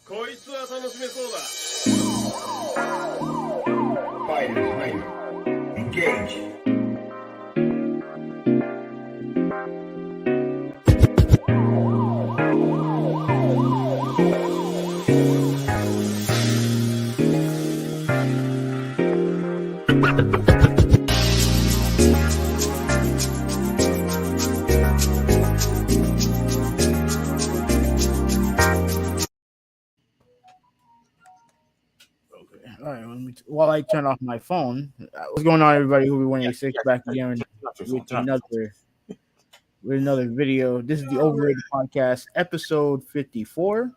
こいつは楽しめそうだ。 Fighters ready. Engage. All right, while I turn off my phone, what's going on, everybody? Who we 186 back again with another video. This is the Overrated Podcast, episode 54.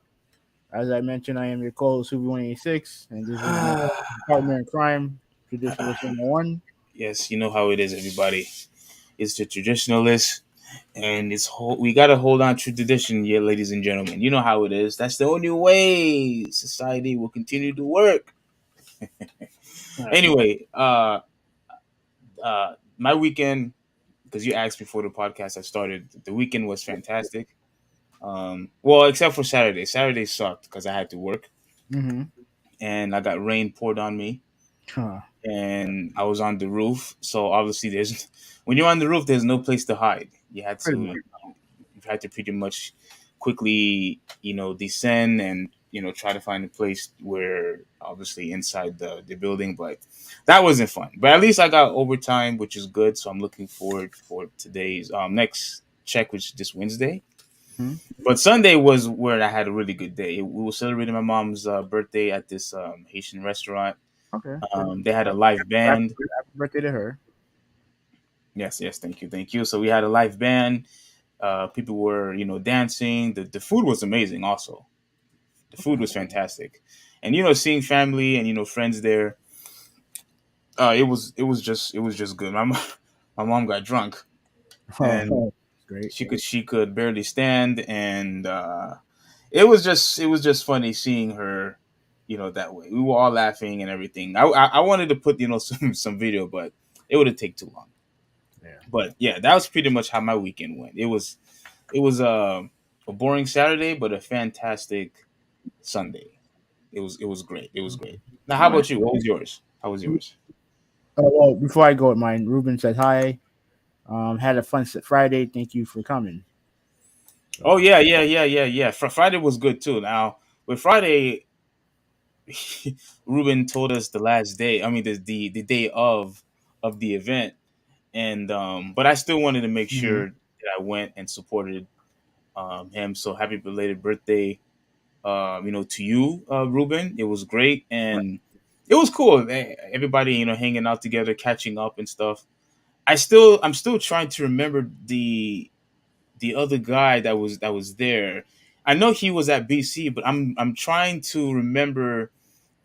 As I mentioned, I am your co-host, Who 186, and this is my partner in crime, Traditionalist 101. Yes, you know how it is, everybody. It's the traditionalist, and we gotta hold on to tradition, yeah, ladies and gentlemen. You know how it is. That's the only way society will continue to work. Anyway, my weekend, because you asked before the podcast I started, the weekend was fantastic. Well, except for Saturday. Saturday sucked because I had to work, Mm-hmm. and I got rain poured on me. Huh. And I was on the roof. So obviously, when you're on the roof, there's no place to hide. You had to pretty much quickly, descend and try to find a place where obviously inside the building. But that wasn't fun. But at least I got overtime, which is good. So I'm looking forward for today's next check, which is this Wednesday. Mm-hmm. But Sunday was where I had a really good day. We were celebrating my mom's birthday at this Haitian restaurant. Okay. They had a live band. Happy birthday to her. Yes, thank you. So we had a live band. People were, dancing. The food was amazing. Also, the food was fantastic, and seeing family and friends there. It was just good. My mom got drunk, and Great. she could barely stand, and it was just funny seeing her, that way. We were all laughing and everything. I wanted to put some video, but it would have taken too long. Yeah. But yeah, that was pretty much how my weekend went. It was a boring Saturday, but a fantastic Sunday. It was great. It was great. Now, how about you? What was yours? How was yours? Well, before I go with mine, Ruben said hi. Had a fun Friday. Thank you for coming. Oh yeah. Friday was good too. Now with Friday, Ruben told us the last day. I mean, the day of the event, and but I still wanted to make Mm-hmm. sure that I went and supported him. So happy belated birthday, to you, Ruben. It was great and it was cool. Everybody, hanging out together, catching up and stuff. I'm still trying to remember the other guy that was there. I know he was at BC, but I'm trying to remember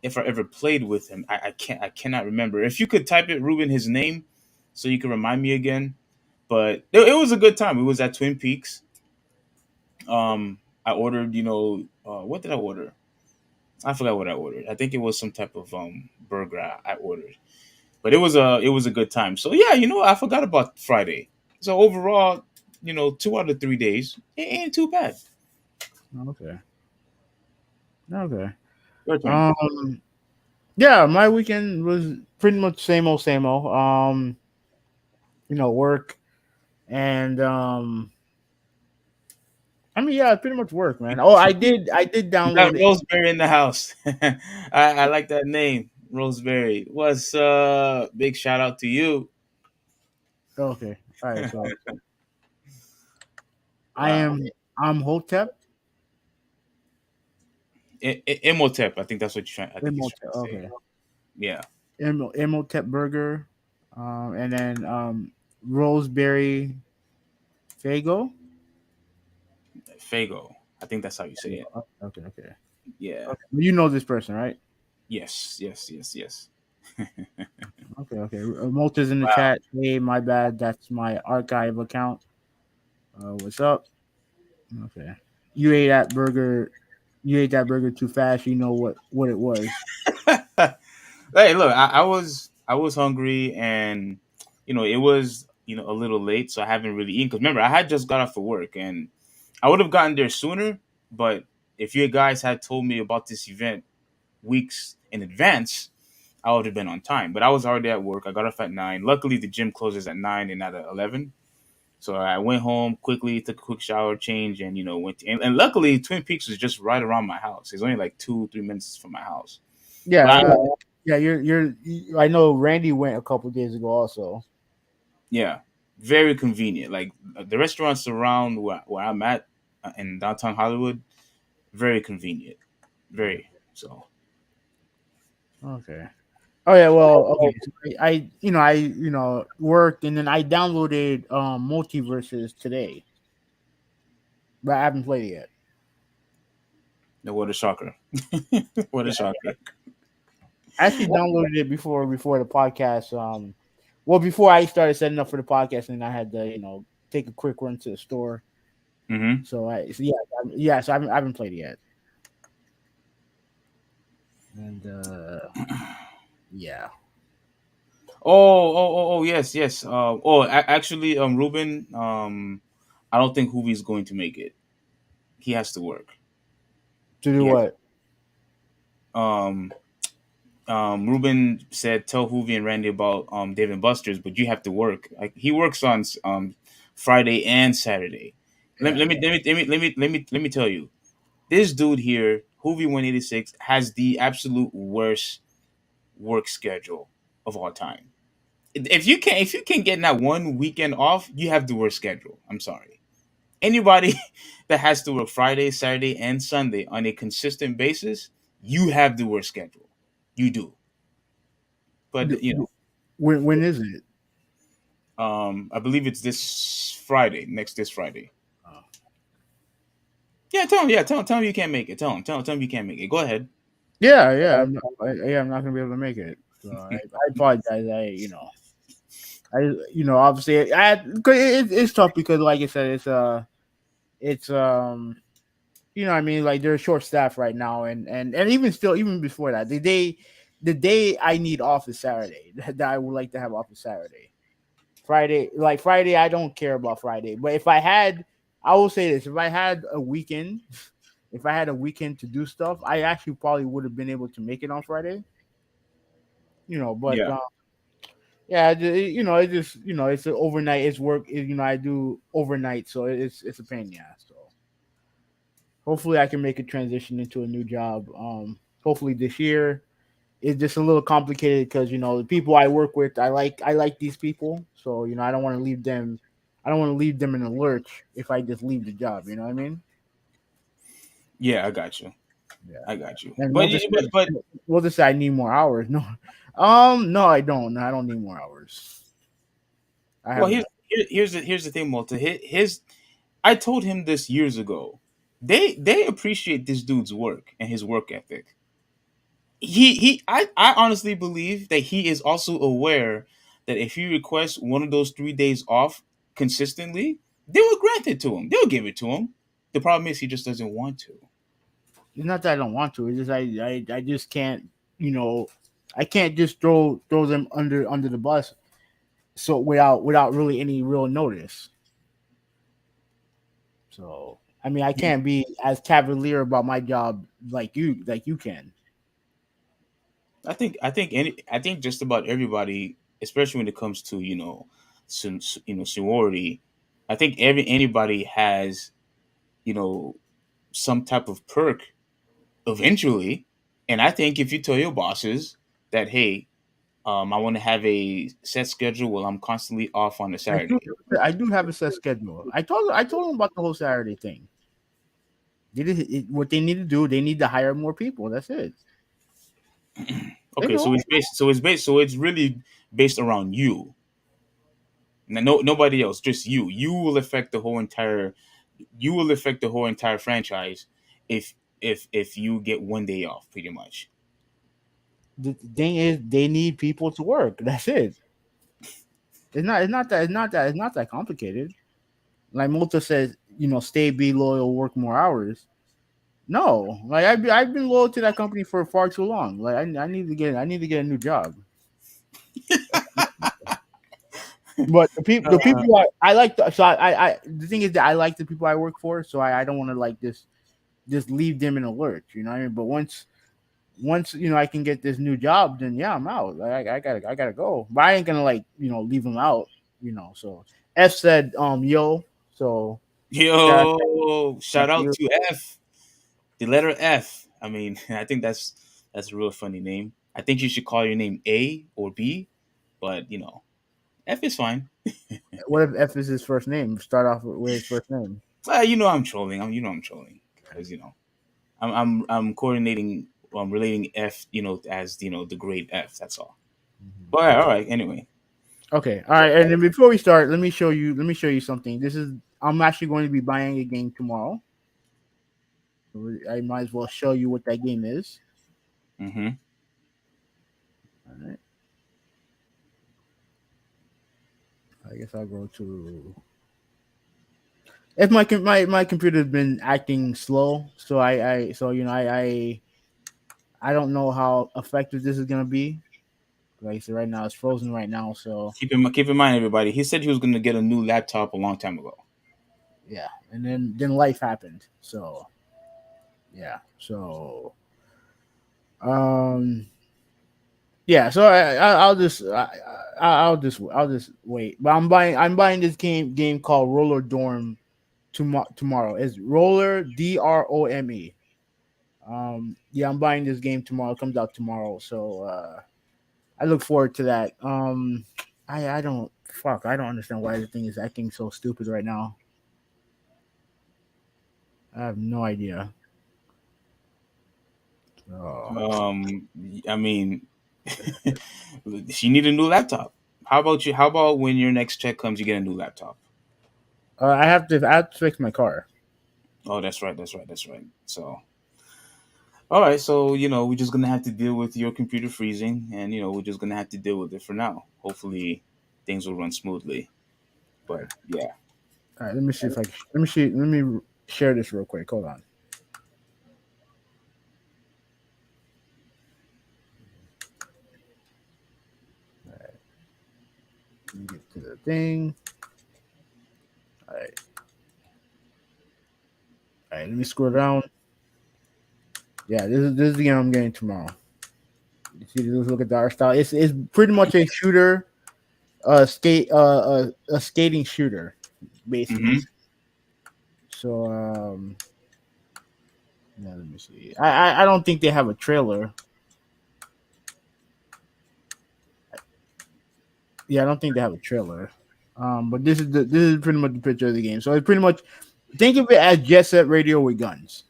if I ever played with him. I cannot remember. If you could type it, Ruben, his name, so you can remind me again. But it was a good time. It was at Twin Peaks. I ordered, what did I order? I forgot what I ordered. I think it was some type of burger I ordered. But it was a good time. So yeah, I forgot about Friday. So overall, 2 out of 3 days ain't too bad. Okay. Okay. Your turn. Um. Yeah, my weekend was pretty much same old, same old. Work and I mean, yeah, pretty much work, man. Oh, I did You got download it. Rosemary in the house. I like that name, Rosemary. What's big shout out to you. Okay, all right. So I Wow. am I'm Hotep. Imhotep, I think that's what you're trying. I think he's Imhotep. trying to say. Okay, Yeah, Imhotep burger, and then roseberry fago. Fago. I think that's how you say it. Okay, okay. Yeah. You know this person, right? Yes. Okay, okay. Malta's in the Wow. chat. Hey, my bad. That's my archive account. What's up? Okay. You ate that burger. You ate that burger too fast. You know what it was. Hey, look, I was hungry, and it was a little late, so I haven't really eaten. Because remember, I had just got off of work, and I would have gotten there sooner, but If you guys had told me about this event weeks in advance, I would have been on time. But I was already at work. I got off at 9. Luckily, the gym closes at 9 and not at 11. So I went home quickly, took a quick shower, change, and went. And luckily, Twin Peaks was just right around my house. It's only like 2-3 minutes from my house. Yeah, But yeah. I know Randy went a couple days ago also. yeah, very convenient. Like the restaurants around where I'm at in downtown Hollywood, very convenient. Very so. Okay. Oh yeah, well, okay. So I worked and then I downloaded Multiverses today, but I haven't played it yet. No, what a shocker! What a shocker! I actually downloaded it before the podcast. Well, before I started setting up for the podcast, and I had to take a quick run to the store. Hmm. So I haven't played it yet. And yeah. Yes, yes. Actually, Ruben, I don't think Huvi's going to make it. He has to work. To do He has, what? um, Ruben said, "Tell Hoovy and Randy about Dave and Buster's, but you have to work. Like he works on Friday and Saturday. Let, Yeah. let me let me tell you, this dude here, Hoovy 186, has the absolute worst work schedule of all time. If you can get that one weekend off, you have the worst schedule. I'm sorry. Anybody that has to work Friday, Saturday, and Sunday on a consistent basis, you have the worst schedule. You do. D- But when is it? I believe it's this Friday, next this Friday. Oh. Yeah, tell him. Yeah, tell him you can't make it. Tell him you can't make it. Go ahead. Yeah. I'm not gonna be able to make it. So I apologize. Obviously, it's tough because, like I said, it's what I mean, like they're short staffed right now, and even still, even before that, the day I need off is Saturday. That I would like to have off is Saturday. Friday, I don't care about Friday. But I will say this: if I had a weekend, if I had a weekend to do stuff, I actually probably would have been able to make it on Friday. But Yeah, yeah, it just it's an overnight. It's work. I do overnight, so it's a pain in the ass. So hopefully, I can make a transition into a new job. Hopefully this year. It's just a little complicated because the people I work with, I like these people, so I don't want to leave them. I don't want to leave them in a lurch if I just leave the job. You know what I mean? yeah, I got you. Yeah. I got you. And But but we'll just say I need more hours. No, no, I don't. No, I don't need more hours. I well, have enough. here's the thing, Malta. His I told him this years ago. They appreciate this dude's work and his work ethic. I honestly believe that he is also aware that if he requests one of those 3 days off consistently, they will grant it to him. They'll give it to him. The problem is he just doesn't want to. It's not that I don't want to. It's just I just can't. You know, I can't just throw them under the bus. So without really any real notice. So I mean, I can't be as cavalier about my job like you can. I think just about everybody, especially when it comes to seniority. I think anybody has you know some type of perk eventually, and I think if you tell your bosses that, hey, I want to have a set schedule while I'm constantly off on a I do Saturday. I do have a set schedule. I told them about the whole Saturday thing. What they need to do. They need to hire more people. That's it. They Okay, so know. it's really based around you. Nobody else, just you. You will affect the whole entire franchise if if you get one day off, pretty much. The thing is, they need people to work. That's it. It's not that complicated. Like Multa says, stay, be loyal, work more hours. No, like I've been loyal to that company for far too long. Like I need to get a new job. But the people I like. The thing is that I like the people I work for, so I don't want to like this. just leave them in a lurch. You know what I mean? But once I can get this new job, then yeah, I'm out. Like, I gotta go. But I ain't gonna like leave them out. So F said yo. So shout Yo, out shout to out you. to F, the letter F. I mean, I think that's a real funny name. I think you should call your name A or B, but F is fine. What if F is his first name? Start off with his first name. I'm trolling. I'm trolling because I'm coordinating, relating F, as the grade F. That's all. But all right. Anyway. Okay, all right. And then before we start, let me show you. Let me show you something. I'm actually going to be buying a game tomorrow. So I might as well show you what that game is. Mm-hmm. All right. I guess I'll go to. If my computer's been acting slow, so I don't know how effective this is gonna be. Like I said, right now it's frozen right now, so Keep in mind, everybody. He said he was going to get a new laptop a long time ago. yeah. And then life happened, so yeah. So um yeah. So I'll just wait. But I'm buying this game called Roller Dorm tomorrow. It's Roller Drome. Yeah, I'm buying this game tomorrow. It comes out tomorrow, so I look forward to that. I don't fuck. I don't understand why the thing is acting so stupid right now. I have no idea. Oh, Um, I mean, she need a new laptop. How about you? How about when your next check comes, you get a new laptop? I have to fix my car. Oh, that's right. That's right. That's right. So, all right. So, we're just gonna have to deal with your computer freezing, and we're just gonna have to deal with it for now. Hopefully, things will run smoothly. But yeah, All right, let me see if I can, let me see let me share this real quick. Hold on. Let me get to the thing. All right, all right. Let me scroll down. Yeah, this is the game I'm getting tomorrow. You see, just look at the art style. It's pretty much a shooter, a skating shooter, basically. hmm So yeah, let me see. I don't think they have a trailer. Yeah, I don't think they have a trailer. But this is pretty much the picture of the game. So it's pretty much think of it as Jet Set Radio with guns.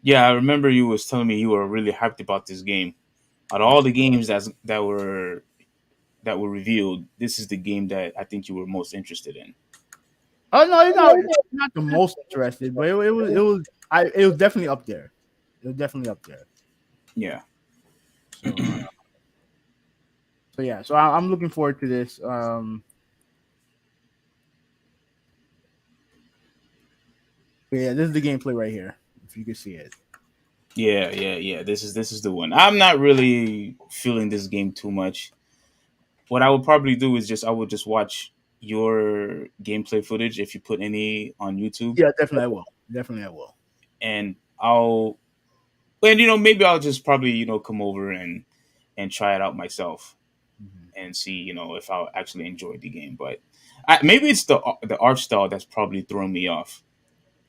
yeah. I remember you was telling me you were really hyped about this game. Out of Yeah. all the games that were revealed, this is the game that I think you were most interested in. Oh no, it's not the most interested, but it was definitely up there. It was definitely up there. Yeah. So so yeah, so I'm looking forward to this. Yeah, this is the gameplay right here. If you can see it. Yeah, yeah, yeah. This is the one. I'm not really feeling this game too much. What I would probably do is I would just watch your gameplay footage if you put any on YouTube, Yeah, definitely I will. Definitely I will. and maybe I'll just probably come over and try it out myself Mhm. and see if I'll actually enjoy the game. But maybe it's the art style that's probably throwing me off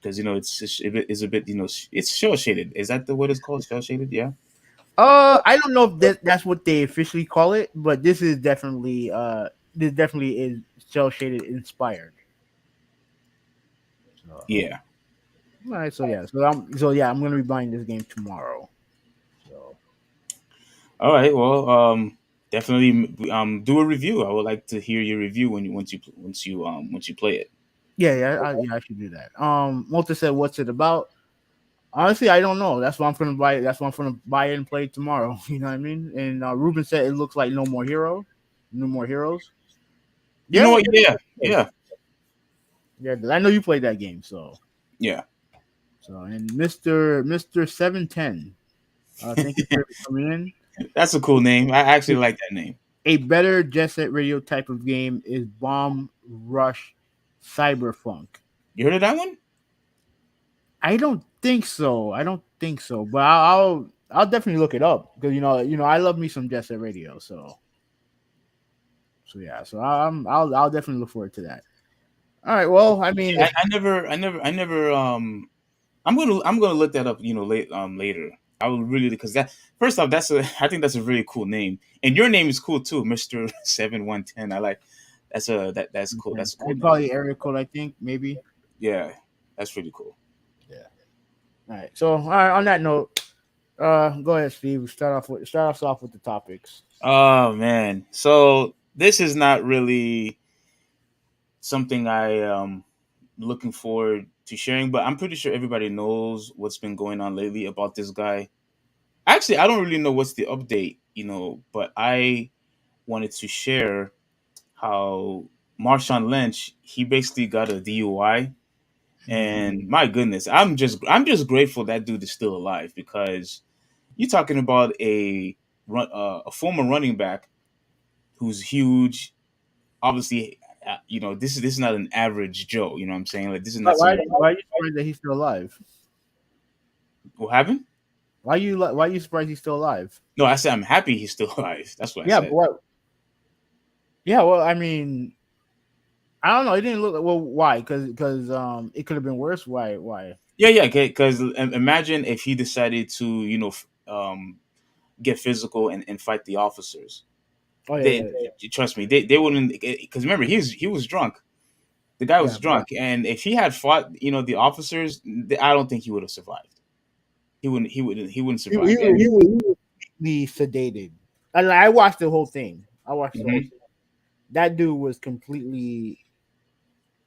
because it's a bit it's shell shaded. Is that the what it's called? Shell shaded? Yeah. I don't know if that's what they officially call it, but this definitely is cell shaded inspired. So, all Yeah. right, so I'm gonna be buying this game tomorrow. So All right. Well, definitely do a review. I would like to hear your review once you play it. yeah, I should do that. Walter said, "What's it about?" Honestly, I don't know. That's why I'm gonna buy it. That's why I'm gonna buy it and play it tomorrow. You know what I mean? And Ruben said it looks like No More Hero, No More Heroes. You Yeah, know yeah, what? Yeah. yeah. Yeah. Yeah, I know you played that game. Yeah. And Mister 710. Thank you for coming in. That's a cool name. I actually like that name. A better Jet Set Radio type of game is Bomb Rush Cyberpunk. You heard of that one? I don't think so. I don't think so, but I'll definitely look it up because I love me some Jet Set Radio. So yeah, so I'll definitely look forward to that. All right. Well, I mean, Yeah, I never. I'm gonna look that up. Later. I will really because that first off, I think that's a really cool name, and your name is cool too, Mister 7110. I like that's cool. okay. That's a cool It's name. probably area code. I think maybe. Yeah, that's really cool. Yeah. All right. So all right. On that note, go ahead, Steve. Start us off with the topics. Oh man, so this is not really something I looking forward to sharing, but I'm pretty sure everybody knows what's been going on lately about this guy. Actually, I don't really know what's the update, but I wanted to share how Marshawn Lynch he basically got a DUI, Mhm. and my goodness, I'm just grateful that dude is still alive because you're talking about a former running back who's huge. Obviously, this is not an average Joe. You know what I'm saying? Like this is Why not why, some why are you surprised that he's still alive? what happened. Why are you surprised he's still alive? No, I said I'm happy he's still alive. That's what I Yeah, but said. what? Yeah, well, I mean, I don't know. It didn't look like. Well, why? Because it could have been worse. Why? Yeah, yeah. Because imagine if he decided to, get physical and fight the officers. Oh yeah, They yeah, trust me. They wouldn't because remember he was drunk. The guy yeah. was drunk, and if he had fought, the officers, I don't think he would have survived. He wouldn't survive. And He was completely sedated. I watched the whole thing. I watched the whole Mhm. thing. That dude was completely.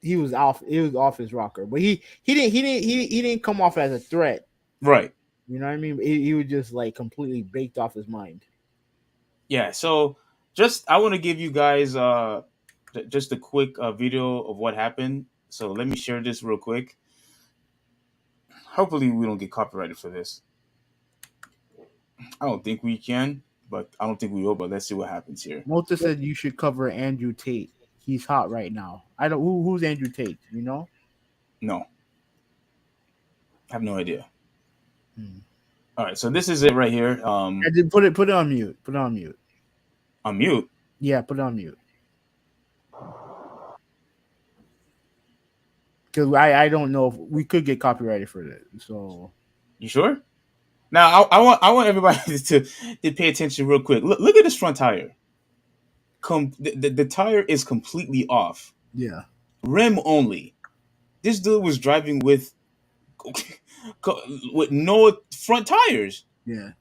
He was off. He was off his rocker, but he didn't come off as a threat. Right. You know what I mean? He was just like completely baked off his mind. Yeah. So just I want to give you guys just a quick video of what happened. So let me share this real quick. Hopefully we don't get copyrighted for this. I don't think we can, but I don't think we will. But let's see what happens here. Mota said you should cover Andrew Tate. He's hot right now. I don't. Who's Andrew Tate? You know? No, I have no idea. Hmm. All right, so this is it right here. I did put it on mute. Put it on mute. On mute. Yeah, put it on mute. Because I don't know if we could get copyrighted for that. So You sure? Now I want everybody to pay attention real quick. Look at this front tire. The tire is completely off. yeah, Rim only. This dude was driving with with no front tires. yeah.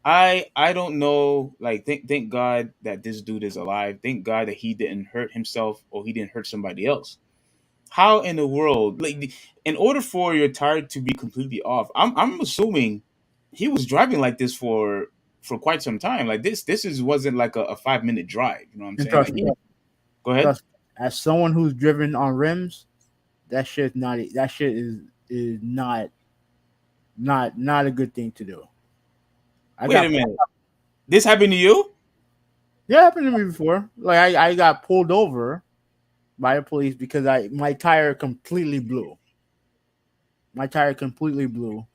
I don't know. Like thank God that this dude is alive. Thank God that he didn't hurt himself or he didn't hurt somebody else. How in the world, like, in order for your tire to be completely off, I'm assuming he was driving like this for quite some time. Like this wasn't like a 5 minute drive. You know what I'm And saying? Like, go ahead. trust me, as someone who's driven on rims, that shit is not a good thing to do. I Wait a got minute. This happened to you? Yeah, it happened to me before. Like I got pulled over by the police because I my tire completely blew. My tire completely blew,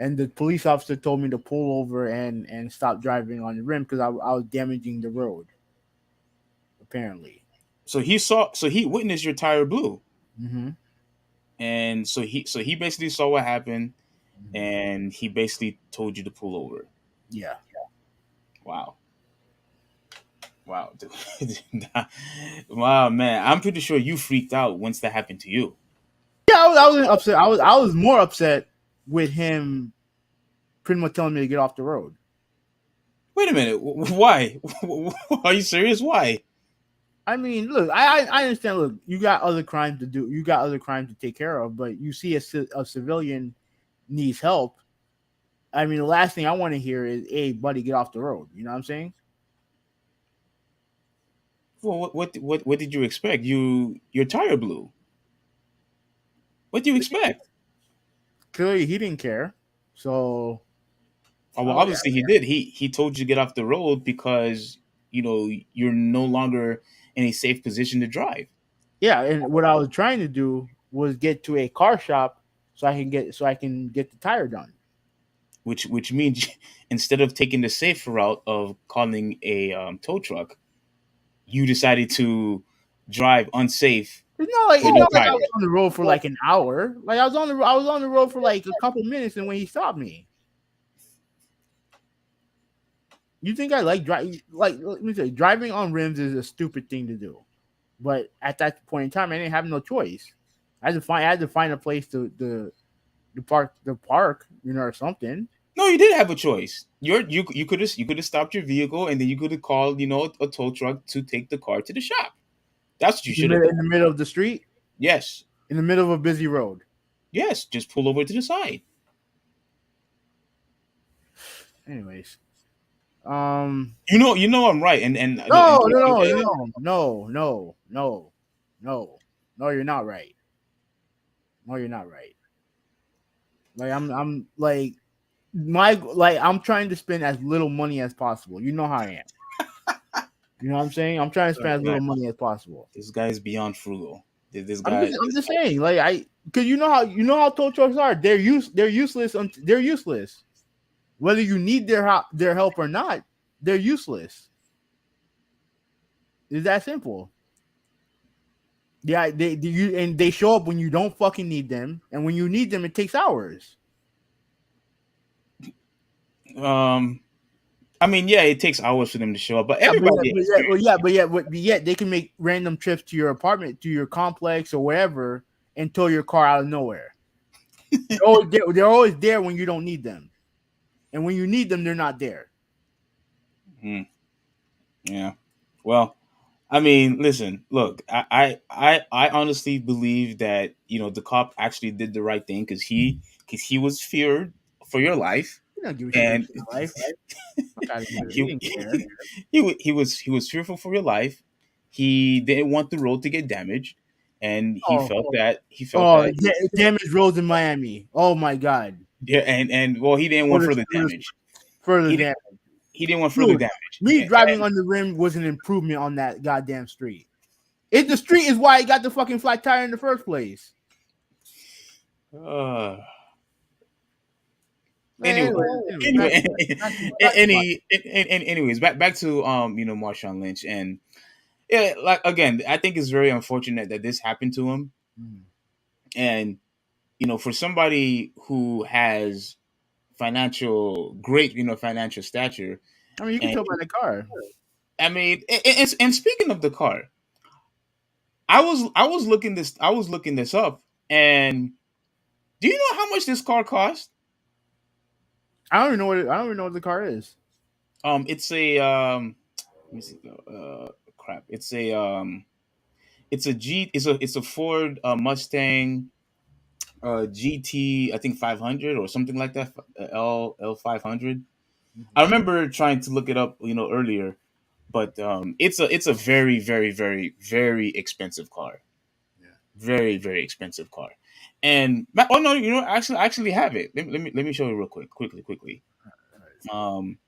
and the police officer told me to pull over and stop driving on the rim because I was damaging the road. Apparently. So he witnessed your tire blew, Hmm. and so he basically saw what happened, Hmm. and he basically told you to pull over. Yeah. Wow. Wow, dude. Wow, man. I'm pretty sure you freaked out once that happened to you. Yeah, I was upset. I was more upset with him pretty much telling me to get off the road. Wait a minute. Why? Are you serious? Why? I mean, look, I understand. Look, you got other crimes to do. You got other crimes to take care of. But you see a civilian needs help. I mean, the last thing I want to hear is, "Hey, buddy, get off the road." You know what I'm saying? Well, what did you expect? Your tire blew. What do you expect? Clearly, he didn't care. So, Oh, well, oh obviously he did. He told you to get off the road because you're no longer in a safe position to drive. yeah. And what I was trying to do was get to a car shop so I can get the tire done. Which means instead of taking the safer route of calling a tow truck, you decided to drive unsafe It's with no not like I tire. was on the road for like an hour. Like I was on the road for like a couple minutes, and when he stopped me, you think I like driving? Like let me say, driving on rims is a stupid thing to do. But at that point in time, I didn't have no choice. I had to find a place to park, or something. No, you did have a choice. You could have stopped your vehicle and then you could have called a tow truck to take the car to the shop. That's what you should have In the done. middle of the street, Yes, in the middle of a busy road. yes. Just pull over to the side. Anyways, um, You know I'm right. And no, and no, no, no, no, no, no, no, no. You're not right. No, you're not right. Like I'm like I'm trying to spend as little money as possible. You know how I am. You know what I'm saying? I'm trying to spend as little money as possible. this guy is beyond frugal. This guy. I'm just saying, like because you know how tow trucks are. They're useless. They're useless. Whether you need their help or not, they're useless. It's that simple. Yeah, they show up when you don't fucking need them, and when you need them, it takes hours. Um, I mean, yeah, it takes hours for them to show up, but Yeah, everybody. but yet they can make random trips to your apartment, to your complex, or wherever, and tow your car out of nowhere. They're always there when you don't need them, and when you need them, they're not there. Hmm, yeah. Well, I mean, listen, look, I honestly believe that the cop actually did the right thing because he was feared for your life, He don't give a shit about and your life. Fuck out of here. He he didn't care. he was fearful for your life. He didn't want the road to get damaged, and he Oh, felt that he felt oh, that damaged roads in Miami. Oh my god. yeah, and well, he didn't want further damage. Further He damage. he didn't want further Dude, damage. me driving And, on the rim was an improvement on that goddamn street. The street is why I got the fucking flat tire in the first place. uh, Man, anyway, back to anyways, back to Marshawn Lynch, and yeah, like again, I think it's very unfortunate that this happened to him, Mm. and for somebody who has financial stature, I mean, you can and tell by the car. I mean, and speaking of the car, I was looking this up, and do you know how much this car cost? I don't even know what the car is. It's a let me see, crap, it's a Ford Mustang GT, I think 500 or something like that, L 500. I remember trying to look it up, earlier, but it's a very very very very expensive car, Yeah. very very expensive car, and oh no, I actually have it. Let me show you real quickly. Um,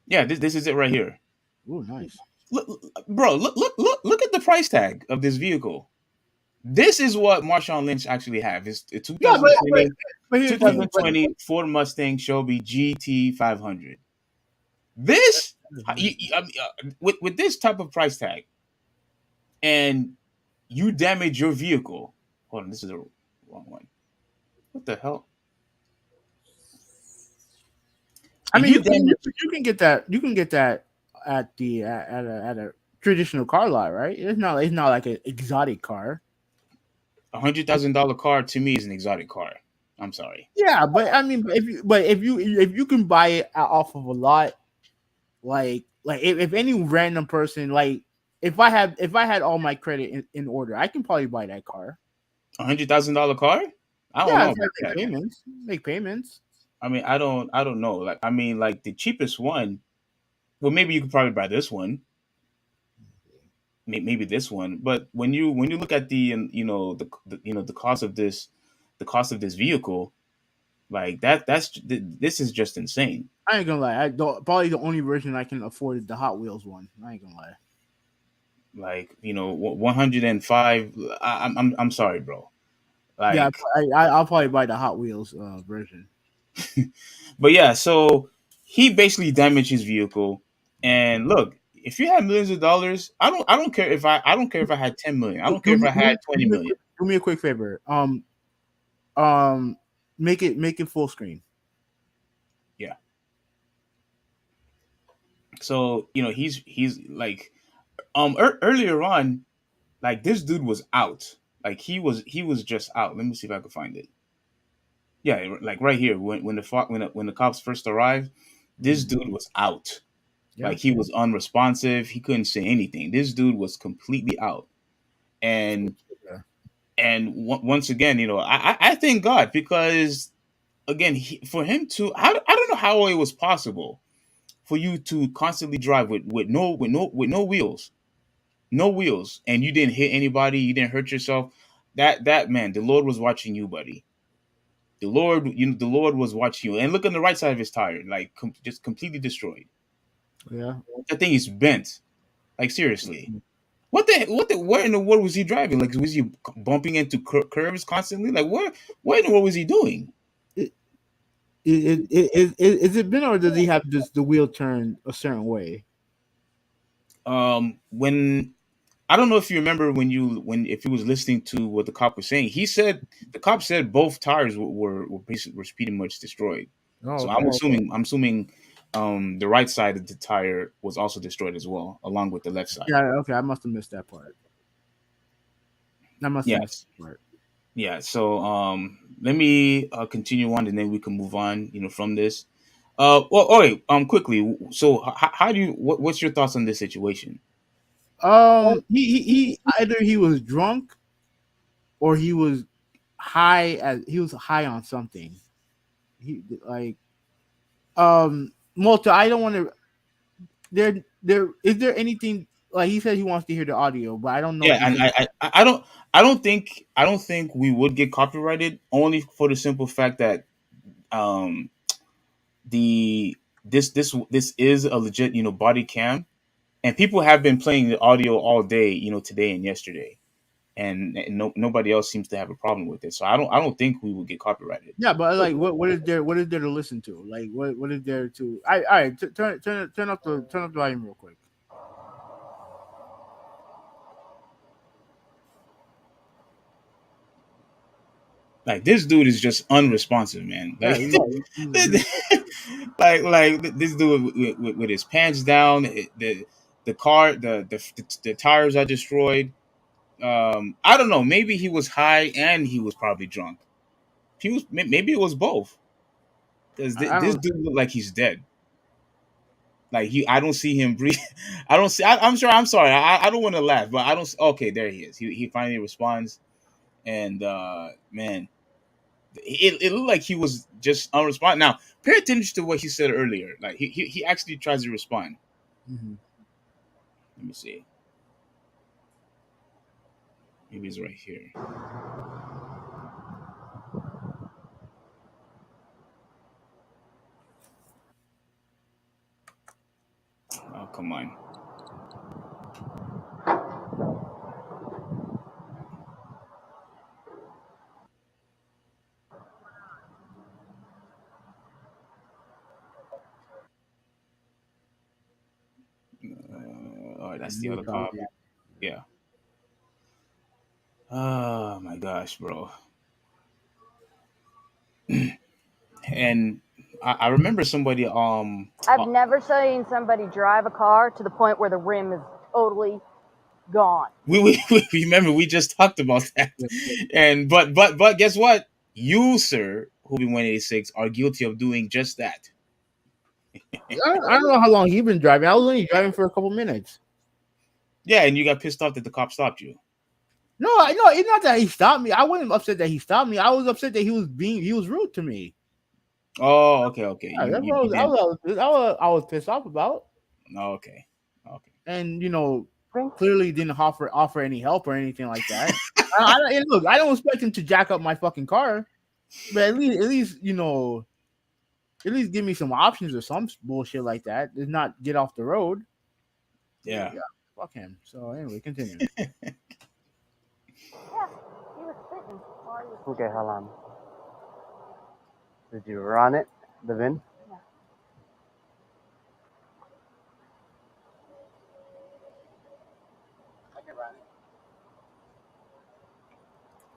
yeah, this is it right here. Ooh, nice. Bro, look at the price tag of this vehicle. This is what Marshawn Lynch actually have. It's a Yeah, 2020 but here's the thing. 2020 Ford Mustang Shelby GT 500. This I mean, with this type of price tag, and you damage your vehicle. Hold on, this is the wrong one. What the hell? I And mean, you damage you can get that. You can get that at a traditional car lot, right? It's not like an exotic car. $100,000 car to me is an exotic car. I'm sorry. Yeah, but I mean, if you can buy it off of a lot, like if any random person, like if I had all my credit in order, I can probably buy that car. $100,000 car? I don't Yeah, know if I about make that. payments, make payments. I mean, I don't know. Like, I mean, like the cheapest one. Well, maybe you could probably buy this one. Maybe this one. But when you look at the the cost of this vehicle, like this is just insane. I ain't gonna lie. Probably the only version I can afford is the Hot Wheels one. I ain't gonna lie. Like 105. I'm sorry, bro. Yeah, Like, I'll probably buy the Hot Wheels version. but yeah, so he basically damaged his vehicle. And look, if you had millions of dollars, I don't care if I don't care if I had 10 million. I Do, don't care do if me I had 20 do me a million. quick, do me a quick favor. Um, make it full screen. Yeah. So, he's like earlier on, like this dude was out. Like he was just out. Let me see if I can find it. Yeah, like right here when the cops first arrived, this Mhm. dude was out. Yeah, Like he was unresponsive. He couldn't say anything. This dude was completely out. And yeah, once again, I thank God because again, for him to I don't know how it was possible for you to constantly drive with no wheels, no wheels, and you didn't hit anybody, you didn't hurt yourself. That man, the Lord was watching you, buddy. The Lord was watching you. And look on the right side of his tire, like just completely destroyed. yeah. That thing is bent. Like seriously. Where in the world was he driving? Like, was he bumping into curves constantly? Like, what in the world was he doing? It, is it been, or does he have the wheel turned a certain way? When I don't know if you remember when if he was listening to what the cop was saying, the cop said both tires were basically were pretty much destroyed. Oh, So okay. I'm assuming the right side of the tire was also destroyed as well, along with the left side. Yeah, okay. I must have missed that part. I must have missed Yes. that part. Yeah. So let me continue on, and then we can move on. From this. Well, oh wait, quickly. So how do you what's your thoughts on this situation? He either he was drunk or he was high on something. He like Malta. I don't want to. There is there anything like he said he wants to hear the audio, but I don't know if Yeah, he and can. I don't think we would get copyrighted only for the simple fact that um the this is a legit body cam, and people have been playing the audio all day, today and yesterday, and nobody else seems to have a problem with it. So I don't think we would get copyrighted. Yeah, but like, what is there to listen to? Like, what is there to? All right, turn up the volume real quick. Like this dude is just unresponsive, man. Yeah, Like he's like this dude with his pants down, the car the tires are destroyed. I don't know. Maybe he was high and he was probably drunk. Maybe it was both. Because I this don't. dude look like he's dead. Like I don't see him breathe. I don't see. I'm sure. I'm sorry. I don't want to laugh, but I don't. Okay, there he is. He finally responds, and man, it looked like he was just unresponsive. Now, pay attention to what he said earlier. Like he actually tries to respond. Mhm. Let me see. Maybe he's right here. Oh, come on. Oh, that's the New other cop. topic. Yeah. Oh my gosh, bro. And I remember somebody I've never seen somebody drive a car to the point where the rim is totally gone. we remember we just talked about that. Yeah, And but guess what? You, sir, who be 186 are guilty of doing just that. I don't know how long he been driving. I was only driving for a couple minutes. Yeah, and you got pissed off that the cop stopped you. No, I know it's not that he stopped me. I wasn't upset that he stopped me. I was upset that he was rude to me. Oh, okay, okay. Yeah, You that's you, what you didn't. I was pissed off about. Oh, okay. Okay. And Bring clearly didn't offer any help or anything like that. And look, I don't expect him to jack up my fucking car, but at least at least give me some options or some bullshit like that. It's not get off the road. So Yeah. yeah, fuck him. So anyway, continue. Yeah, he was sitting while Okay, hold on. Did you run it? The VIN?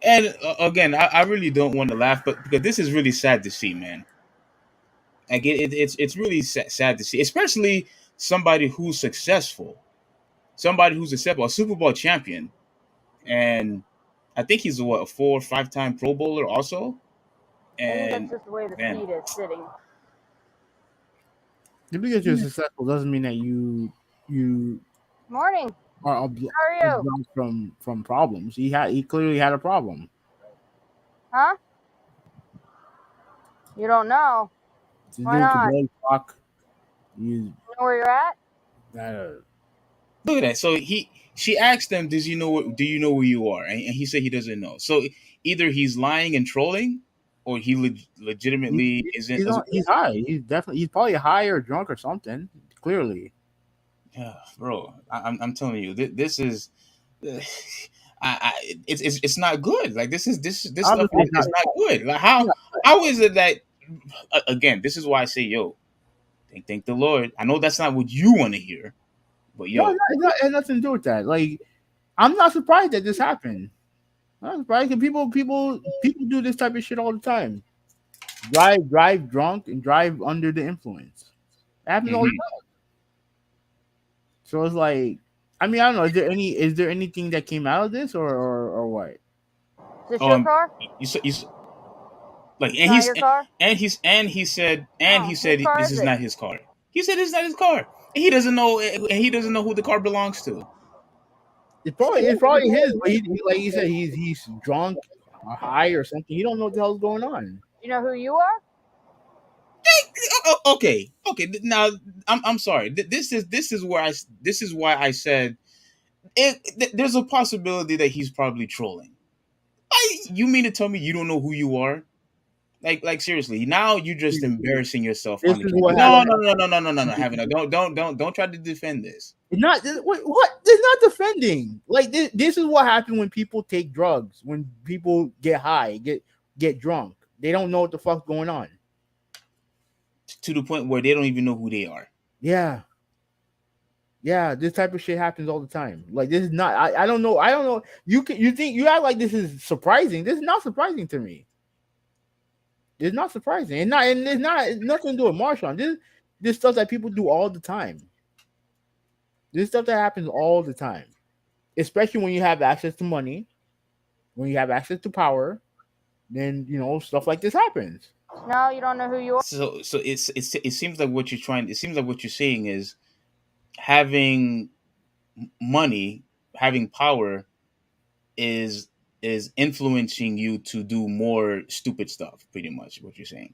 And again, I really don't want to laugh, but because this is really sad to see, man. Like it's really sad to see, especially somebody who's successful, a Super Bowl champion, and I think he's a 4 or 5 time Pro Bowler also. I think And that's just the way the man, seat is sitting. Just because you're successful doesn't mean that you Morning. are How are you? absolved from problems. He clearly had a problem. Huh? You don't know. The Why dude could not? barely talk. You You know where you're at? gotta. look at that. So she asked him, "Do you know where you are?" And he said he doesn't know. So either he's lying and trolling, or he legitimately isn't. He's high. He's probably high or drunk or something. Clearly, Yeah, bro, I'm telling you, this is, it's not good. Like this stuff obviously it's not. is not good. Like Yeah, how is it that again? This is why I say, yo, thank the Lord. I know that's not what you want to hear, but no, yo, it has nothing to do with that. Like, I'm not surprised that this happened. I'm not surprised 'cause people do this type of shit all the time. Drive drunk and drive under the influence. It happens all the mhm. time. So it's like, I mean, I don't know. Is there anything that came out of this or what? Is this your um, car? you like, It's not your car? and Oh, he whose said car this is is it? not his car. He said it's not his car, and he doesn't know who the car belongs to. It's probably his, but like you said, he's drunk or high or something. He don't know what the hell's going on. You know who you are? Okay. Now I'm sorry. This is why I said there's a possibility that he's probably trolling. You mean to tell me you don't know who you are? Like seriously. Now you're just embarrassing yourself This on the is camera. what No, happened. no, no, no, no, no, no, no. Having a don't try to defend this. It's not what? It's not defending. Like this is what happened when people take drugs. When people get high, get drunk, they don't know what the fuck's going on. To the point where they don't even know who they are. Yeah, yeah. This type of shit happens all the time. Like this is not. I don't know. I don't know. You think you act like this is surprising. This is not surprising to me. It's not surprising. And it's nothing to do with Marshawn. This stuff that people do all the time. This stuff that happens all the time. Especially when you have access to money, when you have access to power, then stuff like this happens. No, you don't know who you are. So it seems like what you're trying. It seems like what you're saying is having money, having power is influencing you to do more stupid stuff. Pretty much what you're saying.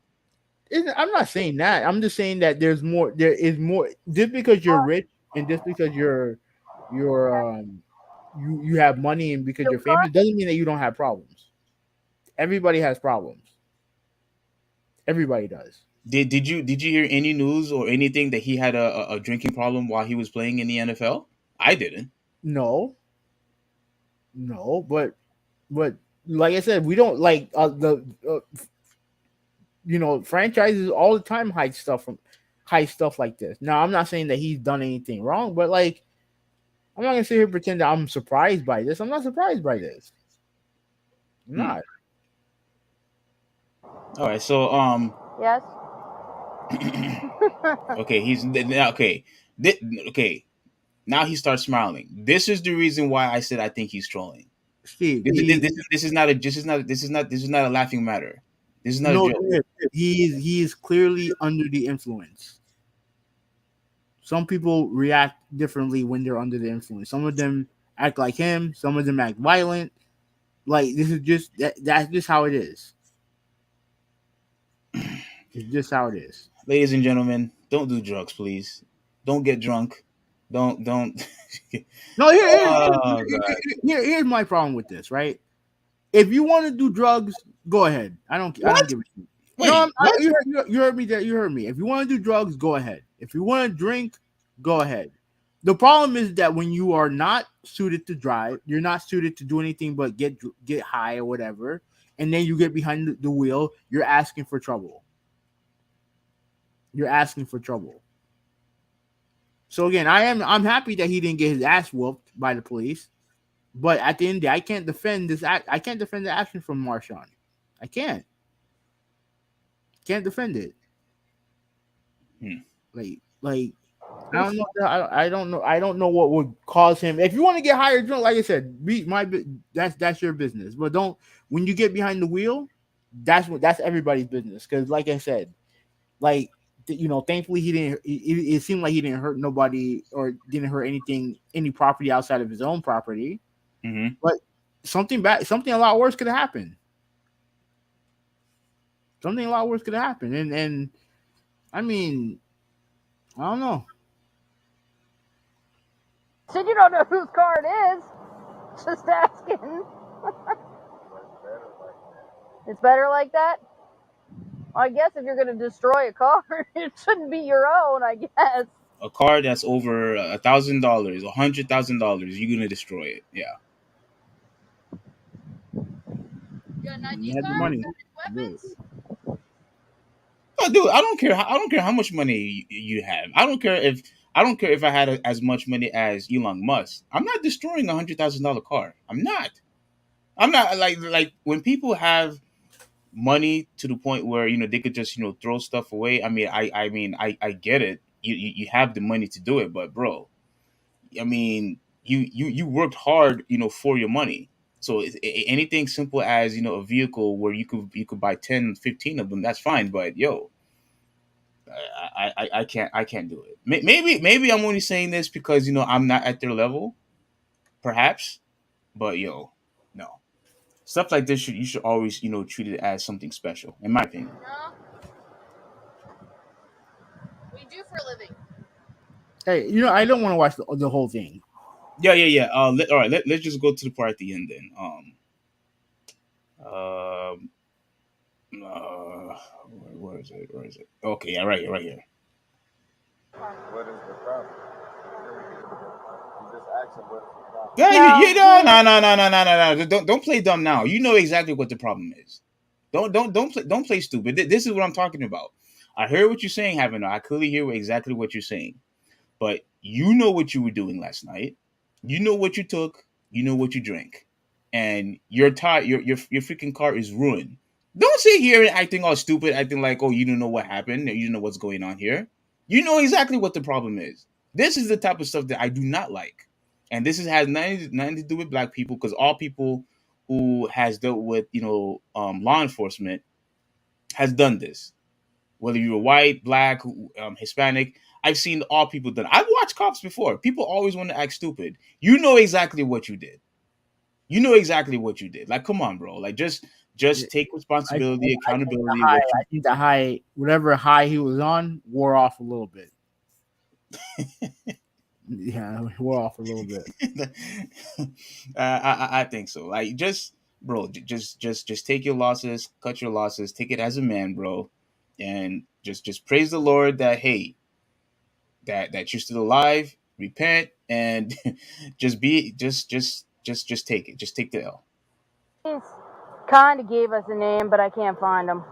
I'm not saying that. I'm just saying that there's more. There is more. Just because you're rich and just because you have money and because Your you're car? famous doesn't mean that you don't have problems. Everybody has problems. Everybody does. Did you hear any news or anything that he had a drinking problem while he was playing in the NFL? I didn't. No, no, but like I said, we don't like the franchises all the time hide stuff like this. Now, I'm not saying that he's done anything wrong, but like, I'm not gonna sit here and pretend that I'm surprised by this. I'm not surprised by this. I'm not. All right, so Yes. okay, okay. Okay, now he starts smiling. This is the reason why I said I think he's trolling. Steve, This is not a laughing matter. This is not a no, joke. he is clearly under the influence. Some people react differently when they're under the influence. Some of them act like him. Some of them act violent. Like this is just that's just how it is. It's just how it is. Ladies and gentlemen, don't do drugs, please. Don't get drunk. Don't. No, Oh god. here's my problem with this. Right? If you want to do drugs, go ahead. I don't What? give a shit. No, Wait, what? you heard me. You heard me. If you want to do drugs, go ahead. If you want to drink, go ahead. The problem is that when you are not suited to drive, you're not suited to do anything but get high or whatever, and then you get behind the wheel, you're asking for trouble. You're asking for trouble. So again, I'm happy that he didn't get his ass whooped by the police. But at the end of the day, I can't defend this act. I can't defend the action from Marshawn. I can't. Can't defend it. Like I don't know. I don't know. I don't know what would cause him. If you want to get hired, like I said, that's your business. But don't, when you get behind the wheel, that's everybody's business. Because like I said, like thankfully he didn't. It seemed like he didn't hurt nobody or didn't hurt any property outside of his own property. Mm-hmm. But something a lot worse could have happened. Something a lot worse could have happened, and I mean, I don't know. Said you don't know whose car it is. Just asking. It's better like that? Well, I guess if you're going to destroy a car, it shouldn't be your own, I guess. A car that's over $1,000, $100,000, you're gonna destroy it. Yeah. You got a nice You had the car? money. Weapons? Oh, dude, I don't care. I don't care how much money you have. I don't care if I had as much money as Elon Musk. I'm not destroying $100,000 car. I'm not. Like when people have money to the point where they could just throw stuff away. I mean, I get it. You have the money to do it, but bro, I mean, you worked hard, for your money. So anything simple as a vehicle where you could buy 10, 15 of them, that's fine. But yo, I can't do it. Maybe I'm only saying this because I'm not at their level, perhaps. But yo, no, stuff like this you should always treat it as something special, in my opinion. No. What do you do for a living? Hey, I don't want to watch the whole thing. Yeah. All right, let's just go to the part at the end then. Where is it? Where is it? Okay, yeah, right here. What is the problem? You just ask him what is the problem. Yeah, no. Don't play dumb now. You know exactly what the problem is. Don't play stupid. This is what I'm talking about. I hear what you're saying, Havana. I clearly hear exactly what you're saying. But you know what you were doing last night. You know what you took. You know what you drank, and your freaking car is ruined. Don't sit here and acting all stupid, acting like, oh, you don't know what happened. You don't know what's going on here. You know exactly what the problem is. This is the type of stuff that I do not like, and has nothing to do with black people, because all people who has dealt with law enforcement has done this. Whether you're white, black, Hispanic, I've seen all people done. I've watched cops before. People always want to act stupid. You know exactly what you did. You know exactly what you did. Like, come on, bro. Like, just take responsibility, accountability. I think the high, whatever high he was on, wore off a little bit. Yeah, wore off a little bit. I think so. Like, bro, just take your losses, cut your losses, take it as a man, bro, and just praise the Lord that hey, that you're still alive. Repent and just take it. Just take the L. He's kind of gave us a name, but I can't find him.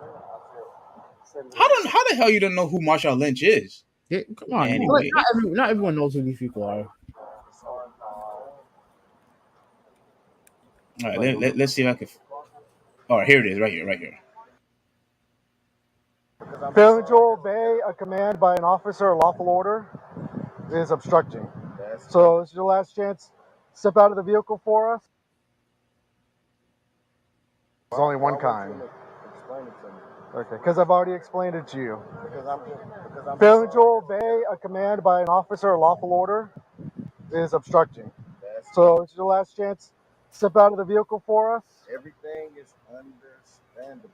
How the hell you don't know who Marshawn Lynch is? Yeah, come on, anyway. not everyone knows who these people are. All right, let's see if I can. All right, here it is, right here. Failing to obey a command by an officer or lawful order is obstructing. So this is your last chance. Step out of the vehicle for us. There's only one kind. Explain it to me. Okay, because I've already explained it to you. Because I'm Failing to obey a command by an officer or lawful order is obstructing. So this is your last chance. Step out of the vehicle for us. Everything is understandable.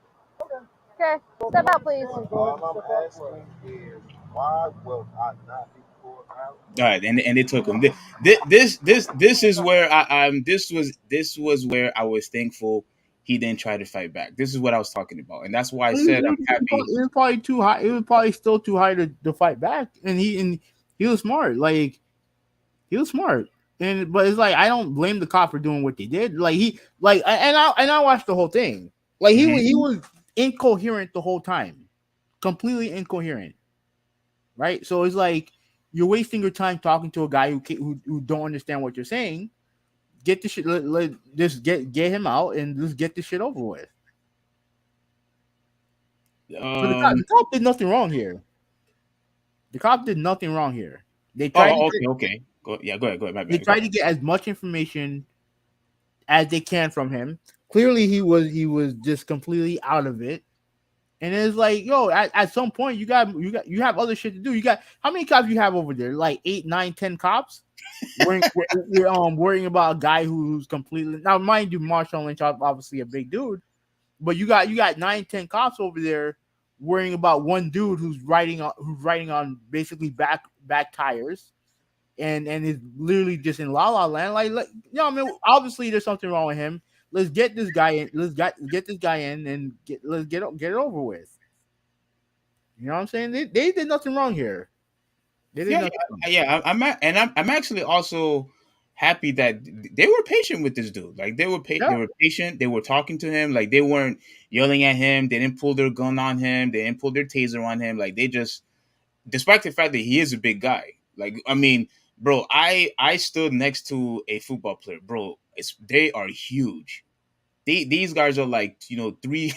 Okay, step out, please. All I'm asking is, why will I not be pulled out? All right, and they took him. This is where this was where I was thankful he didn't try to fight back. This is what I was talking about, and that's why I said I'm happy. It was probably too high. It was probably still too high to fight back, and he was smart. Like, he was smart. But it's like, I don't blame the cop for doing what they did. Like, and I watched the whole thing. Like Mhm. he was incoherent the whole time, completely incoherent, right? So it's like you're wasting your time talking to a guy who don't understand what you're saying. Get the shit. Just get him out and just get this shit over with. So the Um. cop did nothing wrong here. The cop did nothing wrong here. They tried to Oh, get okay, okay. Go. Yeah, go ahead. Go ahead. My they bad. Go tried to ahead. get as much information as they can from him. Clearly, he was just completely out of it. And it's like, yo, at some point you have other shit to do. You got how many cops you have over there? Like 8, 9, 10 cops. Worrying about a guy who's completely now, mind you, Marshawn Lynch obviously a big dude, but you got 9, 10 cops over there worrying about one dude who's riding on basically back tires and is literally just in la la land. I mean, obviously there's something wrong with him. Let's get this guy in. Get this guy in and let's get it over with. You know what I'm saying? They did nothing wrong here. They did Yeah, nothing wrong. yeah. I'm actually also happy that they were patient with this dude. Like Yeah. they were patient. They were talking to him. Like they weren't yelling at him. They didn't pull their gun on him. They didn't pull their taser on him. Like they just, despite the fact that he is a big guy. Like I mean, bro, I stood next to a football player, bro. They are huge. These guys are like three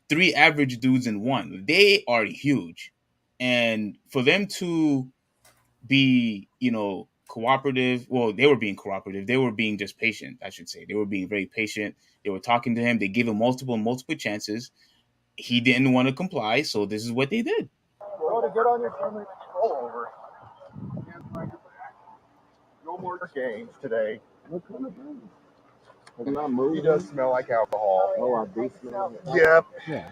three average dudes in one. They are huge, and for them to be cooperative, well, they were being cooperative, they were being just patient, I should say. They were being very patient. They were talking to him. They gave him multiple chances. He didn't want to comply, so this is what they did. Bro, to get on your phone, pull over. No more games today. What kind of games? He does smell like alcohol. Oh, I do smell it. Yep. Yeah.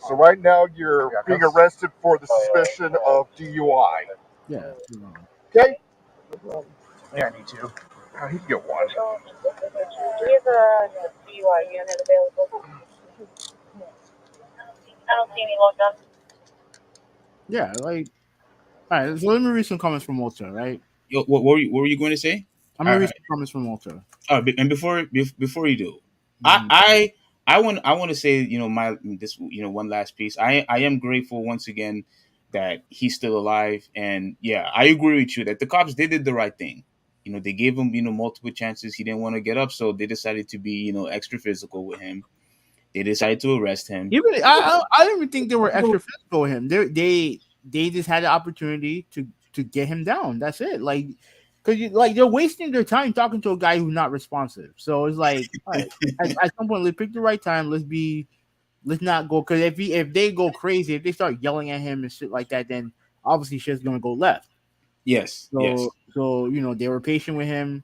So right now you're being arrested for the suspicion of DUI. Yeah. Okay? Yeah, I need to. I need to get one. We have a DUI unit available. I don't see any locked on. Yeah. All right. So let me read some comments from Walter. Right. Yo, what were you going to say? I'm All gonna read right. some comments from Walter. And before you do, Mhm. I want to say, my this one last piece. I am grateful once again that he's still alive, and yeah, I agree with you that the cops, they did the right thing. They gave him multiple chances. He didn't want to get up, so they decided to be extra physical with him. They decided to arrest him. Even I don't even think they were extra physical with him. They just had the opportunity to get him down. That's it. Like, because they're wasting their time talking to a guy who's not responsive. So it's like, all right, at some point, let's pick the right time. Let's not go, because if they go crazy, if they start yelling at him and shit like that, then obviously shit's gonna go left. Yes, yes, So they were patient with him,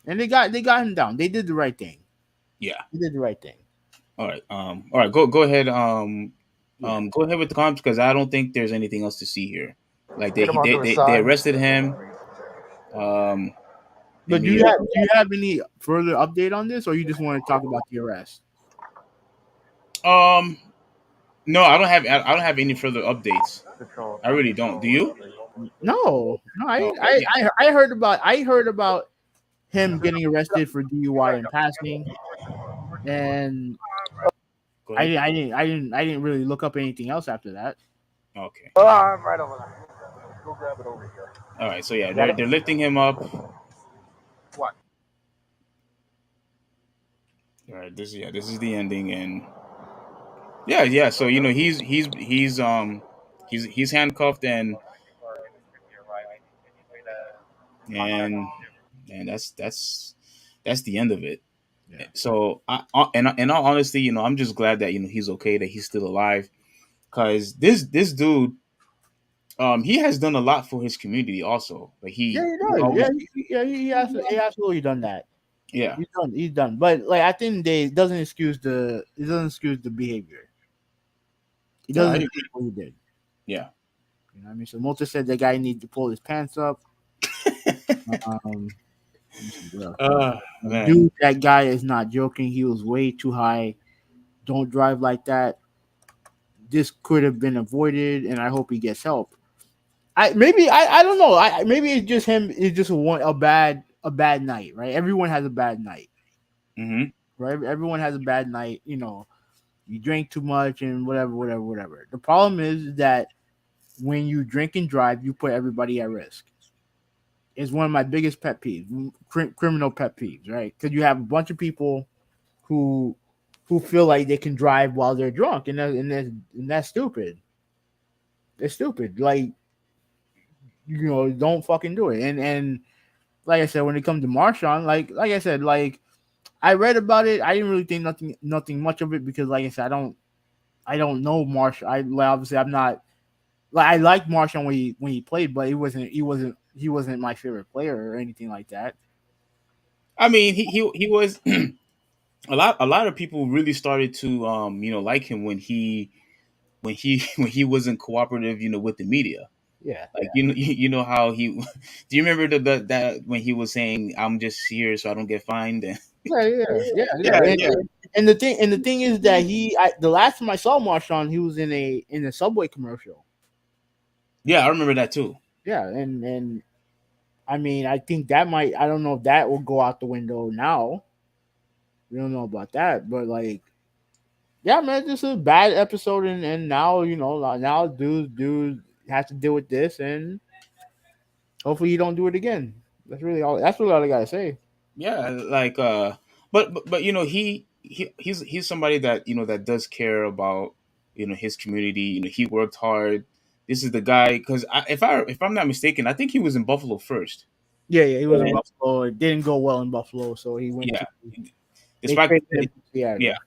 and they got him down. They did the right thing. yeah. They did the right thing. All right. Go ahead. Yeah. Go ahead with the comments, because I don't think there's anything else to see here. Like Get him onto his they side. arrested him. Let But do me. you have any further update on this, or you just want to talk about the arrest? No, I don't have any further updates. I really don't. Do you? No. I Okay. I, Yeah. I I heard about him getting arrested for DUI and passing, and Go I ahead. didn't I didn't I didn't I didn't really look up anything else after that. Okay. Oh, I'm right over there. Go grab it over here. All right. So yeah, Got it? they're lifting him up. What? All right. This is the ending, and yeah. So he's handcuffed, and that's the end of it. Yeah. So and in all honesty, I'm just glad that he's okay, that he's still alive, because this dude, he has done a lot for his community also. Like Yeah, he he he does. always, He absolutely done that. yeah, He's done. But like at the end of the day, it doesn't excuse the behavior. It no, I doesn't agree. excuse what he did. Yeah. You know what I mean? So Multa said the guy needs to pull his pants up. Um, let me see what else. Man. Dude, that guy is not joking. He was way too high. Don't drive like that. This could have been avoided, and I hope he gets help. I don't know. Maybe it's just him. It's just a bad night, right? Everyone has a bad night, Mm-hmm. right? Everyone has a bad night. you drink too much and whatever, whatever, whatever. The problem is that when you drink and drive, you put everybody at risk. It's one of my biggest pet peeves, criminal pet peeves, right? Because you have a bunch of people who feel like they can drive while they're drunk, and that's stupid. It's stupid. Like, don't fucking do it. And like I said, when it comes to Marshawn, like I said, like I read about it. I didn't really think nothing much of it because, like I said, I don't know Marsh. Obviously I'm not like I liked Marshawn when he played, but he wasn't my favorite player or anything like that. I mean, he was a lot of people really started to like him when he when he wasn't cooperative, with the media. Yeah. Like you know how he do you remember that when he was saying I'm just here so I don't get fined? Yeah, yeah, yeah, Yeah, yeah. And, yeah. and the thing is that the last time I saw Marshawn, he was in a Subway commercial. Yeah, I remember that too. Yeah, and I mean, I think I don't know if that will go out the window now. We don't know about that, but like, yeah, man, this is a bad episode, and now now dude has to deal with this, and hopefully you don't do it again. That's really all I gotta say. Yeah, like but he's somebody that that does care about his community. He worked hard. This is the guy because if I'm not mistaken, I think he was in Buffalo first. Yeah, yeah, he was in And Buffalo. It didn't go well in Buffalo, so he went yeah, to they despite traded him to yeah, Seattle.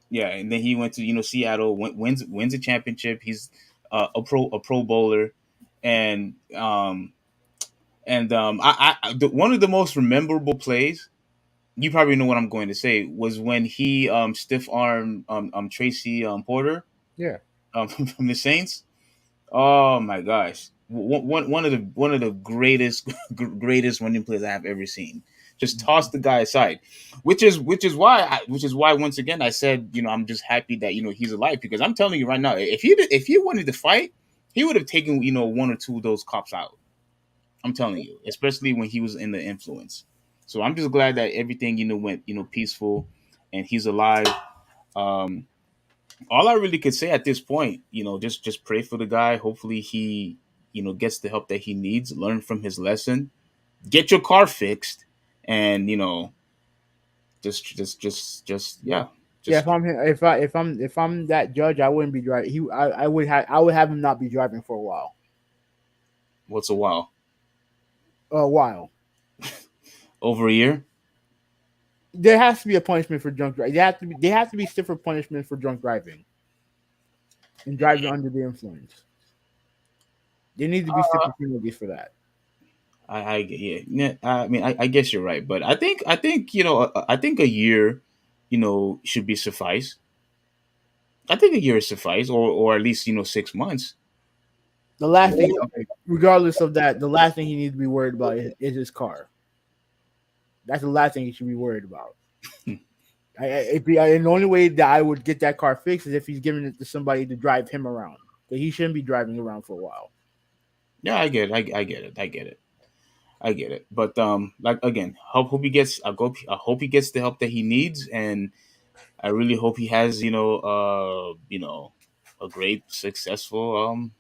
yeah, and then he went to Seattle, wins a championship. He's a pro bowler, and one of the most memorable plays, you probably know what I'm going to say, was when he stiff armed Tracy Porter, from the Saints. Oh my gosh, one of the greatest greatest running plays I have ever seen. Just toss the guy aside, which is why once again I said I'm just happy that he's alive, because I'm telling you right now, if he wanted to fight, he would have taken one or two of those cops out. I'm telling you, especially when he was in the influence. So I'm just glad that everything went peaceful, and he's alive. Um, all I really could say at this point, just pray for the guy. Hopefully he gets the help that he needs. Learn from his lesson. Get your car fixed, and just yeah, Yeah, just if I'm that judge, I wouldn't be driving. I would have him not be driving for a while. what's a while, A while. over a year. There has to be a punishment for drunk driving. There have to be stiffer punishments for drunk driving and driving under the influence. There need to be stiffer penalties for that. Yeah. I mean, I guess you're right, but I think a year, should be suffice. I think a year is suffice, or at least 6 months. The last thing, okay, regardless of that, the last thing he needs to be worried about is his car. That's the last thing he should be worried about. And the only way that I would get that car fixed is if he's giving it to somebody to drive him around. But he shouldn't be driving around for a while. Yeah, I get it. I get it. I get it. I get it. But like again, I hope he gets the help that he needs, and I really hope he has a great successful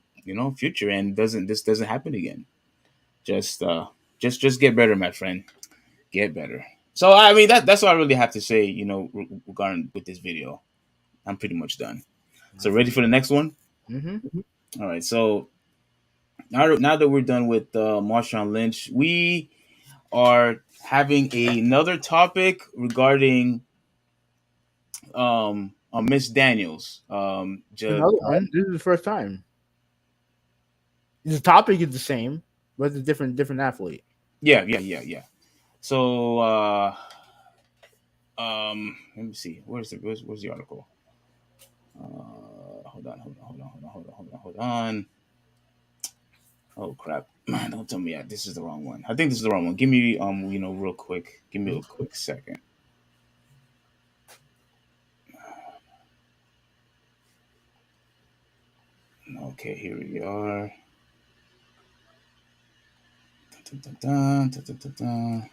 future, and doesn't happen again. Just just get better, my friend. Get better. So I mean that's all I really have to say. Regarding with this video, I'm pretty much done. So ready for the next one? Mm-hmm. All right. So now that we're done with Marshawn Lynch, we are having another topic regarding Miss Daniels. Another one. This is the first time. The topic is the same, but it's a different athlete. Yeah, yeah, yeah, yeah. So let me see. Where's the article? Hold on. Oh crap! Don't tell me this is the wrong one. I think this is the wrong one. Give me real quick. Give me a quick second. Okay, here we are. Dun, dun, dun, dun, dun, dun, dun.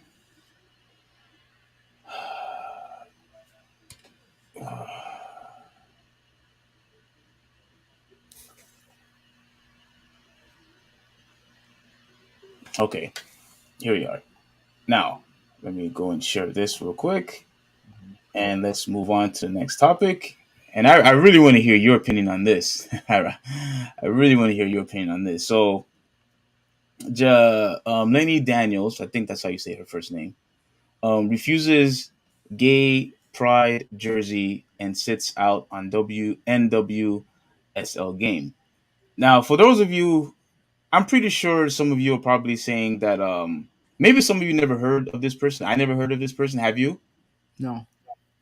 Okay, here we are. Now, let me go and share this real quick, and let's move on to the next topic. And I really want to hear your opinion on this. I really want to hear your opinion on this. So, Jaelene Daniels, I think that's how you say her first name, refuses gay pride jersey and sits out on WNWSL game. Now, for those of you, I'm pretty sure some of you are probably saying that maybe some of you never heard of this person. I never heard of this person. Have you? No.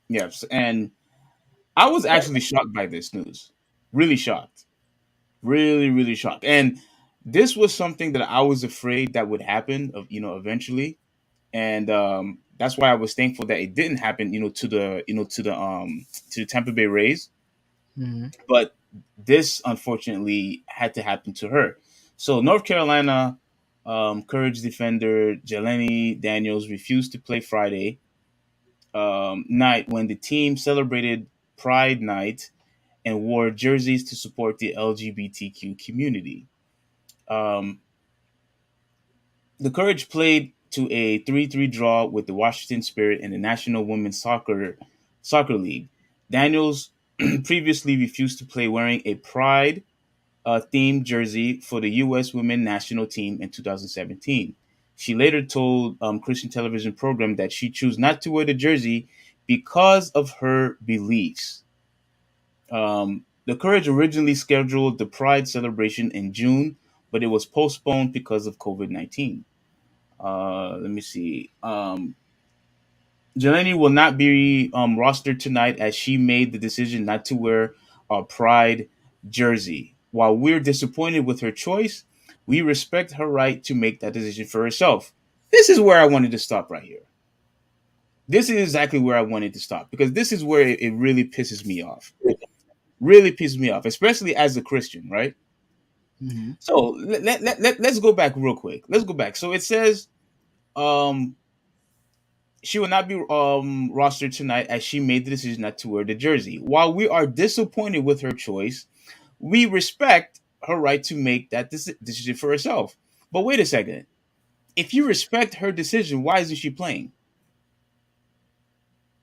Yes. And I was actually shocked by this news. Really shocked. Really, really shocked. And this was something that I was afraid that would happen of, eventually. And that's why I was thankful that it didn't happen, to the Tampa Bay Rays. Mm-hmm. But this unfortunately had to happen to her. So North Carolina Courage defender Jaelene Daniels refused to play Friday night when the team celebrated Pride Night and wore jerseys to support the LGBTQ community. Um, the Courage played to a 3-3 draw with the Washington Spirit in the National Women's Soccer League. Daniels previously refused to play wearing a Pride themed jersey for the U.S. Women National Team in 2017. She later told Christian television program that she chose not to wear the jersey because of her beliefs. The Courage originally scheduled the Pride celebration in June, but it was postponed because of COVID-19. Let me see. Jelani will not be rostered tonight as she made the decision not to wear a Pride jersey. While we're disappointed with her choice, we respect her right to make that decision for herself. This is where I wanted to stop right here. This is exactly where I wanted to stop because this is where it really pisses me off. Really pisses me off, especially as a Christian, right? Mm-hmm. So let's go back real quick. Let's go back. So it says um, she will not be rostered tonight as she made the decision not to wear the jersey. While we are disappointed with her choice, we respect her right to make that decision for herself. But wait a second. If you respect her decision, why isn't she playing?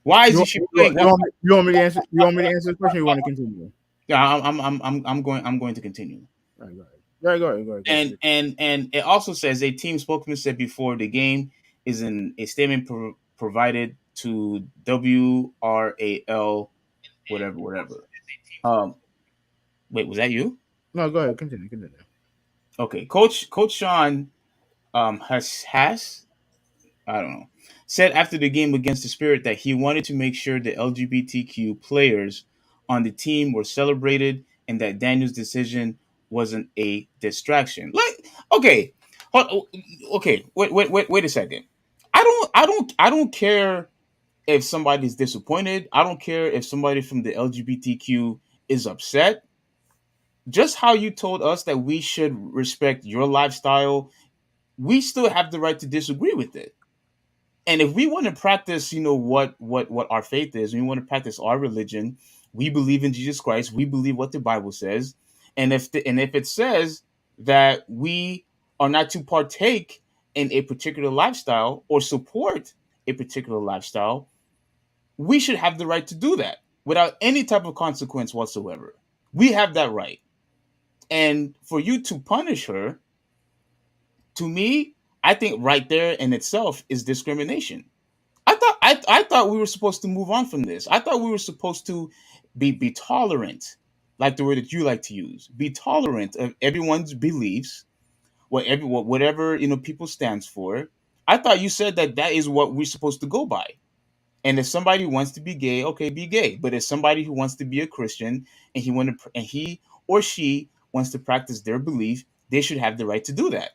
Why You, isn't want- she you, playing? want- you, want me, you want me to answer? You want me to answer the question? Or you want to continue? Yeah, I'm going to continue. All right, go ahead. All right, go ahead. And it also says a team spokesman said before the game is in a statement provided to WRAL whatever. Um, wait, was that you? No, go ahead. Continue. Okay, Coach Sean has I don't know said after the game against the Spirit that he wanted to make sure the LGBTQ players on the team were celebrated and that Daniel's decision wasn't a distraction. Like, okay, okay, wait a second. I don't care if somebody's disappointed. I don't care if somebody from the LGBTQ is upset. Just how you told us that we should respect your lifestyle, we still have the right to disagree with it. And if we want to practice, what our faith is, we want to practice our religion, we believe in Jesus Christ, we believe what the Bible says, and if it says that we are not to partake in a particular lifestyle or support a particular lifestyle, we should have the right to do that without any type of consequence whatsoever. We have that right. And for you to punish her, to me, I think right there in itself is discrimination. I thought we were supposed to move on from this. I thought we were supposed to be tolerant, like the word that you like to use. Be tolerant of everyone's beliefs, whatever people stands for. I thought you said that is what we're supposed to go by. And if somebody wants to be gay, okay, be gay. But if somebody who wants to be a Christian and he or she wants to practice their belief, they should have the right to do that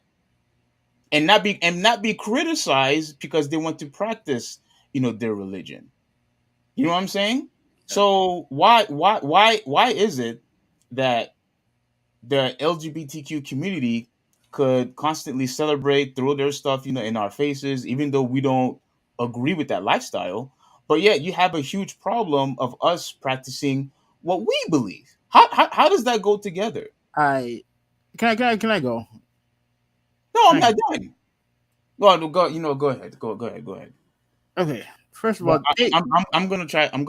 and not be criticized because they want to practice, their religion. You know what I'm saying? So why is it that the LGBTQ community could constantly celebrate, throw their stuff, in our faces, even though we don't agree with that lifestyle, but yet you have a huge problem of us practicing what we believe. How does that go together? I can I go? No, Can I'm I not go? done. Go. Go ahead. Go ahead. Go ahead. Okay. First of Well, all, they, I'm gonna try. Let me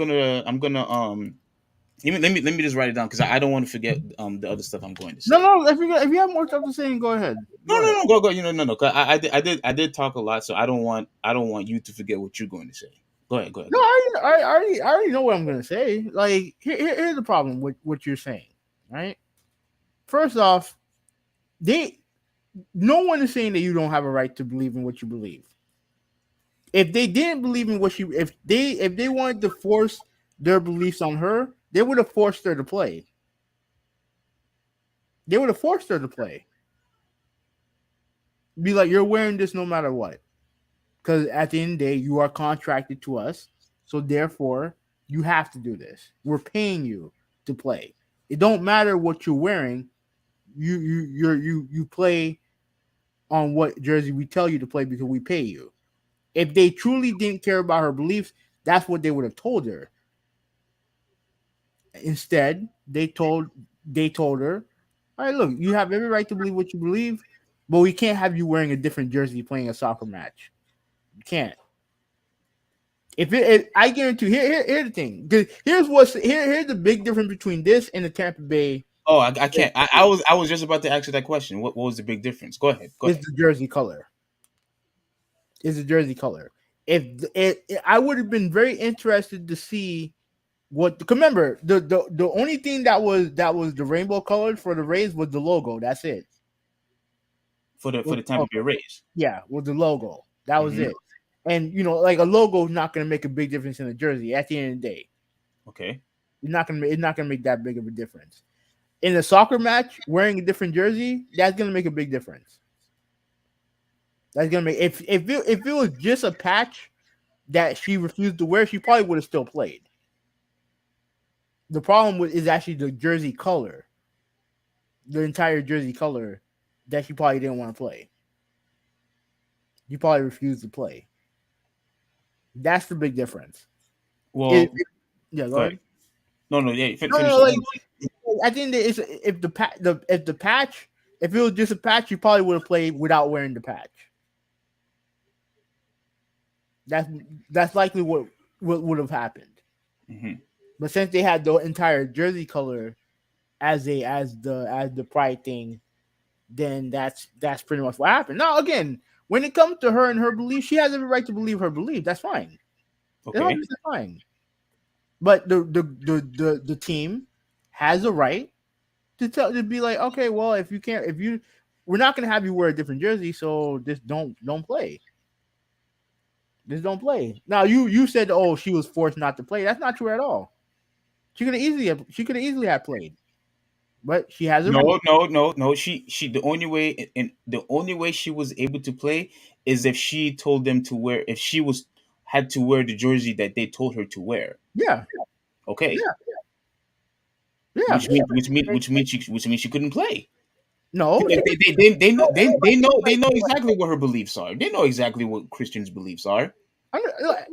just write it down because I don't want to forget the other stuff I'm going to no, say. no. If you have more stuff to say, go ahead. No, Go no, ahead. no, go. No. 'Cause I did talk a lot, so I don't want you to forget what you're going to say. Go ahead. Go ahead. No, Go ahead. I already know what I'm gonna say. Like, here's the problem with what you're saying. Right. First off, they no one is saying that you don't have a right to believe in what you believe. If they didn't believe in what she, if they wanted to force their beliefs on her, they would have forced her to play. They would have forced her to play. Be like, you're wearing this no matter what. Because at the end of the day, you are contracted to us. So therefore, you have to do this. We're paying you to play. It don't matter what you're wearing. You play on what jersey we tell you to play because we pay you. If they truly didn't care about her beliefs, that's what they would have told her. Instead, they told her, all right, look, you have every right to believe what you believe, but we can't have you wearing a different jersey playing a soccer match. You can't. If I guarantee here's the thing. Here's the big difference between this and the Tampa Bay Oh, I can't. I was just about to ask you that question. What was the big difference? Go ahead. Go is ahead. the jersey color. Is the jersey color. If I would have been very interested to see what. Remember, the only thing that was the rainbow colored for the Rays was the logo. That's it. For the Was for the the Tampa Bay logo. Rays. Yeah, was the logo. That was Hmm. it. And like a logo is not going to make a big difference in a jersey. At the end of the day, Okay. it's not going to make that big of a difference. In a soccer match, wearing a different jersey, that's going to make a big difference. That's going to make if it was just a patch that she refused to wear, she probably would have still played. The problem is actually the jersey color, the entire jersey color that she probably didn't want to play. She probably refused to play. That's the big difference. Well, Yeah, go go ahead. ahead. No, no, yeah. No, Finish no, up. like I think that if the patch, if it was just a patch, you probably would have played without wearing the patch. That's that's likely what would have happened. Hmm. But since they had the entire jersey color as the pride thing, then that's pretty much what happened. Now again, when it comes to her and her belief, she has every right to believe her belief. That's fine. It's Okay. 100% fine. But the team has a right to be like, okay, well, if you we're not gonna have you wear a different jersey, so just don't play. Just don't play. Now you said, oh, she was forced not to play. That's not true at all. She could have easily have played, but she has a right. No, no, no, no. She the only way she was able to play is if she told them to wear if she was had to wear the jersey that they told her to wear. Yeah, Okay. yeah, yeah. Which means she couldn't play. No, she They know exactly what her beliefs are. They know exactly what Christians' beliefs are.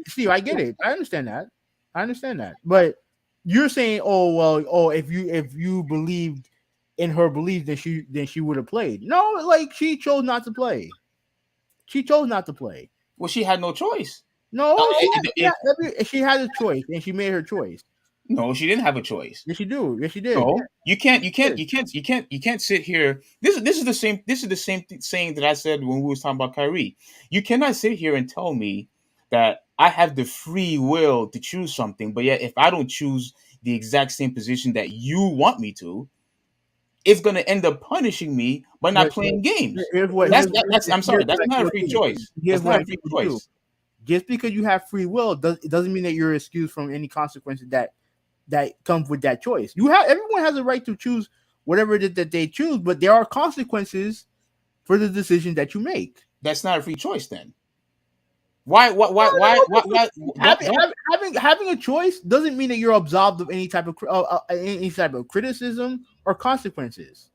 Steve, I get it. I understand that. I understand that. But you're saying, oh well, oh if you believed in her belief, then she would have played. No, like she chose not to play. She chose not to play. Well, she had no choice. No, If she had a choice and she made her choice. no, she didn't have a choice. Yes, she do. Yes, she did. No, you can't. You She can't. did. You can't sit here. This is the same. This is the same saying that I said when we was talking about Kyrie. You cannot sit here and tell me that I have the free will to choose something, but yet if I don't choose the exact same position that you want me to, it's gonna end up punishing me by not But playing games. here's what That's. I'm sorry. here's That's what I not a told free you. choice. Here's That's what not I a free told you. choice. Just because you have free will it doesn't mean that you're excused from any consequences that comes with that choice. Everyone has a right to choose whatever it is that they choose, but there are consequences for the decision that you make. That's not a free choice. Then why? Why? Don't. Having a choice doesn't mean that you're absolved of any type of criticism or consequences.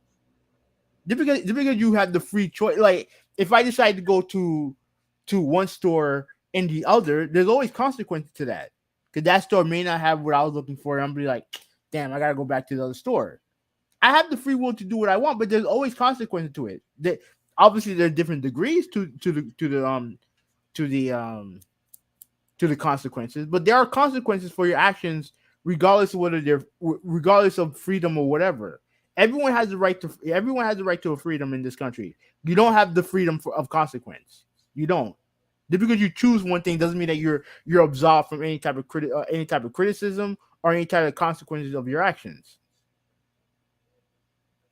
Just because you have the free choice, like if I decide to go to one store and the other, there's always consequences to that. Because that store may not have what I was looking for. And I'm gonna be like, damn, I gotta go back to the other store. I have the free will to do what I want, but there's always consequences to it. That obviously there are different degrees to the consequences, but there are consequences for your actions, regardless of regardless of freedom or whatever. Everyone has the right to a freedom in this country. You don't have the freedom of consequence. You don't. Just because you choose one thing doesn't mean that you're absolved from any type of criticism or any type of consequences of your actions.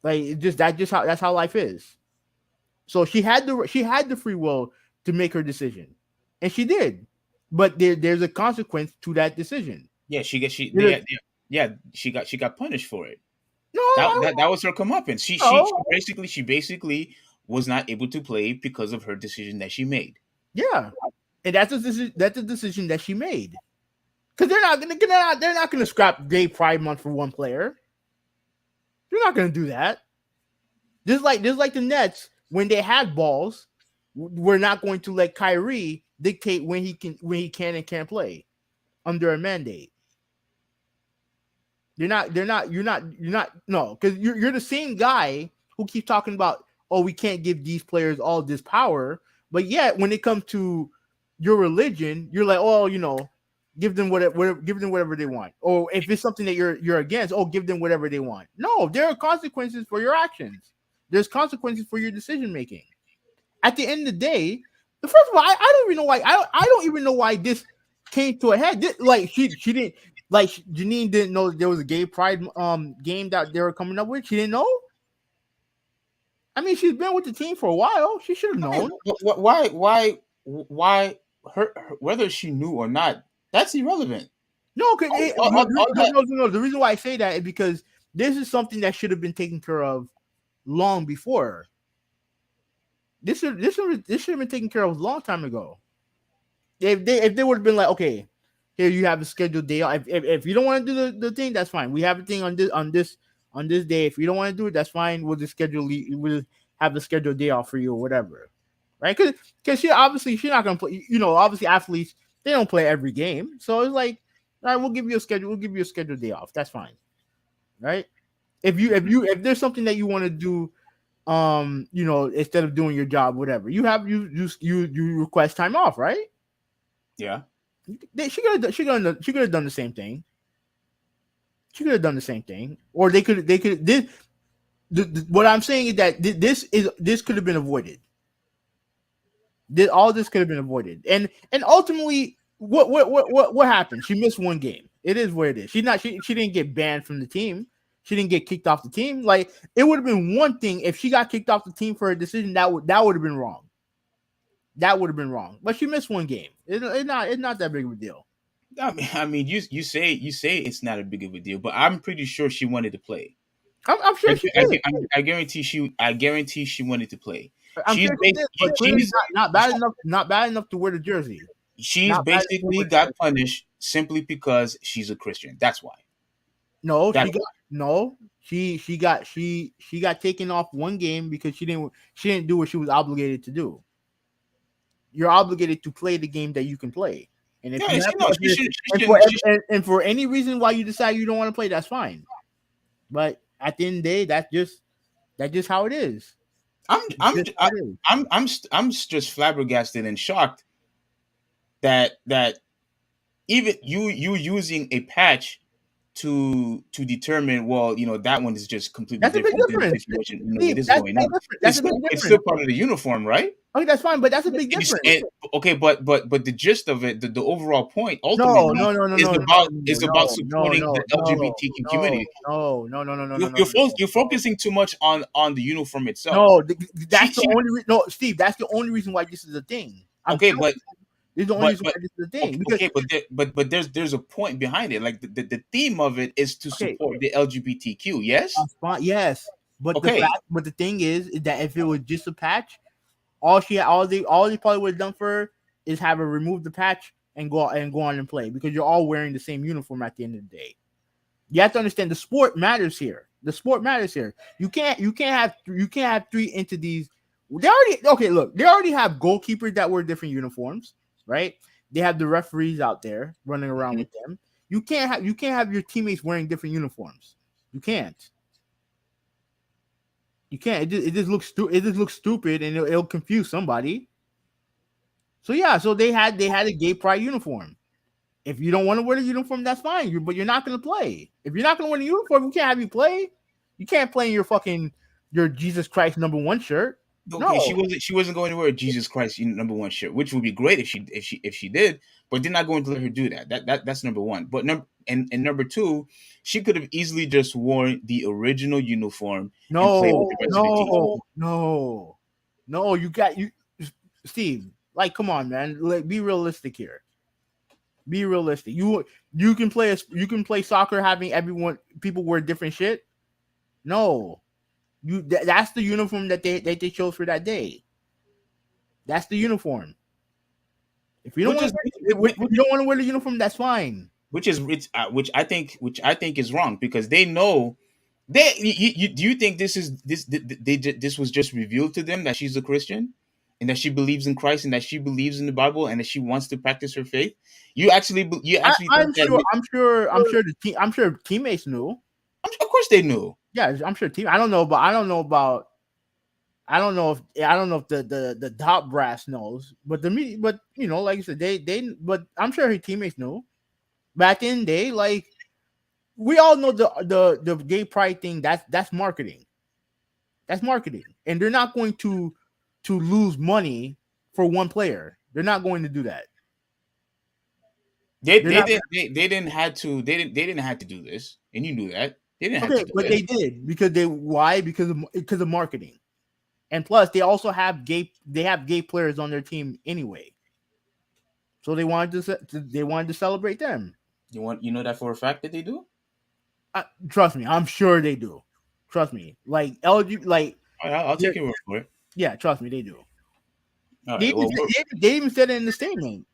Like that's how life is. So she had the free will to make her decision, and she did. But there's a consequence to that decision. Yeah, There's- she got punished for it. no, That was her comeuppance. She basically was not able to play because of her decision that she made. yeah, and that's a decision that she made. Because they're not gonna scrap Gay Pride Month for one player. They're not gonna do that. Just like the Nets, when they had balls, we're not going to let Kyrie dictate when he can and can't play under a mandate. You're not no, because you're the same guy who keeps talking about, oh, we can't give these players all this power, but yet when it comes to your religion, you're like, oh, give them whatever they want. Or if it's something that you're against, oh, give them whatever they want. No, there are consequences for your actions. There's consequences for your decision making. At the end of the day, first of all, I don't even know why I don't even know why this came to a head. Like she didn't, like Janine didn't know there was a gay pride game that they were coming up with. She didn't know. I mean, she's been with the team for a while. She should have known. Why her whether she knew or not, that's irrelevant. No, no. The reason why I say that is because this is something that should have been taken care of long before. This should have been taken care of a long time ago. If they would have been like, okay, here you have a scheduled day. If you don't want to do the thing, that's fine. We have a thing on this day. If you don't want to do it, that's fine. We'll just have the scheduled day off for you or whatever, right? Because she's not gonna play. Obviously athletes, they don't play every game, so it's like, all right, we'll give you a schedule. We'll give you a scheduled day off. That's fine, right? If there's something that you want to do, instead of doing your job, whatever, you request time off, right? Yeah. She could have done the same thing. She could have done the same thing, or they could. What I'm saying is that this could have been avoided. All this could have been avoided, and ultimately, what happened? She missed one game. It is what it is. She didn't get banned from the team. She didn't get kicked off the team. Like, it would have been one thing if she got kicked off the team for a decision that would have been wrong. That would have been wrong. But she missed one game. It's not that big of a deal. I mean, you say it's not a big of a deal, but I'm pretty sure she wanted to play. I'm sure she did. I guarantee she wanted to play. I'm sure she did, but she's not bad enough. Not bad enough to wear the jersey. She's basically got punished simply because she's a Christian. That's why. No, she got taken off one game because she didn't do what she was obligated to do. You're obligated to play the game that you can play, and if for any reason why you decide you don't want to play, that's fine. But at the end of the day, that's just how it is. I'm just flabbergasted and shocked that even you using a patch to determine, well, that one is just completely different than the situation it is going on. It's still part of the uniform, right? Okay, that's fine, but that's a big difference. Okay, but the gist of it, the overall point, ultimately, is about supporting the LGBTQ community. No. You're focusing too much on the uniform itself. No, that's the only Steve. That's the only reason why this is a thing. Okay, but it's the only reason why this is a thing. Okay, but there's a point behind it. Like the theme of it is to support the LGBTQ. Yes. Yes, but the thing is that if it was just a patch, all he probably would have done for her is have her remove the patch and go on and play, because you're all wearing the same uniform at the end of the day. You have to understand the sport matters here. The sport matters here. You can't have three entities. They already have goalkeepers that wear different uniforms, right? They have the referees out there running around with them. You can't have your teammates wearing different uniforms. You can't. You can't. It just looks It just looks stupid, and it'll confuse somebody. So yeah, so they had a gay pride uniform. If you don't want to wear the uniform, that's fine. But you're not going to play. If you're not going to wear the uniform, we can't have you play. You can't play in your Jesus Christ #1 shirt. Okay, No, she wasn't going to wear Jesus Christ #1 shirt, which would be great if she did, but they're not going to let her do that. That's number one. But number two, she could have easily just worn the original uniform and played with no, the rest of the team. no. You got you, Steve. Like, come on, man. Be realistic here. Be realistic. You can play soccer having people wear different shit. No, that's the uniform that they chose for that day. That's the uniform. If you don't Which want is to wear the uniform, that's fine. which I think is wrong because they know do you think this was just revealed to them that she's a Christian and that she believes in Christ and that she believes in the Bible and that she wants to practice her faith? You actually think I'm that? sure. I'm sure teammates knew. Of course they knew. Yeah, I'm sure I don't know, but I don't know about. I don't know if the top brass knows, but but like I said, but I'm sure her teammates knew. Back in the day, like we all know the gay pride thing. That's marketing. That's marketing, and they're not going to lose money for one player. They're not going to do that. They They're they not didn't they didn't have to they didn't have to do this, and you knew that they didn't have okay, to do but it. they did because of marketing, and plus they also have gay players on their team anyway. So they wanted to celebrate them. You know that for a fact that they do. Trust me, I'm sure they do. Trust me, like LG, like All right, I'll take your word for it. yeah, trust me, they do. All They right. even, Well, they even said it in the statement.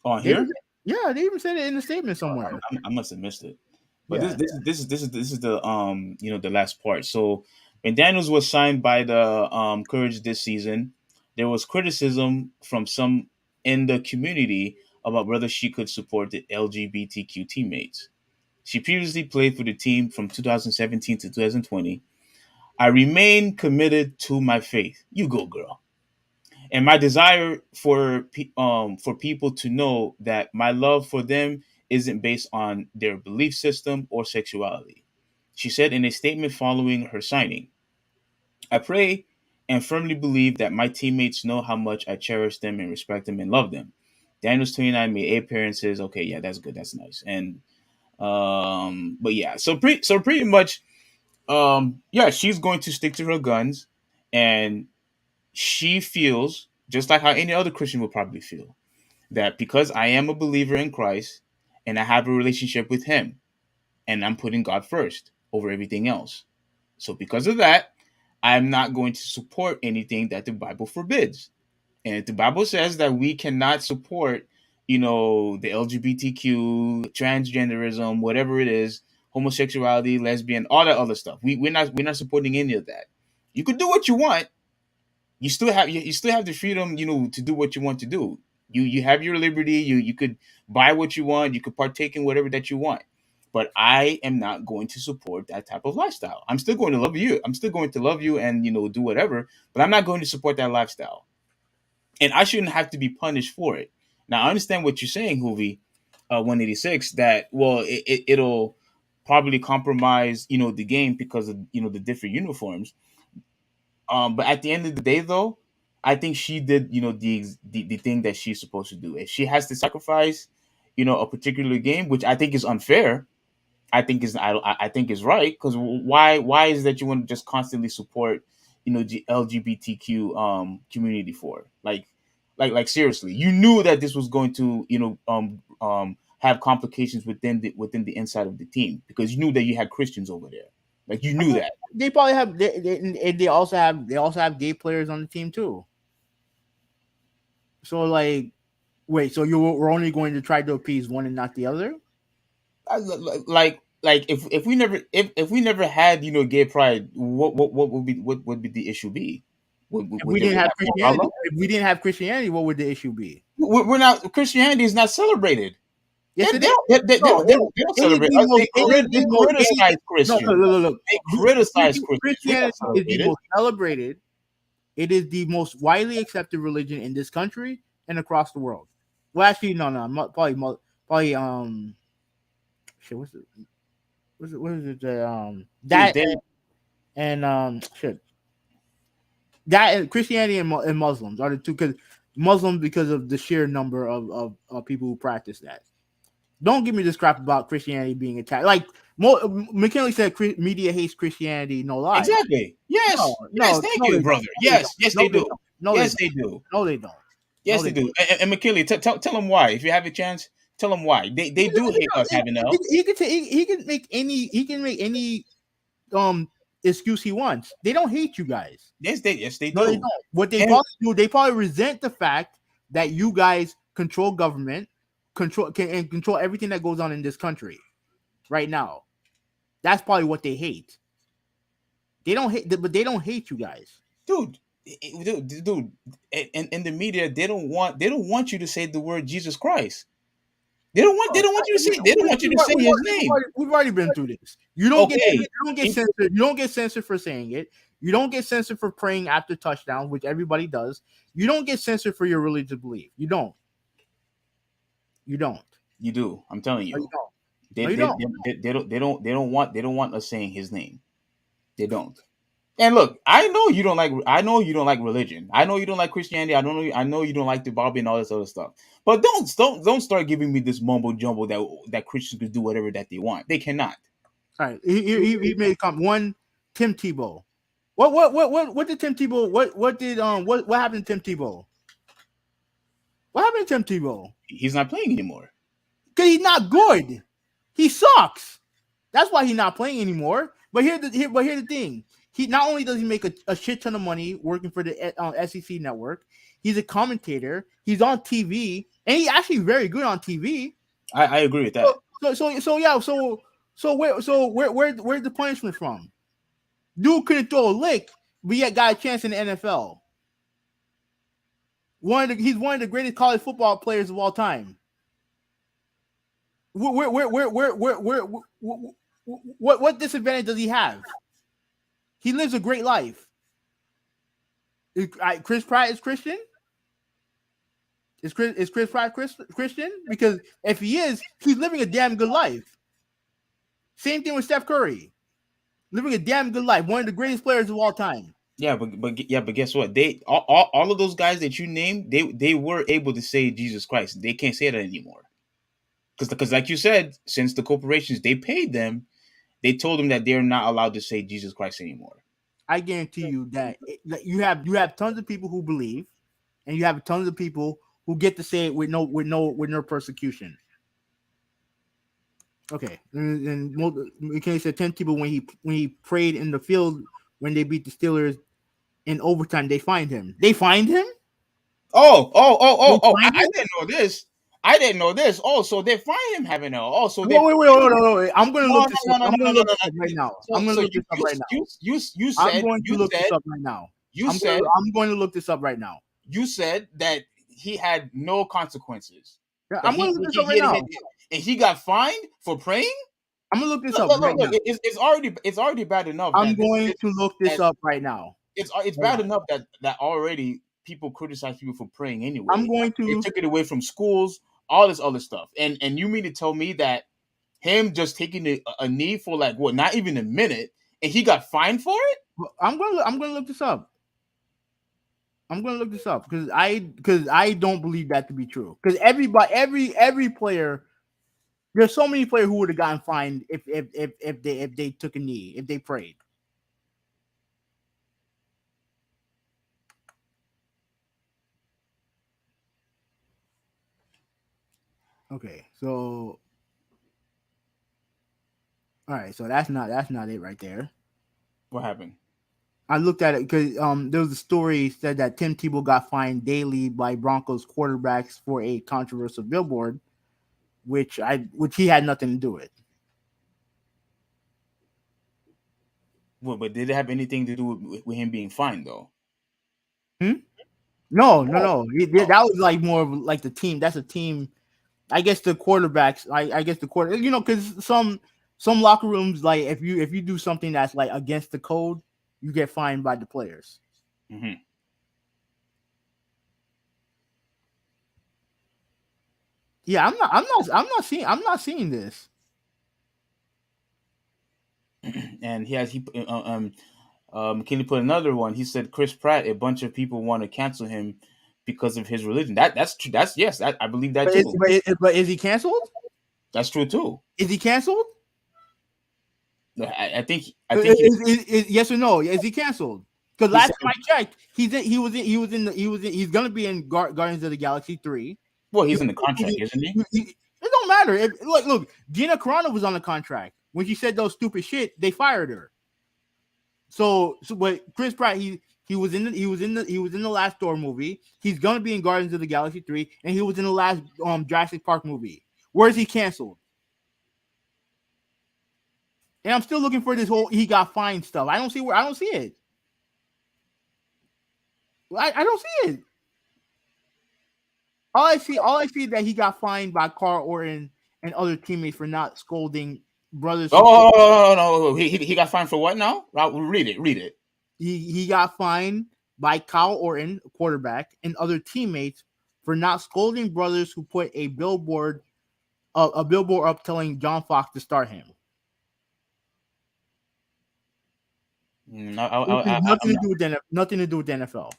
on They here, yeah, they even said it in the statement somewhere. I must have missed it. But Yeah, this is the the last part. So when Daniels was signed by the Courage this season, there was criticism from some in the community about whether she could support the LGBTQ teammates. She previously played for the team from 2017 to 2020. I remain committed to my faith. You go, girl. And my desire for people to know that my love for them isn't based on their belief system or sexuality. She said in a statement following her signing, I pray and firmly believe that my teammates know how much I cherish them and respect them and love them. Daniels 29 made 8 appearances. Okay, yeah, that's good. That's nice. And but yeah, so pretty much yeah, she's going to stick to her guns, and she feels just like how any other Christian would probably feel that because I am a believer in Christ and I have a relationship with him and I'm putting God first over everything else. So because of that, I'm not going to support anything that the Bible forbids. And if the Bible says that we cannot support, the LGBTQ, transgenderism, whatever it is, homosexuality, lesbian, all that other stuff, we're not supporting any of that. You could do what you want. You still have the freedom, to do what you want to do. You have your liberty. You could buy what you want. You could partake in whatever that you want. But I am not going to support that type of lifestyle. I'm still going to love you. I'm still going to love you and do whatever. But I'm not going to support that lifestyle, and I shouldn't have to be punished for it. Now I understand what you're saying, Hoovy, 186. That it'll probably compromise the game because of the different uniforms. But at the end of the day, though, I think she did, the thing that she's supposed to do. If she has to sacrifice, a particular game, which I think is unfair, I think is right. Because why is that you want to just constantly support, the LGBTQ community for like seriously, you knew that this was going to have complications within the inside of the team because you knew that you had Christians over there. Like you knew that. They probably have. They also have gay players on the team too. So like, wait, so you were only going to try to appease one and not the other? Like if we never had gay pride, what would be the issue be? If Would we there didn't be have like more Christianity, problem? what would the issue be? We're not Christianity is not celebrated. Yes, They it is. don't celebrate us. They criticize Christians. Look. They criticize Christians. We don't Christianity is celebrate the it. most celebrated. It is the most widely accepted religion in this country and across the world. Well, actually, no, probably shit. What is it? That Dude, and shit. That and Christianity and Muslims are the two, because Muslims, because of the sheer number of people who practice that. Don't give me this crap about Christianity being attacked. Like McKinley said, media hates Christianity. No lie. exactly. Yes. Yes. Thank you, brother. Yes. Yes, they do. Yes, they do. No, they don't. Yes, they do. And McKinley, tell them why. If you have a chance, tell them why. They do hate us having L. He can make any excuse he wants. They don't hate you guys. Yes, they do. No, they don't. What they probably do, they probably resent the fact that you guys control government, control everything that goes on in this country right now. That's probably what they hate. They don't hate, but they don't hate you guys, dude. In the media, they don't want you to say the word Jesus Christ. They don't want you to say. They don't want you to say his name. We've already been through this. You don't get censored. You don't get censored for saying it. You don't get censored for praying after touchdown, which everybody does. You don't get censored for your religious belief. You don't. You do. I'm telling you. No, you don't. They don't want us saying his name. They don't. And look, I know you don't like religion. I know you don't like Christianity. I know you don't like the Bible and all this other stuff. But don't start giving me this mumbo jumbo that Christians could do whatever that they want. They cannot. All right. He made a comment. One, Tim Tebow. What did Tim Tebow? What happened to Tim Tebow? What happened to Tim Tebow? He's not playing anymore. Because he's not good. He sucks. That's why he's not playing anymore. But here's the thing. He not only does he make a shit ton of money working for the SEC network, he's a commentator. He's on TV, and he's actually very good on TV. I agree with that. Where's the punishment from? Dude couldn't throw a lick, but yet got a chance in the NFL. He's one of the greatest college football players of all time. What disadvantage does he have? He lives a great life. Chris Pratt is Christian? Is Chris Pratt Christian? Because if he is, he's living a damn good life. Same thing with Steph Curry. Living a damn good life. One of the greatest players of all time. Yeah, but guess what? They all of those guys that you named, they were able to say Jesus Christ. They can't say that anymore. Because like you said, since the corporations, they paid them, they told them that they're not allowed to say Jesus Christ anymore. I guarantee you that you have tons of people who believe, and you have tons of people who get to say it with no persecution. Okay, and McKinney said 10 people when he prayed in the field when they beat the Steelers in overtime. They fined him. They fined him. Oh! I didn't know this. Oh, so they find him having wait. I'm going to look this up. I'm going to look this up right now. I'm going to look this up right now. You said I'm going to look this up right now. I'm going to look this up right now. You said that he had no consequences. I'm going to look this up right now. And he got fined for praying? I'm going to look this up right now. It's already bad enough. I'm going to look this up right now. It's bad enough that already people criticize people for praying anyway. They took it away from schools, all this other stuff. And you mean to tell me that him just taking a knee for not even a minute, and he got fined for it? I'm gonna look this up. I'm gonna look this up because I don't believe that to be true. Because every player, there's so many players who would have gotten fined if they took a knee, if they prayed. Okay, so all right, so that's not it right there. What happened? I looked at it because there was a story said that Tim Tebow got fined daily by Broncos quarterbacks for a controversial billboard, which he had nothing to do with. Well, but did it have anything to do with him being fined though? No. That was more of the team. That's a team. I guess the quarterbacks. I guess the quarter. You know, because some locker rooms, like if you do something that's like against the code, you get fined by the players. Mm-hmm. Yeah, I'm not seeing this. And McKinney put another one. He said Chris Pratt. A bunch of people want to cancel him because of his religion. That's true. That's yes. I believe that too. But is he canceled? That's true too. Is he canceled? I think Yes or no? Is he canceled? Because last time I checked, he's gonna be in Guardians of the Galaxy 3. Well, he's in the contract, isn't he? It don't matter. Look, Gina Carano was on the contract. When she said those stupid shit, they fired her. So but Chris Pratt, he was in the last Thor movie. He's gonna be in Guardians of the Galaxy 3, and he was in the last Jurassic Park movie. Where is he canceled? And I'm still looking for this whole he got fined stuff. I don't see it. I don't see it. All I see is that he got fined by Carl Orton and other teammates for not scolding brothers. Oh no! He got fined for what now? Read it. He got fined by Kyle Orton, quarterback, and other teammates for not scolding brothers who put a billboard up telling John Fox to start him. Nothing to do with the NFL.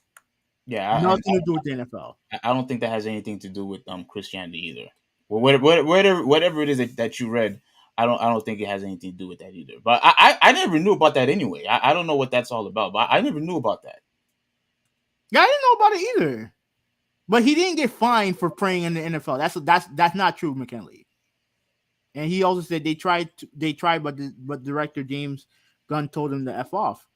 Yeah, nothing to do with the NFL. I don't think that has anything to do with Christianity either. Well, whatever it is that you read, I don't think it has anything to do with that either. But I never knew about that anyway. I don't know what that's all about. But I never knew about that. Yeah, I didn't know about it either. But he didn't get fined for praying in the NFL. That's not true, McKinley. And he also said they tried, but director James Gunn told him to F off.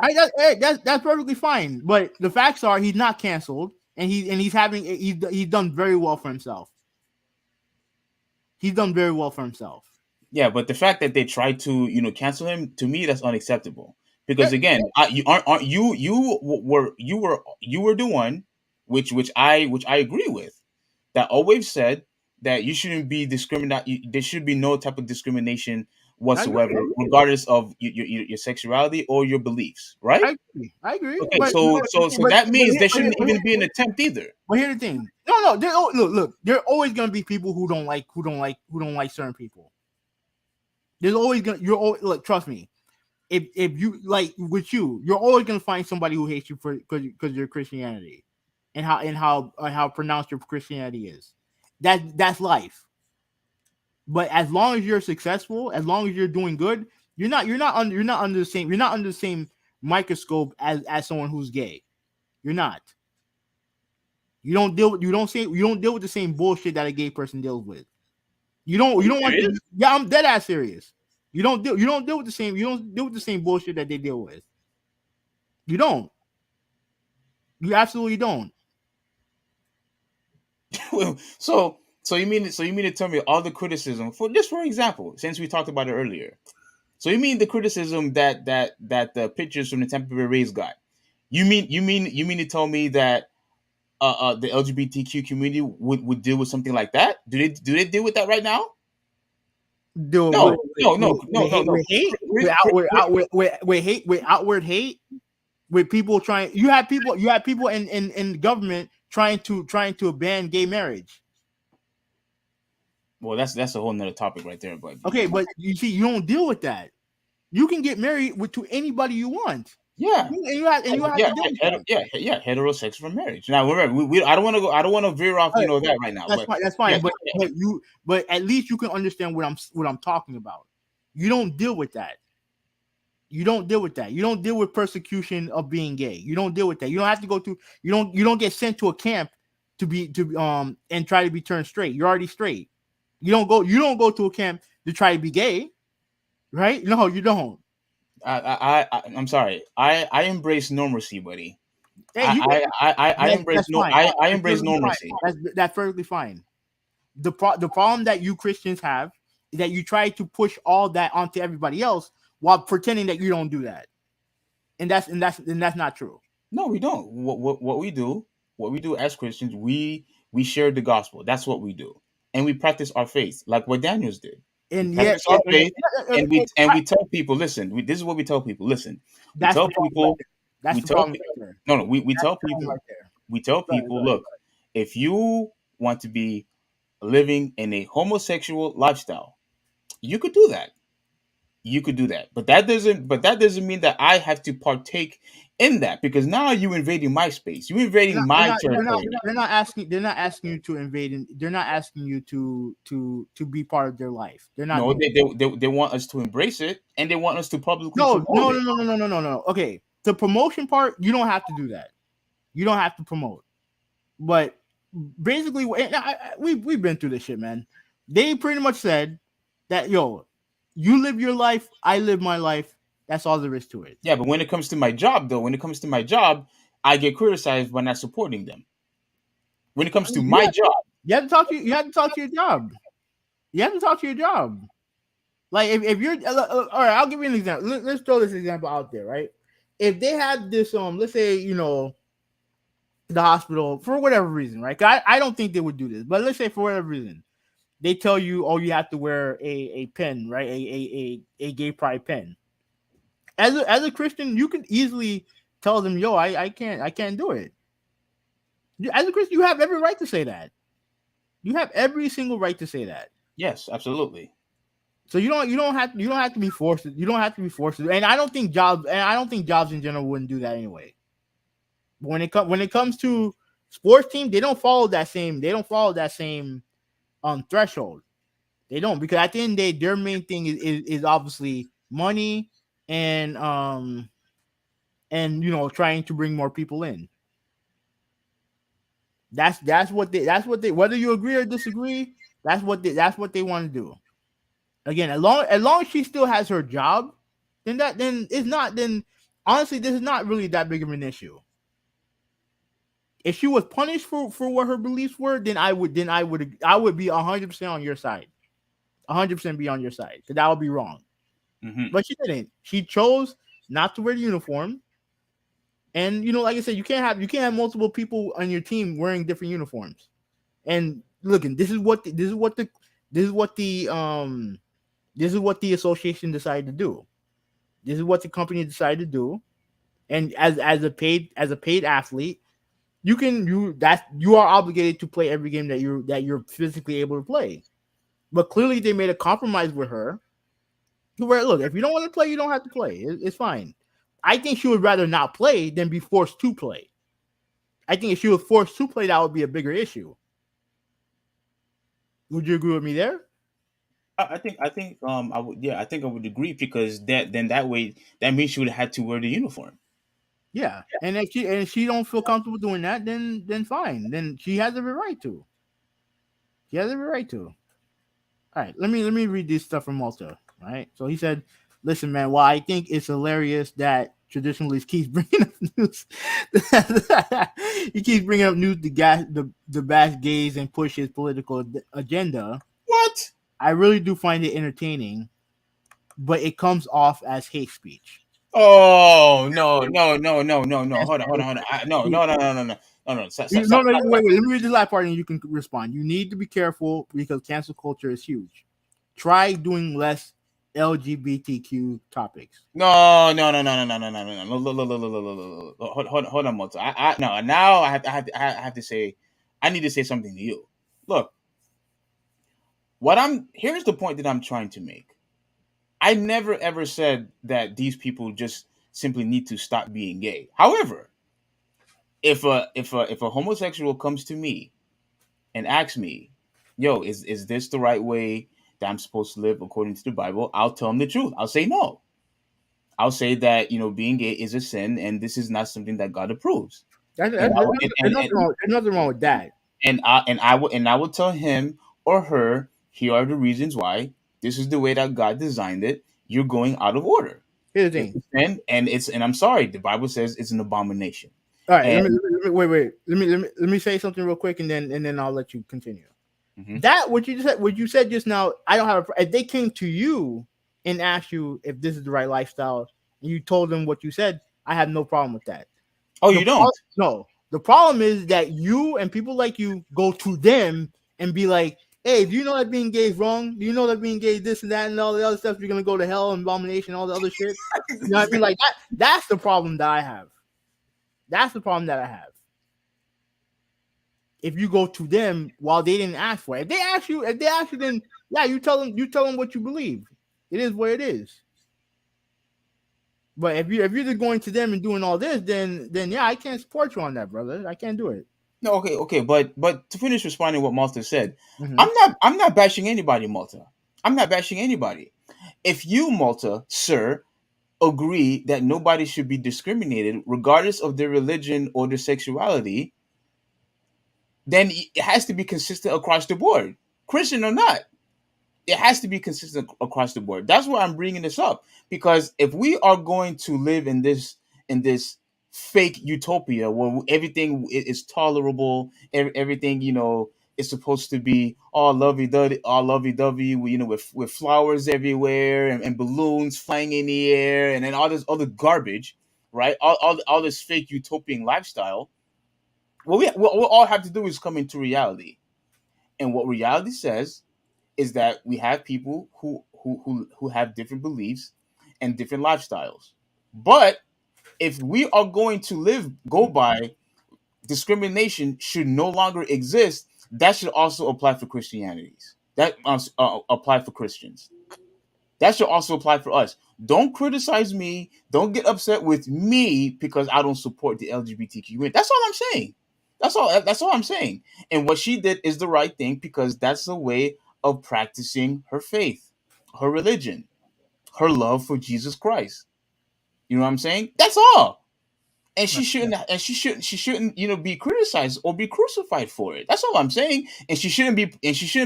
That's perfectly fine. But the facts are he's not canceled, and he's done very well for himself. He's done very well for himself. Yeah, but the fact that they tried to cancel him, to me that's unacceptable. Because again, you were the one which I agree with, that always said that you shouldn't be discriminated. There should be no type of discrimination whatsoever, regardless of your sexuality or your beliefs, right? I agree. Okay, so that means there shouldn't even be an attempt either. But here's the thing: no, look, there are always gonna be people who don't like certain people. There's always look. Trust me, if you like with you're always gonna find somebody who hates you because your Christianity, and how pronounced your Christianity is. That's life. But as long as you're successful, as long as you're doing good, you're not under the same microscope as someone who's gay. You're not. You don't deal with the same bullshit that a gay person deals with. You don't want to, yeah, I'm dead ass serious. You don't deal with the same bullshit that they deal with. You don't. You absolutely don't. So you mean to tell me all the criticism for example, since we talked about it earlier. So you mean the criticism that the pictures from the Tampa Bay Rays got? You mean to tell me that the LGBTQ community would deal with something like that? Do they deal with that right now? No. With outward hate, with people trying. You have people in government trying to ban gay marriage. Well, that's a whole nother topic right there. But okay, but you see, you don't deal with that. You can get married to anybody you want. Yeah, and heterosexual marriage. Now, remember, I don't want to veer off, that right now. That's fine. But at least you can understand what I'm talking about. You don't deal with that. You don't deal with that. You don't deal with persecution of being gay. You don't deal with that. You don't have to go to. You don't get sent to a camp to and try to be turned straight. You're already straight. You don't go to a camp to try to be gay, right? No, you don't. I'm sorry. I embrace normalcy, buddy. Hey, I embrace normalcy. That's perfectly fine. The problem that you Christians have is that you try to push all that onto everybody else while pretending that you don't do that, and that's not true. No, we don't. What we do as Christians, we We share the gospel. That's what we do, and we practice our faith, like what Daniels did. We And practice our faith, and and we tell people, listen. This is what we tell people. Listen, we that's tell the problem right people, there. That's we the tell problem people. right there. No, no, we That's tell the problem people, right there. Go ahead, go ahead. look, if you want to be living in a homosexual lifestyle, you could do that. You could do that, but that doesn't mean that I have to partake in that, because now you invading my space. You invading my territory now. They're not asking you to invade. They're not asking you to be part of their life. They're not No, doing. they want us to embrace it, and they want us to publicly No, promote no, it. no, no, no, no, no, no, no. Okay, the promotion part, you don't have to do that. You don't have to promote. But basically, we've been through this shit, man. They pretty much said that, yo, you live your life, I live my life. That's all there is to it. Yeah, but when it comes to my job, though, I get criticized by not supporting them. When it comes to my job, You have to talk to you have to talk to your job. You have to talk to your job. Like if you're all right, I'll give you an example. Let's throw this example out there, right? If they had this, let's say, the hospital for whatever reason, right? 'Cause I don't think they would do this, but let's say for whatever reason, they tell you, oh, you have to wear a pen, right? A gay pride pen. As a Christian, you can easily tell them, yo, I can't do it. As a Christian, you have every right to say that. You have every single right to say that. yes, absolutely. So you don't have to be forced. You don't have to be forced to. And I don't think jobs in general wouldn't do that anyway. But when it comes to sports team, they don't follow that same threshold. They don't, because at the end of the day, their main thing is obviously money and trying to bring more people in. That's what they whether you agree or disagree, that's what they want to do. Again, as long as she still has her job, then honestly, this is not really that big of an issue. If she was punished for what her beliefs were, then I would be 100% on your side. 100% be on your side, because that would be wrong. Mm-hmm. But she didn't. She chose not to wear the uniform. And like I said, you can't have multiple people on your team wearing different uniforms. And looking, this is what the association decided to do. This is what the company decided to do. And as a paid athlete, you are obligated to play every game that you're physically able to play. But clearly they made a compromise with her. Where, look, if you don't want to play, you don't have to play. It's fine. I think she would rather not play than be forced to play. I think if she was forced to play, that would be a bigger issue. Would you agree with me there? I think I would, yeah, I think I would agree, because that way that means she would have had to wear the uniform. Yeah. And if she don't feel comfortable doing that, then fine. Then she has every right to. She has every right to. All right, let me read this stuff from Malta. All right, so he said, "Listen, man, while I think it's hilarious that traditionalists keeps bringing up news, he keeps bringing up news the bash gays and push his political agenda. What? I really do find it entertaining, but it comes off as hate speech." Oh no! Hold on. No. Wait. Let me read the last part, and you can respond. You need to be careful because cancel culture is huge. Try doing less LGBTQ topics. No. Hold on, Moto. No. Now I have to say, I need to say something to you. Look, here's the point that I'm trying to make. I never ever said that these people just simply need to stop being gay. However, if a homosexual comes to me and asks me, "Yo, is this the right way that I'm supposed to live according to the Bible?" I'll tell them the truth. I'll say no. I'll say that being gay is a sin, and this is not something that God approves. There's nothing wrong with that. And I will tell him or her, here are the reasons why. This is the way that God designed it. You're going out of order. Here's the thing. And I'm sorry, the Bible says it's an abomination. All right, wait. Let me say something real quick, and then I'll let you continue. Mm-hmm. That what you said just now, I don't have if they came to you and asked you if this is the right lifestyle, and you told them what you said, I have no problem with that. Oh, you don't? No. The problem is that you and people like you go to them and be like, "Hey, do you know that being gay is wrong? Do you know that being gay is this and that and all the other stuff? You're gonna go to hell and abomination, all the other shit." You know what I mean? Like that. That's the problem that I have. That's the problem that I have. If you go to them while they didn't ask for it, if they ask you, then yeah, you tell them what you believe. It is what it is. But if you're just going to them and doing all this, then yeah, I can't support you on that, brother. I can't do it. No, okay, but to finish responding to what Malta said, Mm-hmm. I'm not bashing anybody, Malta. I'm not bashing anybody. If you, Malta, sir, agree that nobody should be discriminated regardless of their religion or their sexuality, then it has to be consistent across the board, Christian or not. It has to be consistent across the board. That's why I'm bringing this up, because if we are going to live in this fake utopia where everything is tolerable, everything is supposed to be all lovey dovey, with flowers everywhere and balloons flying in the air and then all this other garbage, right? All this fake utopian lifestyle. What we all have to do is come into reality, and what reality says is that we have people who have different beliefs and different lifestyles. But if we are going to go by discrimination should no longer exist, that should also apply for Christianities. That apply for Christians. That should also apply for us. Don't criticize me. Don't get upset with me because I don't support the LGBTQ community. That's all I'm saying. That's all I'm saying. And what she did is the right thing because that's a way of practicing her faith, her religion, her love for Jesus Christ. You know what I'm saying? That's all. And she shouldn't be criticized or be crucified for it. That's all I'm saying. And she shouldn't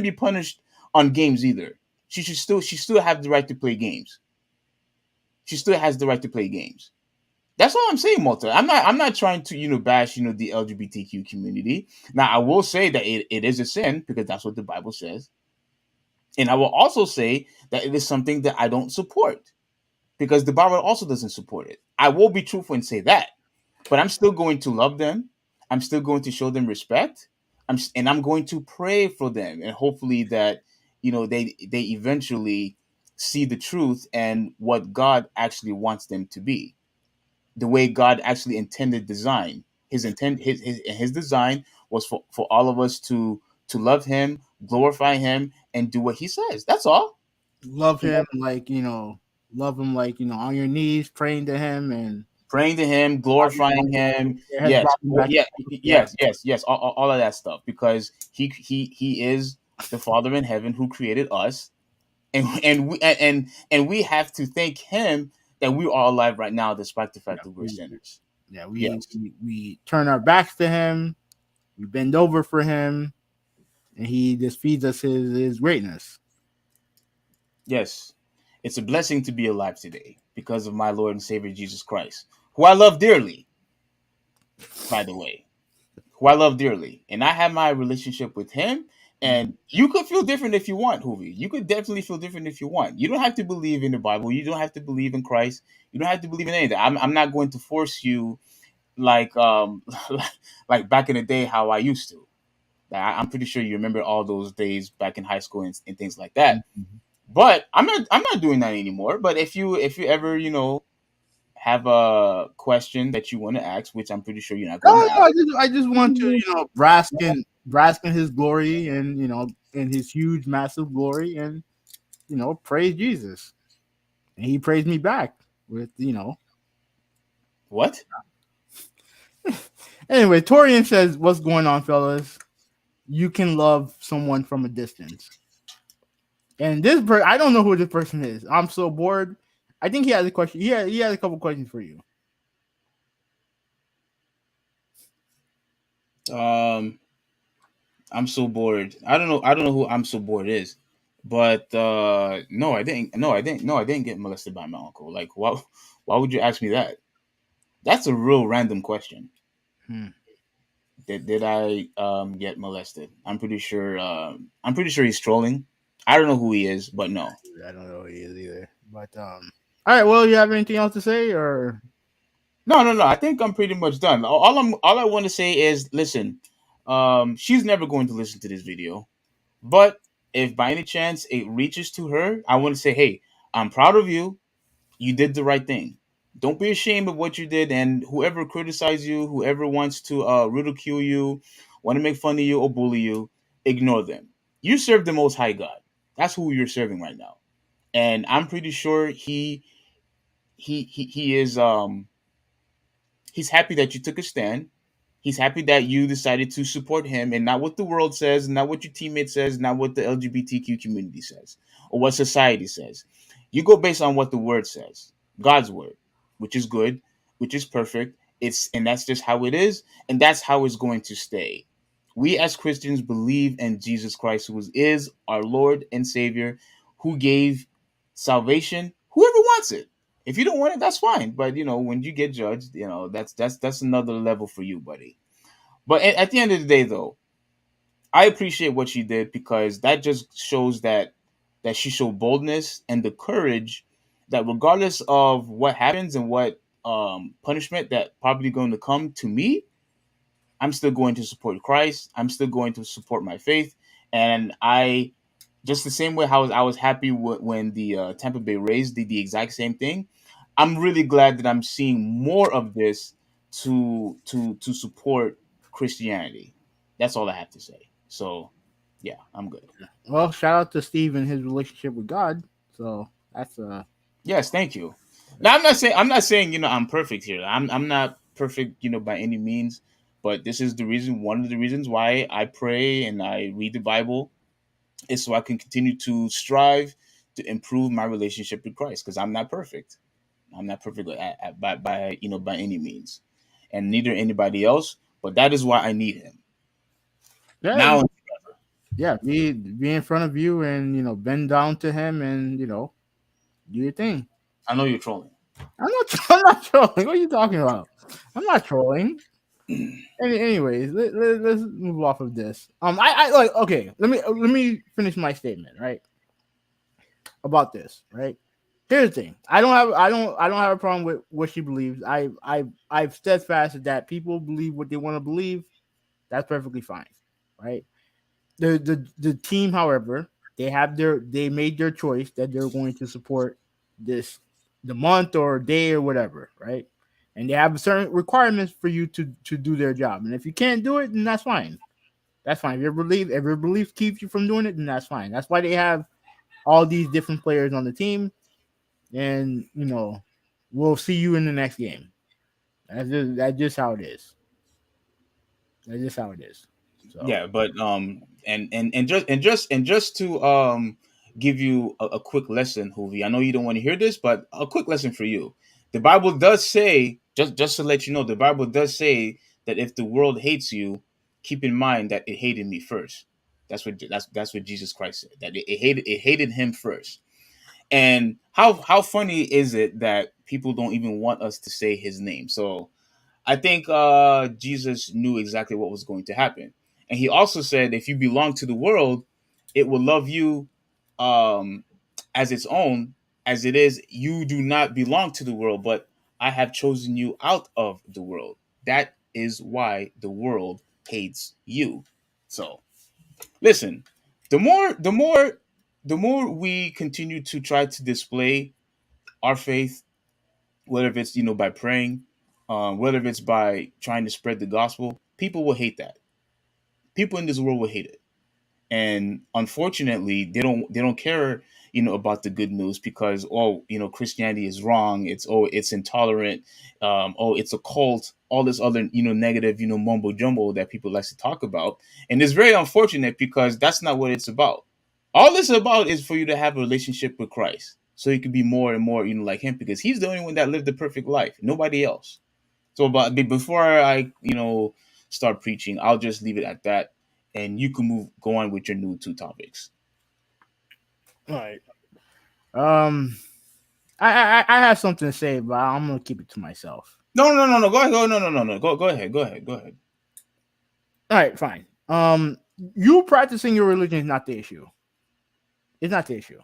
be punished on games either. She still have the right to play games. She still has the right to play games. That's all I'm saying, Malta. I'm not trying to bash the LGBTQ community. Now I will say that it is a sin because that's what the Bible says. And I will also say that it is something that I don't support because the Bible also doesn't support it. I will be truthful and say that. But I'm still going to love them. I'm still going to show them respect. I'm going to pray for them, and hopefully that they eventually see the truth and what God actually wants them to be, the way God actually intended design. His design was for all of us to love Him, glorify Him, and do what He says. That's all. Love him like love him like on your knees, praying to him and Praying to him, glorifying him. your head Yes, dropping back. yeah, Yeah, yes. All of that stuff because he is the Father in heaven who created us, and we have to thank Him that we are alive right now despite the fact that we're sinners. yeah. Yes, We turn our backs to him. We bend over for him, and he just feeds us his greatness. yes. It's a blessing to be alive today because of my Lord and Savior Jesus Christ, who I love dearly. By the way, who I love dearly, and I have my relationship with Him. And you could feel different if you want, Hoovy. You could definitely feel different if you want. You don't have to believe in the Bible. You don't have to believe in Christ. You don't have to believe in anything. I'm not going to force you like like back in the day how I used to. I'm pretty sure you remember all those days back in high school and things like that. But I'm not doing that anymore. But if you ever have a question that you want to ask, which I'm pretty sure you're not going No, to no, ask. I just want to bask in his glory and in his huge massive glory and praise Jesus. And he praised me back with What? Anyway, Torian says, "What's going on, fellas? You can love someone from a distance." And I don't know who this person is. I'm so bored. I think he has a question. He has a couple questions for you. I'm so bored. I don't know who I'm so bored is. But no, I didn't. No, I didn't. No, I didn't get molested by my uncle. Like, why would you ask me that? That's a real random question. Hmm. Did I get molested? I'm pretty sure. I'm pretty sure he's trolling. I don't know who he is, but no. I don't know who he is either. But all right. Well, you have anything else to say or? No. I think I'm pretty much done. All I want to say is, listen, she's never going to listen to this video, but if by any chance it reaches to her, I want to say, hey, I'm proud of you. You did the right thing. Don't be ashamed of what you did, and whoever criticizes you, whoever wants to ridicule you, want to make fun of you or bully you, ignore them. You serve the Most High God. That's who you're serving right now, and I'm pretty sure he is he's happy that you took a stand. He's happy that you decided to support him and not what the world says, not what your teammate says, not what the LGBTQ community says, or what society says. You go based on what the word says, God's word, which is good, which is perfect. And that's just how it is, and that's how it's going to stay. We as Christians believe in Jesus Christ, who is our Lord and Savior, who gave salvation whoever wants it. If you don't want it, that's fine. But when you get judged, that's another level for you, buddy. But at the end of the day, though, I appreciate what she did because that just shows that she showed boldness and the courage that regardless of what happens and what punishment that probably going to come to me, I'm still going to support Christ. I'm still going to support my faith, and I just the same way how I was happy when the Tampa Bay Rays did the exact same thing. I'm really glad that I'm seeing more of this to support Christianity. That's all I have to say. So, yeah, I'm good. Well, shout out to Steve and his relationship with God. So that's Yes, thank you. Now I'm not saying I'm perfect here. I'm not perfect by any means, but this is the reason one of the reasons why I pray and I read the Bible is so I can continue to strive to improve my relationship with Christ because I'm not perfect. I'm not perfect by any means, and neither anybody else. But that is why I need Him yeah, now. yeah. Be in front of you and bend down to him and do your thing. I know you're trolling. I'm not. I'm not trolling. What are you talking about? I'm not trolling. Anyways, let's move off of this. I like okay. Let me finish my statement right about this. Right. Here's the thing. I don't have a problem with what she believes. I've steadfast that people believe what they want to believe. That's perfectly fine. Right. The team, however, they made their choice that they're going to support this the month or day or whatever, right? And they have certain requirements for you to do their job. And if you can't do it, then that's fine. That's fine. If your belief keeps you from doing it, then that's fine. That's why they have all these different players on the team. And we'll see you in the next game. That's just how it is. That's just how it is. So Yeah, but and just to give you a quick lesson, Hoovy. I know you don't want to hear this, but a quick lesson for you. The Bible does say, just to let you know, the Bible does say that if the world hates you, keep in mind that it hated me first. That's what Jesus Christ said. That it hated him first. And how funny is it that people don't even want us to say his name? So I think Jesus knew exactly what was going to happen. And he also said, if you belong to the world, it will love you um, as its own, as it is. You do not belong to the world, but I have chosen you out of the world. That is why the world hates you. So listen, the more we continue to try to display our faith, whether it's by praying, whether it's by trying to spread the gospel, people will hate that. People in this world will hate it, and unfortunately, they don't care about the good news because Christianity is wrong. It's intolerant. It's a cult. All this other negative mumbo jumbo that people like to talk about, and it's very unfortunate because that's not what it's about. All this about is for you to have a relationship with Christ, so you can be more and more like Him because He's the only one that lived the perfect life. Nobody else. So, but before I start preaching, I'll just leave it at that, and you can go on with your new two topics. all right. Um, I have something to say, but I'm gonna keep it to myself. No. Go ahead. No. Go ahead. Go ahead. Go ahead. All right, fine. You practicing your religion is not the issue. It's not the issue.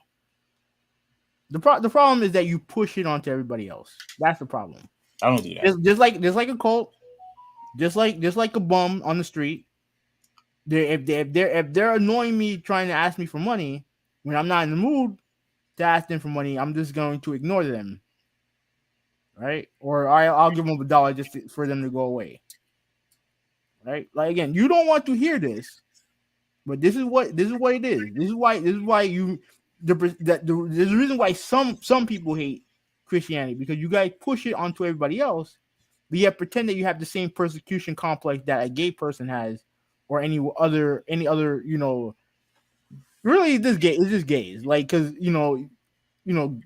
The problem is that you push it onto everybody else. That's the problem. I don't do that. Just like a cult, just like a bum on the street. If they're annoying me trying to ask me for money when I'm not in the mood to ask them for money, I'm just going to ignore them, right? Or I'll give them $1 for them to go away, right? Like again, you don't want to hear this, but this is what it is. This is why you there's a reason why some people hate Christianity, because you guys push it onto everybody else, but yet pretend that you have the same persecution complex that a gay person has, or any other really it's just gays, like, because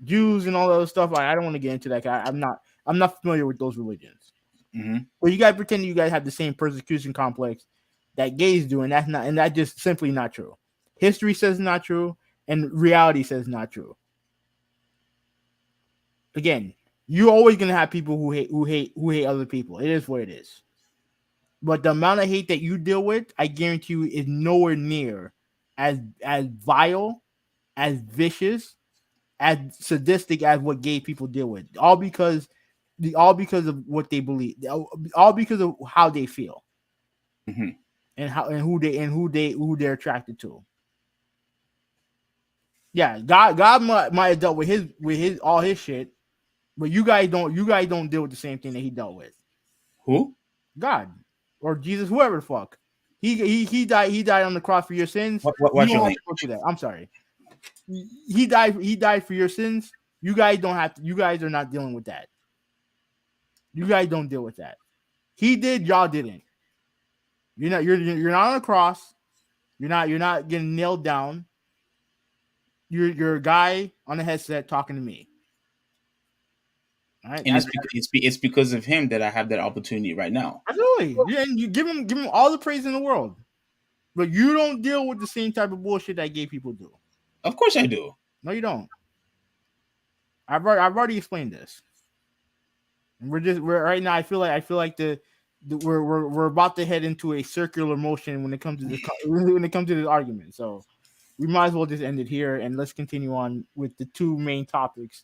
Jews and all that other stuff. I don't want to get into that. I'm not familiar with those religions. Hmm. But you guys pretend you guys have the same persecution complex that gays do, and that's just simply not true. History says not true, and reality says not true. Again, you're always gonna have people who hate other people. It is what it is. But the amount of hate that you deal with, I guarantee you, is nowhere near as vile, as vicious, as sadistic as what gay people deal with. All because of what they believe. All because of how they feel. Hmm. And who they're attracted to. Yeah, God might have dealt with his all his shit, but you guys don't deal with the same thing that he dealt with. Who? God or Jesus, whoever the fuck. He died on the cross for your sins. You What's don't your have link? to go through that. I'm sorry. He died for your sins. You guys don't have to. You guys are not dealing with that. You guys don't deal with that. He did, y'all didn't. You're not on the cross. You're not getting nailed down. You're a guy on a headset talking to me. All right, And it's because of him that I have that opportunity right now. absolutely. Yeah, and you give him all the praise in the world, but you don't deal with the same type of bullshit that gay people do. Of course I do. No, you don't. I've already explained this. And we're right now. I feel like we're about to head into a circular motion when it comes to this argument. So we might as well just end it here and let's continue on with the two main topics.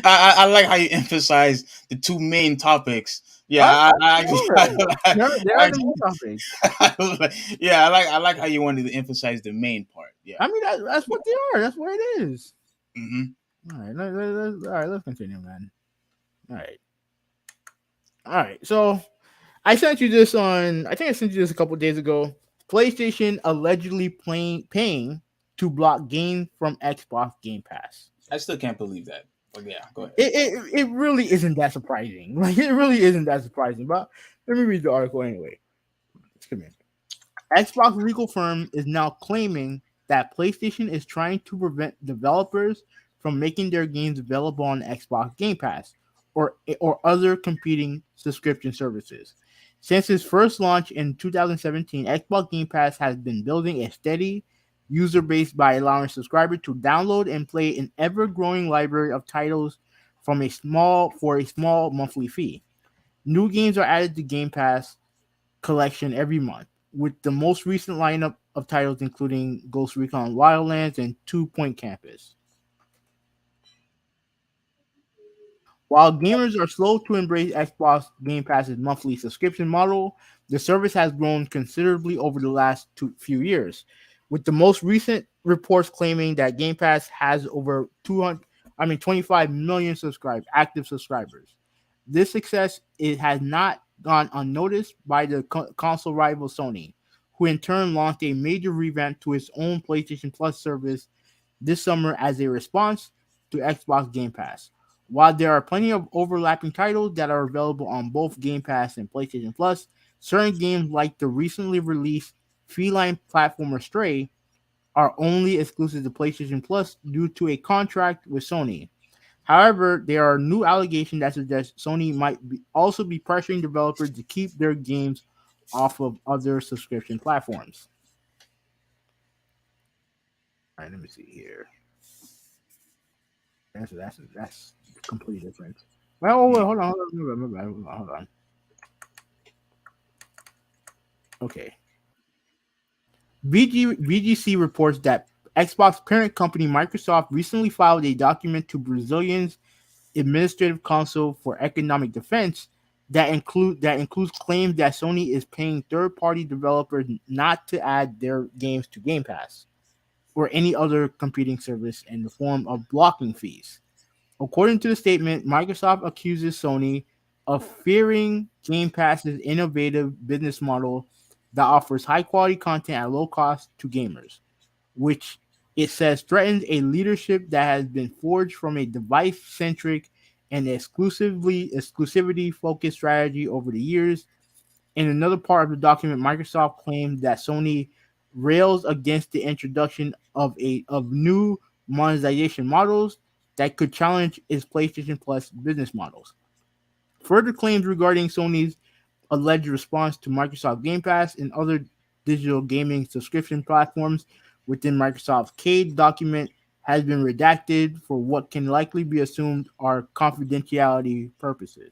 I like how you emphasize the two main topics. Yeah, There are the main topics. yeah, I like how you wanted to emphasize the main part. Yeah. I mean, that's what they are. That's what it is. Hmm. All right, let's continue, man. All right. So I sent you this on. I think I sent you this a couple days ago. PlayStation allegedly paying to block games from Xbox Game Pass. I still can't believe that. But yeah, go ahead. It really isn't that surprising. Like, it really isn't that surprising. But let me read the article anyway. Come here. Xbox legal firm is now claiming that PlayStation is trying to prevent developers from making their games available on Xbox Game Pass or other competing subscription services. Since its first launch in 2017, Xbox Game Pass has been building a steady user base by allowing subscribers to download and play an ever-growing library of titles for a small monthly fee. New games are added to Game Pass collection every month, with the most recent lineup of titles including Ghost Recon Wildlands and Two Point Campus. While gamers are slow to embrace Xbox Game Pass's monthly subscription model, the service has grown considerably over the last few years, with the most recent reports claiming that Game Pass has over 25 million active subscribers. This success has not gone unnoticed by the console rival Sony, who in turn launched a major revamp to its own PlayStation Plus service this summer as a response to Xbox Game Pass. While there are plenty of overlapping titles that are available on both Game Pass and PlayStation Plus, certain games like the recently released feline platformer Stray are only exclusive to PlayStation Plus due to a contract with Sony. However, there are new allegations that suggest Sony might also be pressuring developers to keep their games off of other subscription platforms. All right, let me see here. That's completely different. Well, wait, hold on. Okay. VGC reports that Xbox parent company Microsoft recently filed a document to Brazilian Administrative Council for Economic Defense that includes claims that Sony is paying third-party developers not to add their games to Game Pass or any other competing service in the form of blocking fees. According to the statement, Microsoft accuses Sony of fearing Game Pass's innovative business model that offers high quality content at low cost to gamers, which it says threatens a leadership that has been forged from a device centric and exclusivity focused strategy over the years. In another part of the document, Microsoft claims that Sony rails against the introduction of new monetization models that could challenge its PlayStation Plus business models. Further claims regarding Sony's alleged response to Microsoft Game Pass and other digital gaming subscription platforms within Microsoft's CADE document has been redacted for what can likely be assumed are confidentiality purposes.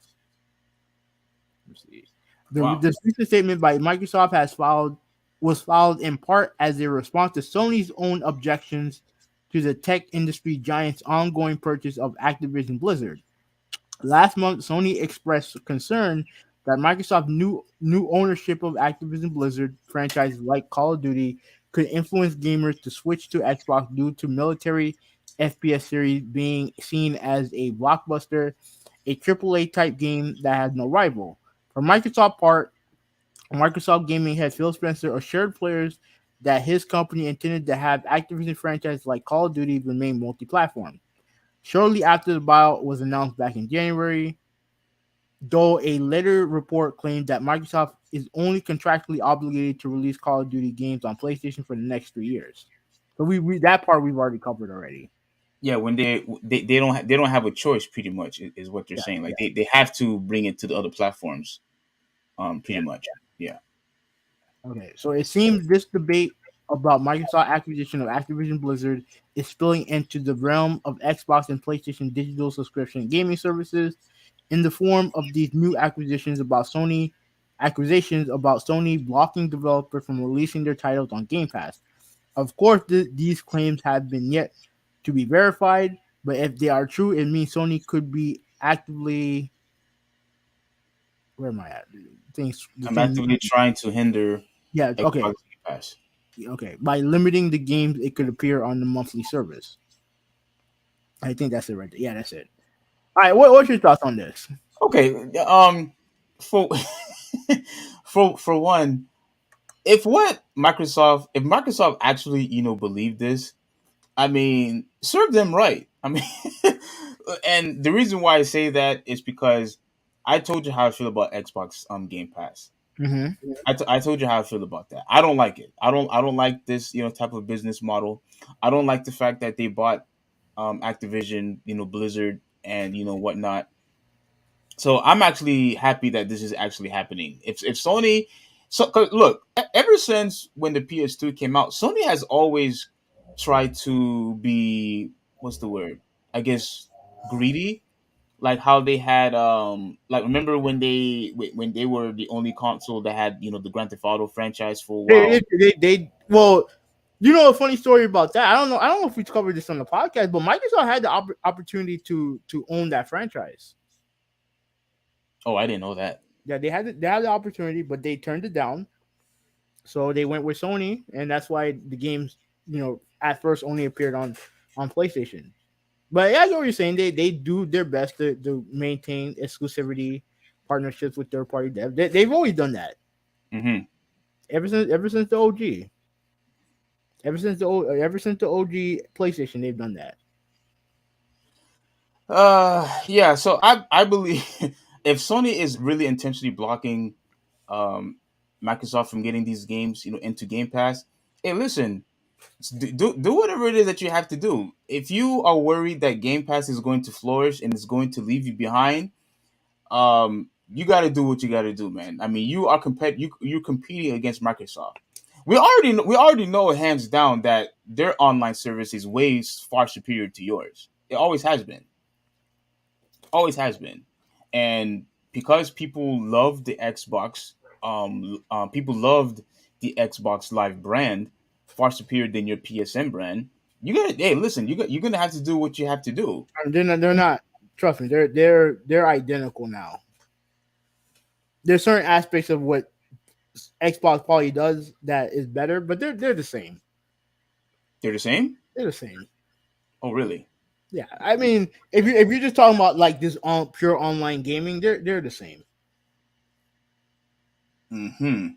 Let's see. Wow. This recent statement by Microsoft was filed in part as a response to Sony's own objections to the tech industry giant's ongoing purchase of Activision Blizzard. Last month, Sony expressed concern that Microsoft's new ownership of Activision Blizzard franchises like Call of Duty could influence gamers to switch to Xbox due to military FPS series being seen as a blockbuster, a AAA type game that has no rival. For Microsoft part, Microsoft Gaming head Phil Spencer assured players that his company intended to have Activision franchises like Call of Duty remain multi-platform. Shortly after the buyout was announced back in January, though a later report claimed that Microsoft is only contractually obligated to release Call of Duty games on PlayStation for the next 3 years. So we that part we've already covered already. Yeah, when they don't have a choice, pretty much is what they're Yeah, saying. Like yeah, they have to bring it to the other platforms. yeah. Pretty much. Yeah. Okay, so it seems this debate about Microsoft acquisition of Activision Blizzard is spilling into the realm of Xbox and PlayStation digital subscription gaming services in the form of these new accusations about Sony blocking developers from releasing their titles on Game Pass. Of course, these claims have been yet to be verified, but if they are true, it means Sony could be actively where am I at? The I'm thing, actively trying to hinder yeah, Xbox okay. Game Pass. Okay, by limiting the games it could appear on the monthly service. I think that's it right there. Yeah, that's it. All right, what's your thoughts on this? Okay. For for one, if Microsoft actually believed this, I mean, serve them right. I mean, and the reason why I say that is because I told you how I feel about Xbox Game Pass. Mm-hmm. I told you how I feel about that. I don't like it. I don't like this type of business model. I don't like the fact that they bought Activision, Blizzard, and whatnot. So I'm actually happy that this is actually happening. If Sony, 'cause look, ever since when the PS2 came out, Sony has always tried to be, what's the word? I guess greedy. Like how they had like remember when they were the only console that had the Grand Theft Auto franchise for a while. Well, you know a funny story about that. I don't know if we covered this on the podcast, but Microsoft had the opportunity to own that franchise. Oh, I didn't know that. Yeah, they had the opportunity, but they turned it down. So they went with Sony, and that's why the games, at first only appeared on PlayStation. But yeah, I get what you're saying. They do their best to maintain exclusivity partnerships with third party dev. They've always done that Hmm. ever since the OG. Ever since the OG PlayStation, they've done that. Yeah. So I believe if Sony is really intentionally blocking um Microsoft from getting these games into Game Pass, hey, listen, do whatever it is that you have to do. If you are worried that Game Pass is going to flourish and is going to leave you behind, you got to do what you got to do, man. I mean, you're competing against Microsoft. We already know hands down that their online service is way far superior to yours. It always has been, and because people love the Xbox, people loved the Xbox Live brand far superior than your PSN brand. You gotta, hey, listen, you're gonna have to do what you have to do. They're not. Trust me, they're identical now. There's certain aspects of what Xbox probably does that is better, but they're the same. They're the same. They're the same. Oh, really? Yeah, I mean, if you're just talking about like this on pure online gaming, they're the same. Hmm.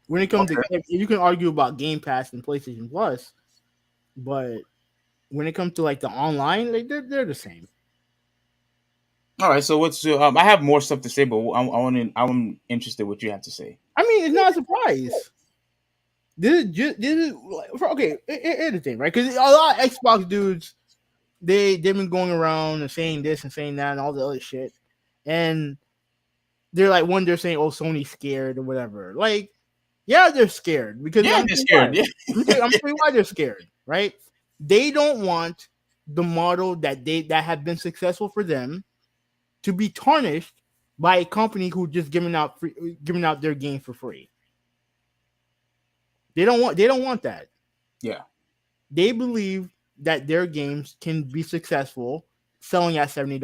When it comes to, Okay. you can argue about Game Pass and PlayStation Plus, but when it comes to like the online, like they're the same. All right. So what's I have more stuff to say, but I'm interested what you have to say. I mean, it's not a surprise. This is okay. Here's the thing, right? Because a lot of Xbox dudes, they've been going around and saying this and saying that and all the other shit, and they're like, when they're saying, "Oh, Sony's scared" or whatever. Like, yeah, they're scared because Yeah, I'm they're telling you why. scared. Yeah. I'm telling you why they're scared, right? They don't want the model that have been successful for them to be tarnished by a company who just giving out their game for free. They don't want that. Yeah. They believe that their games can be successful selling at $70.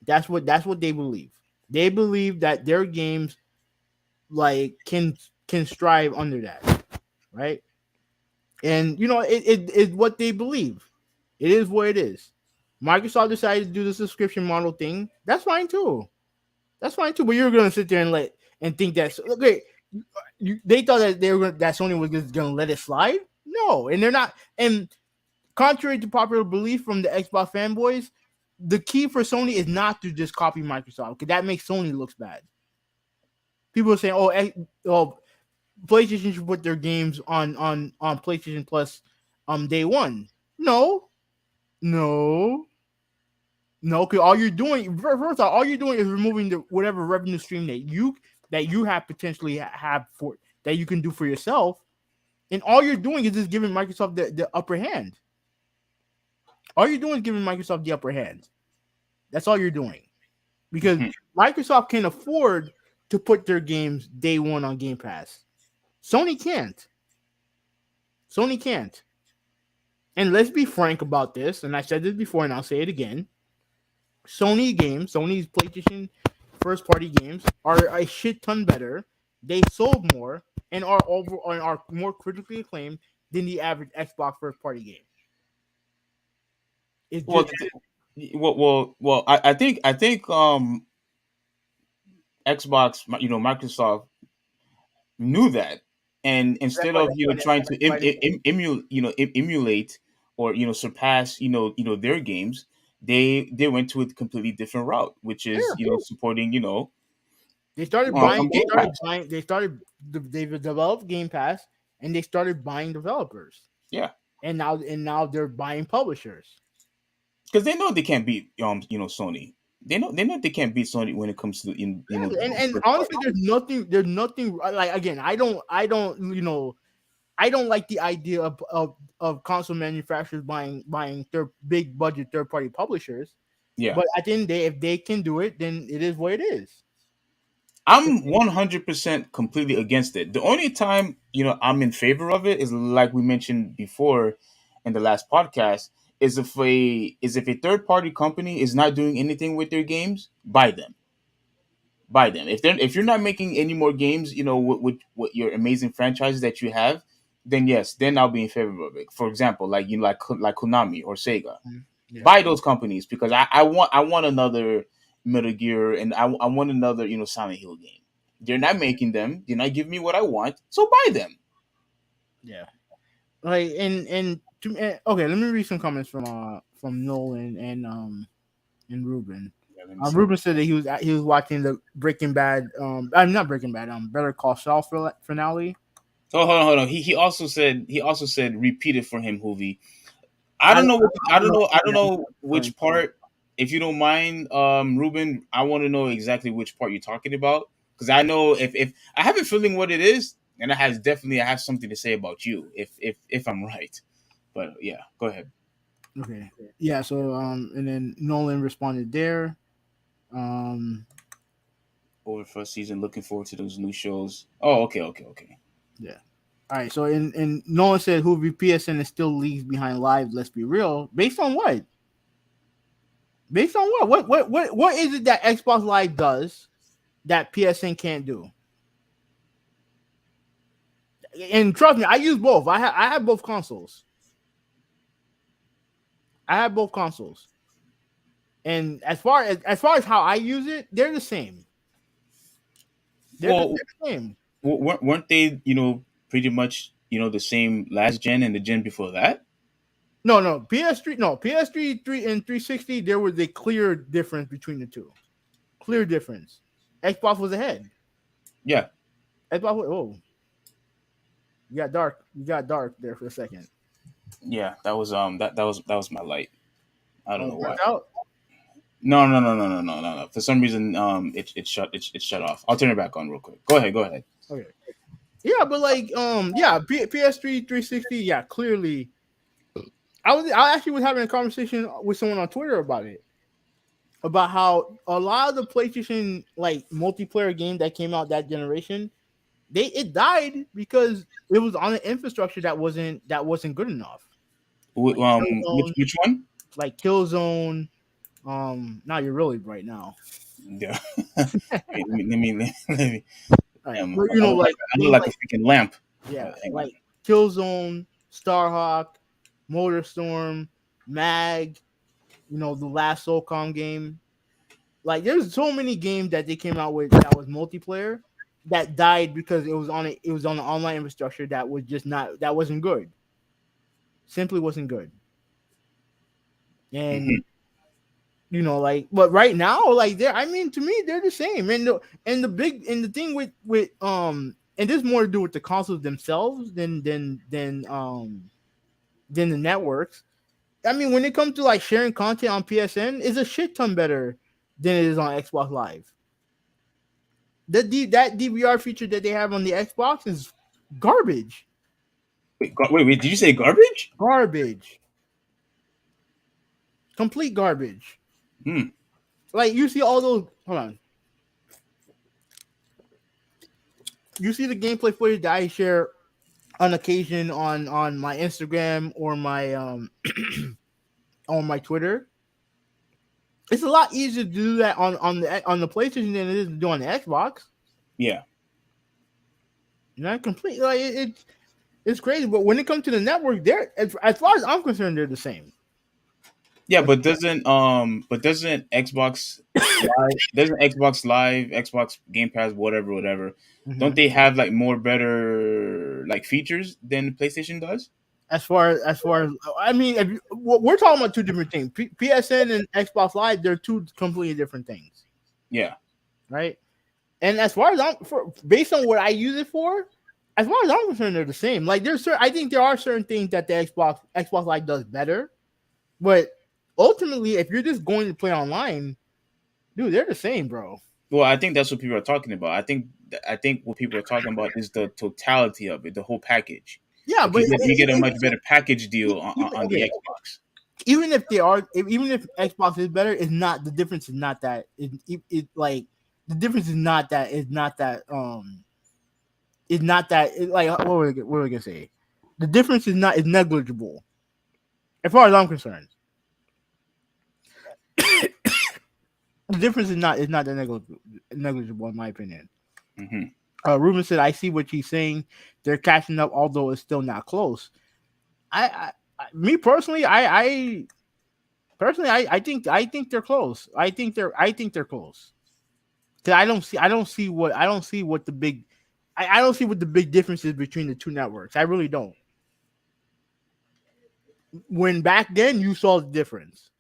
That's what they believe. They believe that their games like can strive under that, right? And you know it's what they believe. It is what it is. Microsoft decided to do the subscription model thing. That's fine too. That's fine too. But you're gonna sit there and think that's okay. They thought that that Sony was just gonna let it slide. No, and they're not. And contrary to popular belief from the Xbox fanboys, the key for Sony is not to just copy Microsoft because that makes Sony looks bad. People are saying, "Oh, PlayStation should put their games on PlayStation Plus, day one." No, no, no. Because all you're doing, first off, all you're doing is removing the whatever revenue stream that you have potentially have for that you can do for yourself, and all you're doing is just giving Microsoft the upper hand. All you're doing is giving Microsoft the upper hand. That's all you're doing. Because Microsoft can afford to put their games day one on Game Pass. Sony can't. Sony can't. And let's be frank about this. And I said this before, and I'll say it again. Sony's PlayStation first party games are a shit ton better. They sold more and are more critically acclaimed than the average Xbox first party game. It's Well, just I think Xbox, Microsoft knew that, and instead of trying to emulate or surpass their games, they went to a completely different route, which is supporting They started buying. They Game started Pass. buying. They started. They developed Game Pass, and they started buying developers. Yeah, And now they're buying publishers. because they know they can't beat Sony. They know they can't beat Sony when it comes to And first honestly, party. there's nothing like again. I don't like the idea of console manufacturers buying big budget third party publishers. Yeah, But at the end of the day, if they can do it, then it is what it is. I'm 100% completely against it. The only time I'm in favor of it is like we mentioned before in the last podcast is if a third party company is not doing anything with their games, buy them. Buy them. If you're not making any more games, with your amazing franchises that you have, then yes, then I'll be in favor of it. For example, like like Konami or Sega. Yeah. Buy those companies because I want another Metal Gear and I want another Silent Hill game. They're not making them. They're not giving me what I want, so buy them. Yeah. Like okay, let me read some comments from Nolan and Ruben. Yeah, let me see. Ruben said that he was watching the Breaking Bad. I'm not Breaking Bad. Better Call Saul finale. Oh, hold on. He also said repeat it for him, Hoovy. I I don't don't, know. I don't know. I don't What know you're referring which to. part. If you don't mind, Ruben, I want to know exactly which part you're talking about because I know if I have a feeling what it is, and I have something to say about you if I'm right. But yeah, go ahead. Okay. Yeah. So and then Nolan responded there. Um, Over first season, looking forward to those new shows. Oh, okay. yeah. All right. So and Nolan said who PSN is still leagues behind live. Let's be real. Based on what? Based on what? What is it that Xbox Live does that PSN can't do? And trust me, I use both. I have both consoles. I have both consoles. And as far as how I use it, they're the same. They're Well, the same. weren't they, pretty much, the same last gen and the gen before that? No, PS3, no, PS3, 3 and 360, there was a clear difference between the two. Clear difference. Xbox was ahead. Yeah. Xbox was, oh, you got dark. You got dark there for a second. Yeah, that was my light. I don't know why. Out? No. For some reason, it shut off. I'll turn it back on real quick. Go ahead. Okay. Yeah, but like, yeah, PS3, 360, yeah, clearly. I actually was having a conversation with someone on Twitter about it, about how a lot of the PlayStation like multiplayer game that came out that generation, it died because it was on an infrastructure that wasn't good enough. Like Killzone, Which one? like Killzone. Now you're really bright now. Yeah. Let me. Right. I Like look like a freaking lamp. yeah, Hang on. like Killzone, Starhawk, Motorstorm, Mag. The last SOCOM game. Like there's so many games that they came out with that was multiplayer that died because it was on the online infrastructure that was just not that wasn't good. Simply wasn't good. And but right now, like I mean, to me, they're the same. And the thing with and there's more to do with the consoles themselves than the networks. I mean, when it comes to like sharing content on PSN, it's a shit ton better than it is on Xbox Live. That DVR feature that they have on the Xbox is garbage. Wait, did you say garbage? Garbage. Complete garbage. Hmm. Like you see all those. Hold on. You see the gameplay footage that I share on occasion on my Instagram or my on my Twitter. It's a lot easier to do that on the PlayStation than it is to do on the Xbox. Yeah. Not completely. Like it's crazy, but when it comes to the network, they're as far as I'm concerned, they're the same. Yeah, but doesn't Xbox Live, Xbox Game Pass, whatever, don't they have like more better like features than PlayStation does? As far as I mean, we're talking about two different things. PSN and Xbox Live, they're two completely different things. Yeah. Right. And as far as based on what I use it for, as far as I'm concerned, they're the same. Like I think there are certain things that the Xbox Live does better, but ultimately, if you're just going to play online, dude, they're the same, bro. Well, I think that's what people are talking about. I think what people are talking about is the totality of it, the whole package. Yeah, like but you get a much better package deal on the Xbox. Even if Xbox is better, it's not the difference. Is not that it like the difference is not that like what were we gonna say? The difference is negligible, as far as I'm concerned. The difference is not that negligible in my opinion. Mm-hmm. Ruben said, "I see what he's saying. They're catching up, although it's still not close." Me personally, I think they're close. I think they're close. Cause I don't see what the big difference is between the two networks. I really don't. When back then you saw the difference.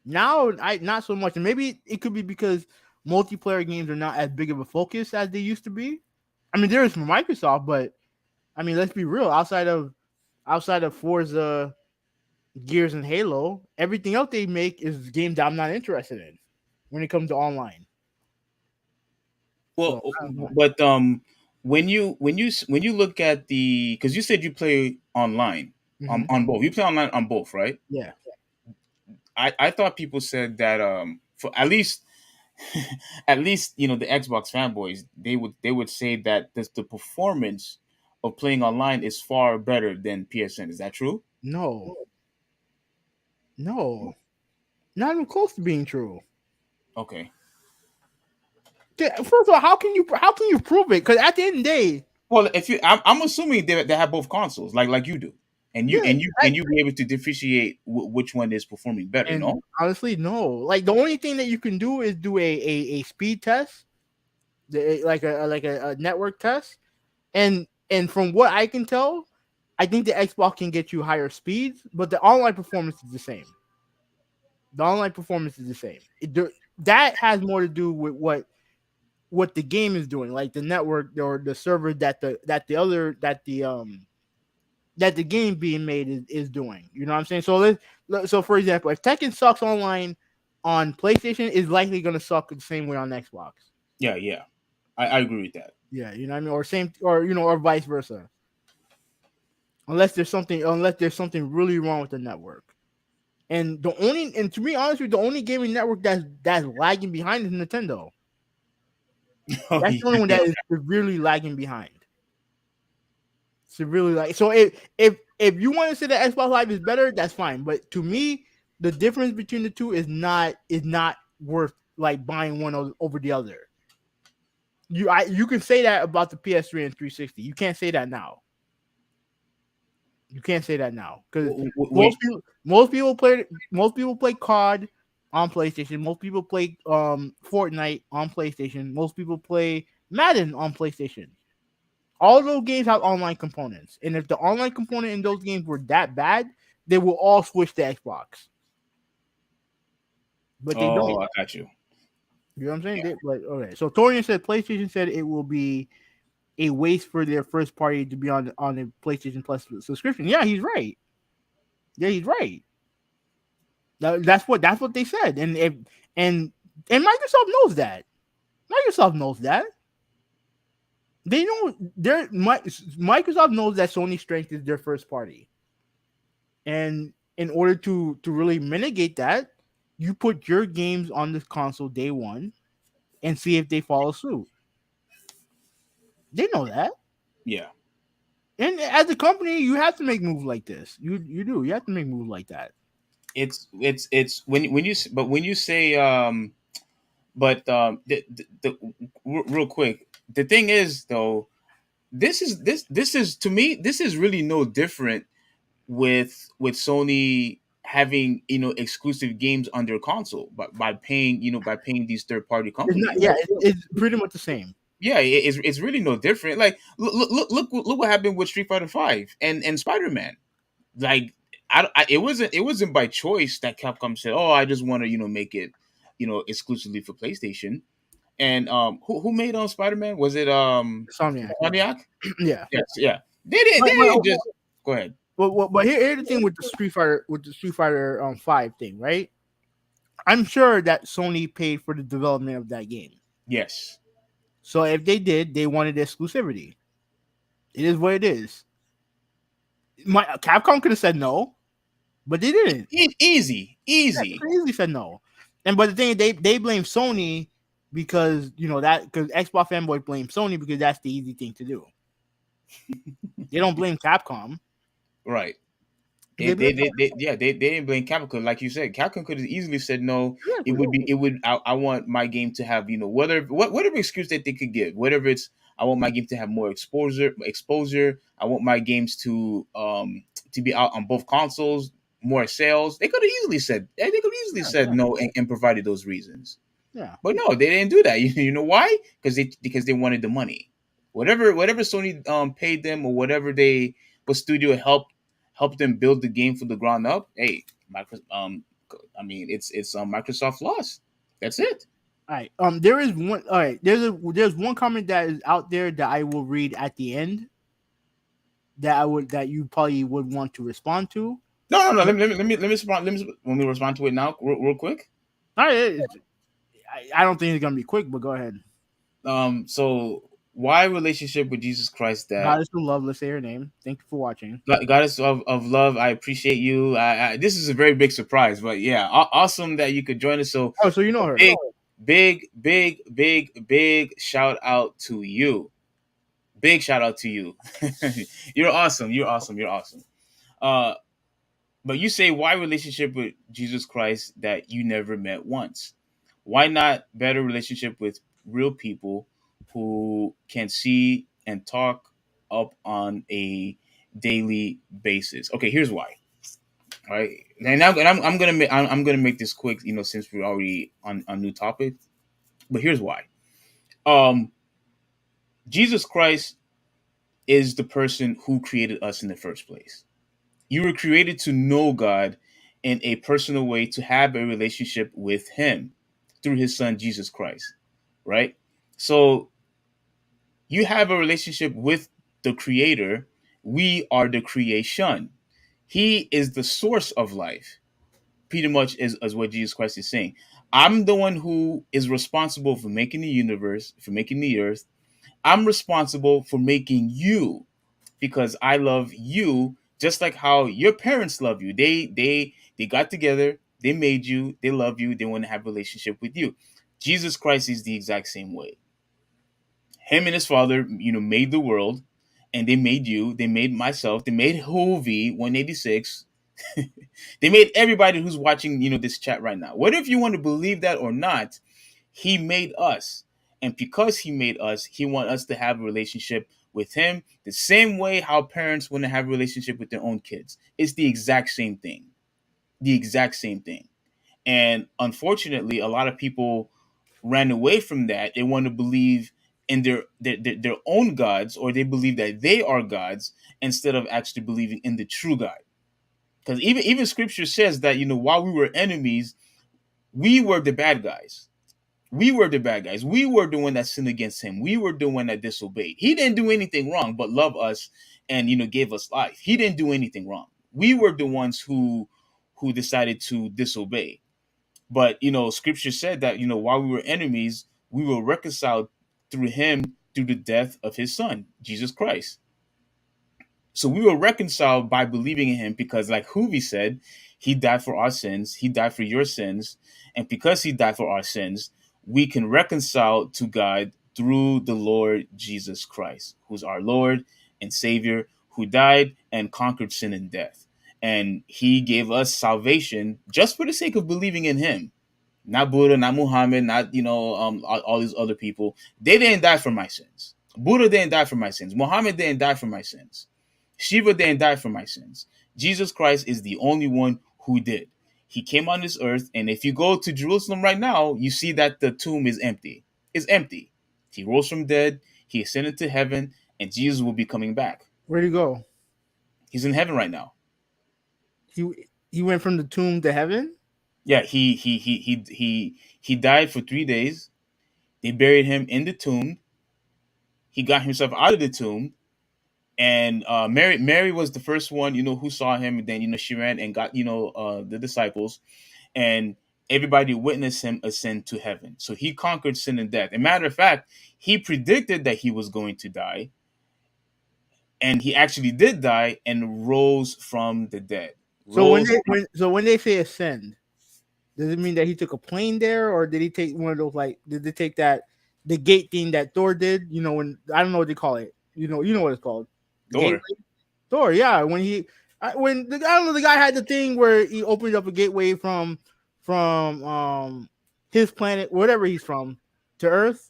Now not so much. And maybe it could be because multiplayer games are not as big of a focus as they used to be. I mean, there is from Microsoft, but I mean, let's be real. Outside of Forza, Gears, and Halo, everything else they make is games that I'm not interested in when it comes to online. Well, but when you look at because you said you play online on both, you play online on both, right? Yeah. I thought people said that for at least the Xbox fanboys, they would say that the performance of playing online is far better than PSN. Is that true? No. Not even close to being true. Okay. First of all, how can you prove it? Because at the end of the day, Well, if you, I'm assuming they have both consoles, like you do, and yeah, you be able to differentiate which one is performing better. and No. honestly, no. Like the only thing that you can do is do a speed test, like a network test, and from what I can tell, I think the Xbox can get you higher speeds, but the online performance is the same. The online performance is the same. That has more to do with what the game is doing, like the network or the server that the game being made is doing. You know what I'm saying? So for example, if Tekken sucks online on PlayStation, it's likely going to suck the same way on Xbox. Yeah, yeah, I agree with that. Yeah, you know what I mean, or same, or or vice versa. Unless there's something really wrong with the network. And to be honest with you, the only gaming network that's lagging behind is Nintendo. Oh That's the only one yeah, that is severely lagging behind. Severely like so. If you want to say that Xbox Live is better, that's fine. But to me, the difference between the two is not worth like buying one over the other. You can say that about the PS3 and 360. You can't say that now. You can't say that now because wait. most people play COD on PlayStation. Most people play Fortnite on PlayStation. Most people play Madden on PlayStation. All those games have online components, and if the online component in those games were that bad, they will all switch to Xbox. But they don't. Oh, I got you. You know what I'm saying? Okay. So Torian said PlayStation said it will be a waste for their first party to be on the PlayStation Plus subscription. Yeah, he's right. Yeah, he's right. That's what they said, and Microsoft knows that. Microsoft knows that. They know Microsoft knows that Sony's strength is their first party, and in order to really mitigate that, you put your games on this console day one and see if they follow suit. They know that, Yeah, and as a company, you have to make moves like this. You do. You have to make moves like that. it's when you say but real quick, the thing is though, this is to me, this is really no different with Sony having exclusive games on their console, but by paying these third party It's not. companies. Yeah, it's pretty much the same. Yeah, it's really no different. Like look what happened with Street Fighter Five and Spider Man. Like it wasn't by choice that Capcom said, oh, I just want to make it exclusively for PlayStation. And who made Spider Man? Was it Insomniac. Insomniac? Yeah. Yes, yeah. They didn't just go ahead. But here's the thing with the Street Fighter 5 thing, right? I'm sure that Sony paid for the development of that game. Yes. So if they did, they wanted exclusivity. It is what it is. Capcom could have said no, but they didn't. Easy. Yeah, they could easily said no. And but the thing is, they blame Sony because because Xbox fanboys blame Sony because that's the easy thing to do. They don't blame Capcom. Right. They blame They didn't blame Capcom, like you said. Capcom could have easily said no. yeah, I want my game to have whatever excuse that they could give, whatever it's, I want my game to have more exposure. I want my games to be out on both consoles, more sales. They could have easily said no and provided those reasons. yeah. But no, they didn't do that. You know why? Because they wanted the money. Whatever Sony paid them, or whatever what studio helped them build the game from the ground up. Hey, I mean, it's Microsoft loss. That's it. All right. There is one. All right. There's one comment that is out there that I will read at the end. That you probably would want to respond to. No. Let me respond. Let me respond to it now, real quick. All right. I don't think it's gonna be quick, but go ahead. So why relationship with Jesus Christ that Goddess of Love, let's say her name. Thank you for watching. Goddess of love, I appreciate you. This is a very big surprise, but yeah, awesome that you could join us. So Oh, so you know her. big shout out to you. Big shout out to you. You're awesome. You're awesome. You're awesome. Uh, But you say, why relationship with Jesus Christ that you never met once? Why not better relationship with real people who can see and talk up on a daily basis? Okay, here's why. All right, and now and I'm gonna make this quick. Since we're already on new topic, but here's why. Um, Jesus Christ is the person who created us in the first place. You were created to know God in a personal way, to have a relationship with Him through His Son, Jesus Christ, right? So you have a relationship with the Creator. We are the creation. He is the source of life, pretty much, is what Jesus Christ is saying. I'm the one who is responsible for making the universe, for making the earth. I'm responsible for making you, because I love you just like how your parents love you. They got together, they made you, they love you, they want to have a relationship with you. Jesus Christ is the exact same way. Him and his father, made the world, and they made you, they made myself, they made Hovi 186. They made everybody who's watching, this chat right now. Whether if you want to believe that or not, he made us. And because he made us, he wants us to have a relationship with him the same way how parents want to have a relationship with their own kids. It's the exact same thing. The exact same thing. And unfortunately, a lot of people ran away from that. They want to believe in their own gods, or they believe that they are gods instead of actually believing in the true God. Because even scripture says that, while we were enemies, we were the bad guys. We were the bad guys. We were the one that sinned against him. We were the one that disobeyed. He didn't do anything wrong but love us and gave us life. He didn't do anything wrong. We were the ones who decided to disobey. But scripture said that, while we were enemies, we were reconciled through him, through the death of his son, Jesus Christ. So we were reconciled by believing in him, because, like Huvi said, he died for our sins. He died for your sins. And because he died for our sins, we can reconcile to God through the Lord Jesus Christ, who's our Lord and Savior, who died and conquered sin and death. And he gave us salvation just for the sake of believing in him. Not Buddha, not Muhammad, not all these other people. They didn't die for my sins. Buddha didn't die for my sins. Muhammad didn't die for my sins. Shiva didn't die for my sins. Jesus Christ is the only one who did. He came on this earth, and if you go to Jerusalem right now, you see that the tomb is empty. It's empty. He rose from dead. He ascended to heaven, and Jesus will be coming back. Where'd he go? He's in heaven right now. He went from the tomb to heaven? Yeah, he died for 3 days. They buried him in the tomb. He got himself out of the tomb, and Mary was the first one, who saw him. And then she ran and got the disciples, and everybody witnessed him ascend to heaven. So he conquered sin and death. As a matter of fact, he predicted that he was going to die, and he actually did die and rose from the dead. So when they say ascend, does it mean that he took a plane there, or did he take one of those, like, did they take the gate thing that Thor did? When, I don't know what they call it. You know what it's called. Thor. Thor, yeah. When I don't know, the guy had the thing where he opened up a gateway from his planet, whatever he's from, to Earth.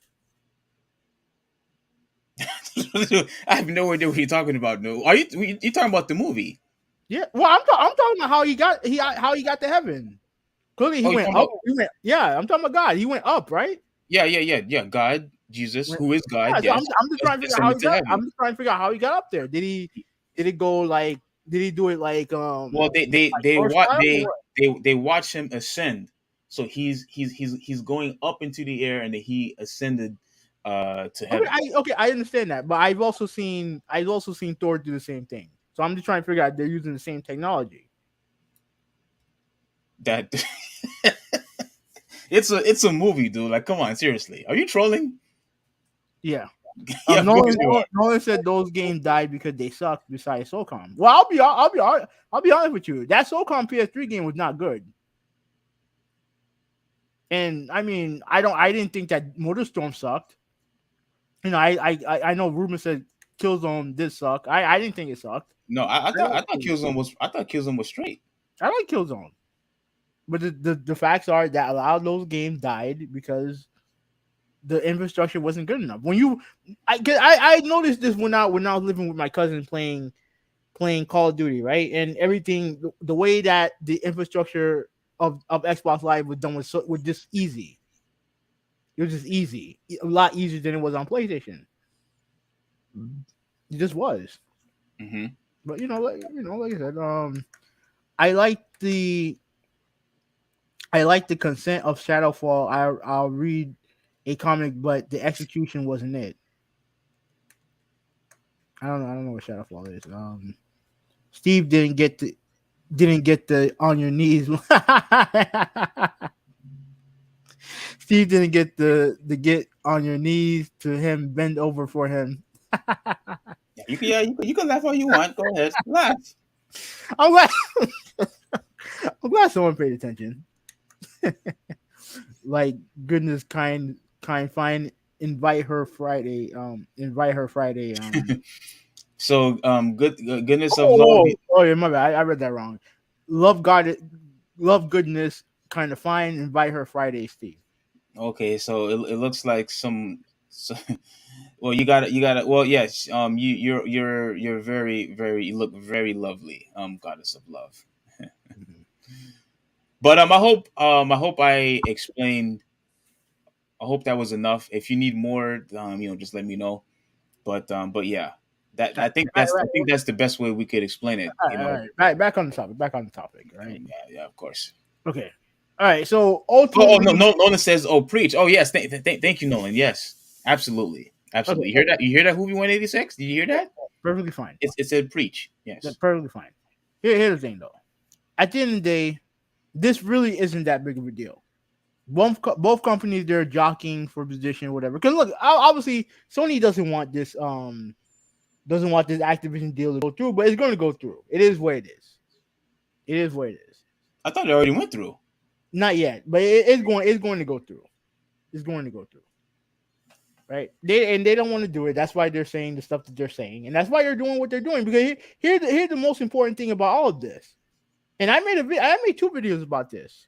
I have no idea what you're talking about. No, are you talking about the movie? Yeah. Well, I'm talking about how he got to heaven. Clearly, he went up. Yeah, I'm talking about God. He went up, right? Yeah. God, Jesus, who is God. Yeah, yes. so I'm just trying to figure out how he got. I'm just trying to figure out how he got up there. Did he go like? Did he do it like? Well, they watch him ascend. So he's going up into the air, and he ascended to heaven. Okay, I understand that, but I've also seen Thor do the same thing. So I'm just trying to figure out if they're using the same technology. That it's a movie, dude. Like, come on, seriously, are you trolling? Yeah. Yeah, Nolan said those games died because they sucked. Besides SOCOM, well, I'll be honest with you. That SOCOM PS3 game was not good. And I mean, I didn't think that MotorStorm sucked. I know Ruben said Killzone did suck. I didn't think it sucked. No, I thought Killzone was straight. I like Killzone, but the facts are that a lot of those games died because the infrastructure wasn't good enough. I noticed this when I was living with my cousin playing Call of Duty, right? And everything, the way that the infrastructure of Xbox Live was done was just easy. It was just easy, a lot easier than it was on PlayStation. It just was. Mm-hmm. But like I said, I like the I like the consent of Shadowfall. I'll read a comic, but the execution wasn't it. I don't know what Shadowfall is. Steve didn't get the on your knees. Steve didn't get the get on your knees to him, bend over for him. You can laugh all you want. Go ahead, laugh. I'm glad I'm glad someone paid attention. Like goodness, fine. Invite her Friday. Invite her Friday. So goodness of love. Oh yeah, my bad. I read that wrong. Love God, love goodness, kind of fine. Invite her Friday, Steve. Okay, so it looks like some. So, well, you got it. Well, yes. You're very you look very lovely. Goddess of love. But I hope I explained. I hope that was enough. If you need more, just let me know. But yeah, that I think that's the best way we could explain it. All right. Back on the topic. Back on the topic. Right. Yeah, of course. Okay. All right. So Oh, ultimately, no, Nolan says, "Oh, preach." Oh, yes. Thank you, Nolan. Yes, absolutely. Okay. You hear that? You hear that? Movie 186? Did you hear that? Perfectly fine. It said preach. That's Yes. perfectly fine. Here's the thing, though. At the end of the day, this really isn't that big of a deal. Both companies, they're jockeying for position, whatever. Because look, obviously, Sony doesn't want this Activision deal to go through, but it's going to go through. It is what it is. It is what it is. I thought it already went through. Not yet, but it's going to go through. It's going to go through. Right? They don't want to do it. That's why they're saying the stuff that they're saying, and that's why they're doing what they're doing. Because here's the most important thing about all of this. And I made two videos about this.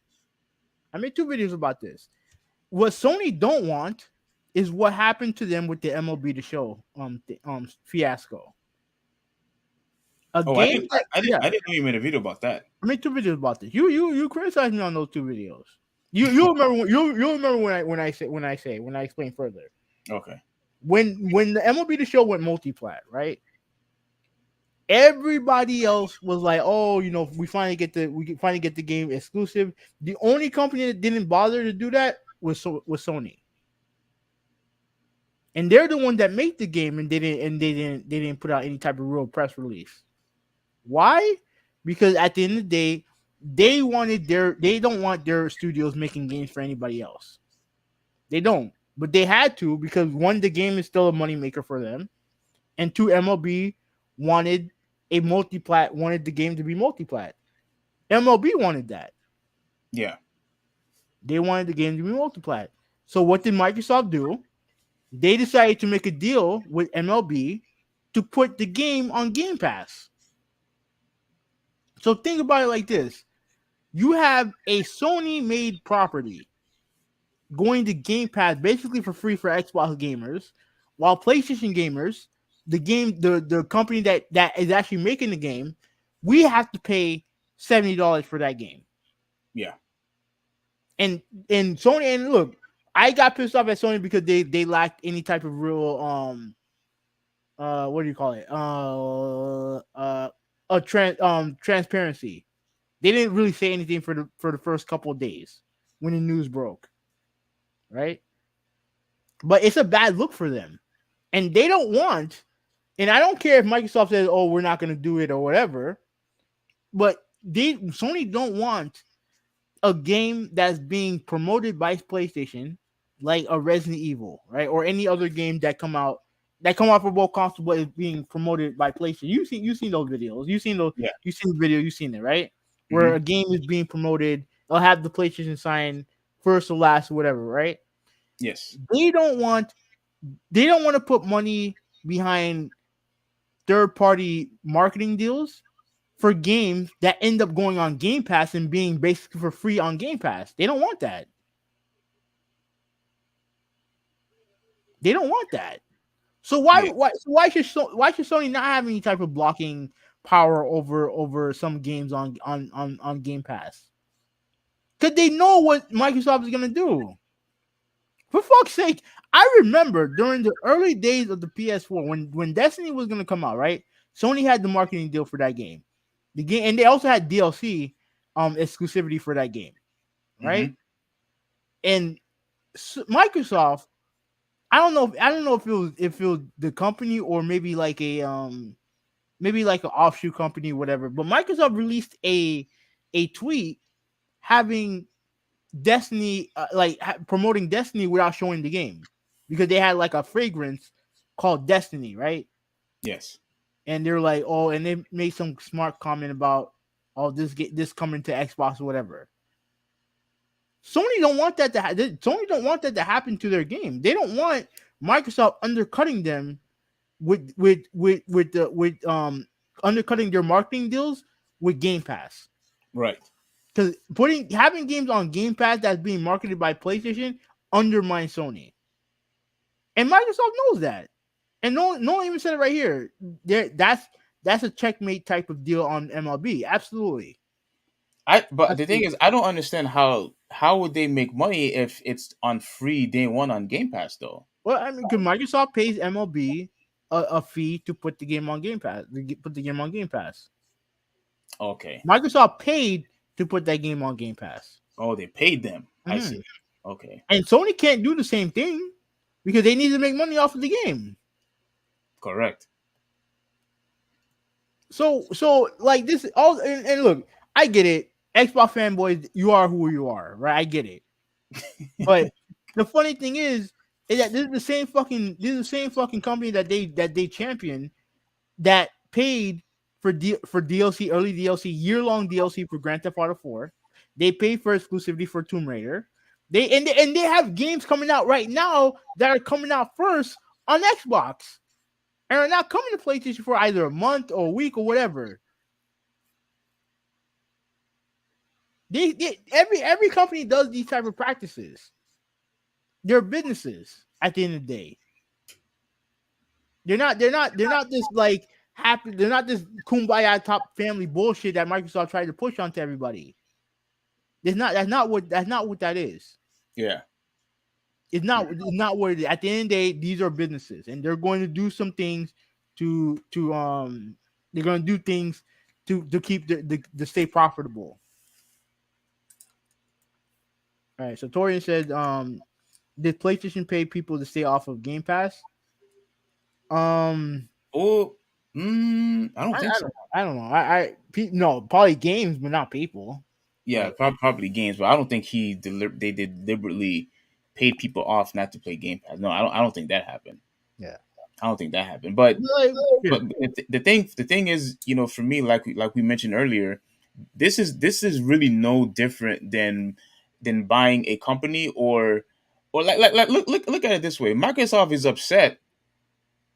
What Sony don't want is what happened to them with the MLB The Show fiasco. I didn't know you made a video about that. I made two videos about this. You criticized me on those two videos. You remember when I explain further. Okay. When the MLB The Show went multi-plat, right? Everybody else was like, "Oh, we finally get the game exclusive." The only company that didn't bother to do that was Sony, and they're the one that made the game, and they didn't put out any type of real press release. Why? Because at the end of the day, they don't want their studios making games for anybody else. They don't, but they had to because one, the game is still a moneymaker for them, and two, MLB wanted the game to be multiplat. MLB wanted that. Yeah. They wanted the game to be multiplat. So what did Microsoft do? They decided to make a deal with MLB to put the game on Game Pass. So think about it like this. You have a Sony-made property going to Game Pass basically for free for Xbox gamers, while PlayStation gamers, the company that is actually making the game, we have to pay $70 for that game. Yeah. And Sony, and look, I got pissed off at Sony because they lacked any type of real what do you call it? Transparency. They didn't really say anything for the first couple of days when the news broke. Right? But it's a bad look for them. And they don't want, and I don't care if Microsoft says, "Oh, we're not going to do it" or whatever, but Sony don't want a game that's being promoted by PlayStation, like a Resident Evil, right, or any other game that come out for both consoles, but is being promoted by PlayStation. You've seen those videos. You've seen those. Yeah. You've seen the video. You've seen it, right? Where a game is being promoted, they'll have the PlayStation sign first or last, or whatever, right? Yes. They don't want to put money behind third-party marketing deals for games that end up going on Game Pass and being basically for free on Game Pass. They don't want that. They don't want that. So why should Sony not have any type of blocking power over some games on Game Pass? Because they know what Microsoft is gonna do. For fuck's sake, I remember during the early days of the PS4 when Destiny was gonna come out, right? Sony had the marketing deal for that game. The game, and they also had DLC exclusivity for that game, right? And Microsoft, I don't know if it was the company or maybe like an offshoot company, whatever. But Microsoft released a tweet having Destiny, promoting Destiny without showing the game, because they had like a fragrance called Destiny, right? Yes. And they're like, oh, and they made some smart comment about, oh, this coming to Xbox or whatever. Sony don't want that to Sony don't want that to happen to their game. They don't want Microsoft undercutting them with undercutting their marketing deals with Game Pass. Right. Because having games on Game Pass that's being marketed by PlayStation undermines Sony. And Microsoft knows that. And no one even said it right here. That's a checkmate type of deal on MLB. Absolutely. But the thing is, I don't understand how would they make money if it's on free day one on Game Pass though. Well, I mean, because Microsoft pays MLB a fee to put the game on Game Pass. Put the game on Game Pass. Okay. Microsoft paid to put that game on Game Pass. Oh, they paid them. Mm-hmm. I see. Okay. And Sony can't do the same thing because they need to make money off of the game. Correct. So like this all and look, I get it. Xbox fanboys, you are who you are, right? I get it. But the funny thing is that this is the same fucking company that they champion that paid for DLC, early DLC, year-long DLC for Grand Theft Auto 4. They paid for exclusivity for Tomb Raider. They have games coming out right now that are coming out first on Xbox and are not coming to PlayStation for either a month or a week or whatever. Every company does these type of practices. They're businesses at the end of the day. They're not just like happy. They're not this kumbaya top family bullshit that Microsoft tried to push onto everybody. That's not what that is. Yeah. It's not what it is. At the end of the day, these are businesses, and they're going to do some things to they're going to do things to keep the stay profitable. All right. So Torian said, did PlayStation pay people to stay off of Game Pass? I don't think so. I don't know. No, probably games, but not people. Yeah, probably games, but I don't think they deliberately paid people off not to play Game Pass. No, I don't think that happened. Yeah, I don't think that happened. But the thing is, for me, like we mentioned earlier, this is really no different than buying a company or like look at it this way. Microsoft is upset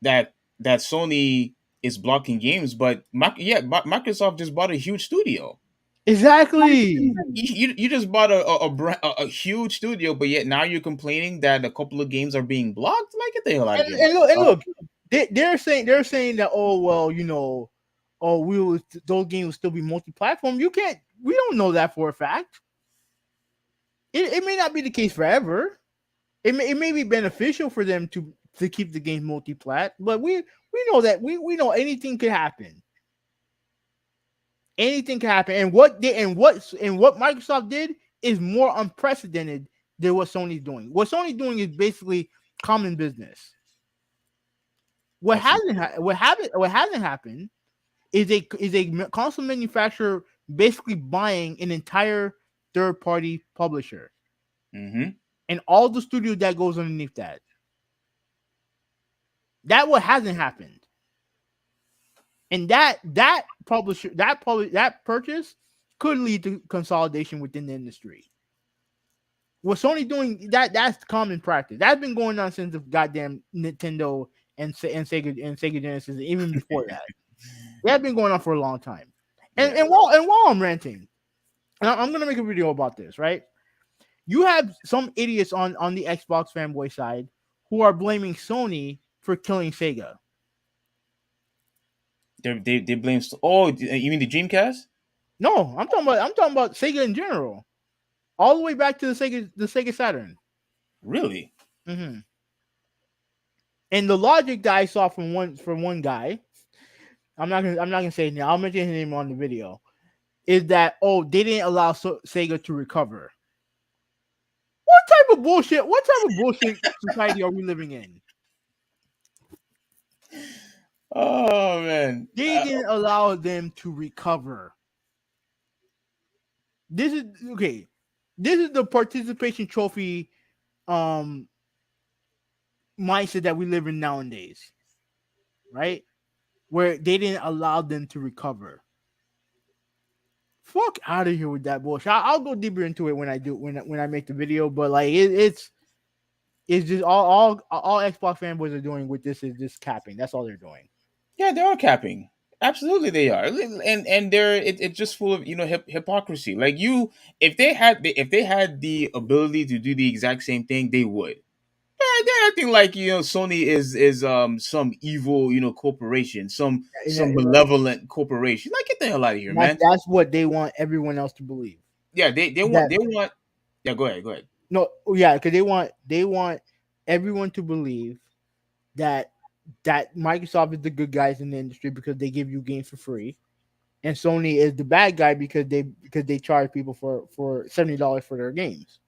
that Sony is blocking games, but Microsoft just bought a huge studio. Exactly. You just bought a huge studio, but yet now you're complaining that a couple of games are being blocked. Like, get the hell out of here! And look, they're saying that, oh well, those games will still be multi-platform. We don't know that for a fact. It may not be the case forever. It may be beneficial for them to keep the game multi-plat, but we know that we know anything could happen. Anything can happen, and what Microsoft did is more unprecedented than what Sony's doing. What Sony's doing is basically common business. What hasn't happened is a console manufacturer basically buying an entire third-party publisher, and all the studio that goes underneath that. That what hasn't happened. And that purchase could lead to consolidation within the industry. What Sony doing, that's common practice. That's been going on since the goddamn Nintendo and Sega Genesis, even before that. That's been going on for a long time. And Yeah. and while I'm ranting, and I'm gonna make a video about this, right? You have some idiots on the Xbox fanboy side who are blaming Sony for killing Sega. They blame. Oh, you mean the Dreamcast? No, I'm talking about Sega in general, all the way back to the Sega Saturn. Really? hmm And the logic that I saw from one guy, I'm not gonna say his name. I'll mention his name on the video. Is that they didn't allow Sega to recover? What type of bullshit? What type of bullshit society are we living in? Oh man. They didn't allow them to recover. This is okay. This is the participation trophy um mindset that we live in nowadays, right? Where they didn't allow them to recover. Fuck out of here with that bullshit. I'll go deeper into it when I make the video, but like it's just all Xbox fanboys are doing with this is just capping. That's all they're doing. Yeah, they are capping. Absolutely, they are, and it's just full of hypocrisy. Like if they had the ability to do the exact same thing, they would. They're acting like Sony is some evil corporation, And some malevolent corporation. Like, get the hell out of here, that's man. that's what they want everyone else to believe. Yeah, they want That they want. Yeah, go ahead. no, yeah, because they want everyone to believe that Microsoft is the good guys in the industry because they give you games for free, and Sony is the bad guy because they charge people for $70 for their games.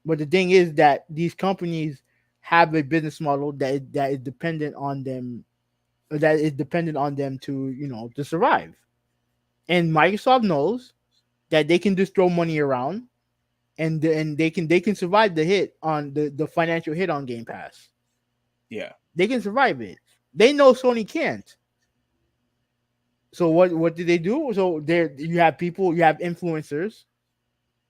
But the thing is that these companies have a business model that is dependent on them, to survive. And Microsoft knows that they can just throw money around and they can survive the financial hit on Game Pass. Yeah, They can survive it. They know Sony can't. So what do they do? So there you have influencers.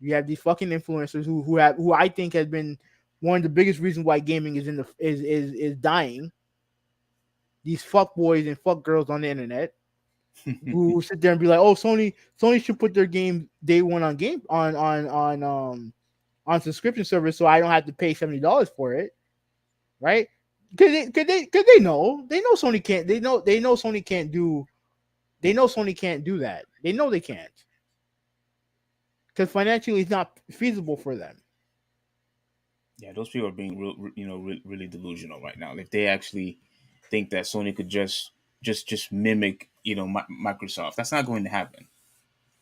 You have these fucking influencers who I think has been one of the biggest reasons why gaming is dying. These fuck boys and fuck girls on the internet who sit there and be like, "Oh, Sony should put their game day one on subscription service, so I don't have to pay $70 for it." Right? Because they know Sony can't. They know Sony can't do. They know Sony can't do that. They know they can't because financially it's not feasible for them. yeah. Those people are being really delusional right now. If they actually think that Sony could just mimic Microsoft, that's not going to happen.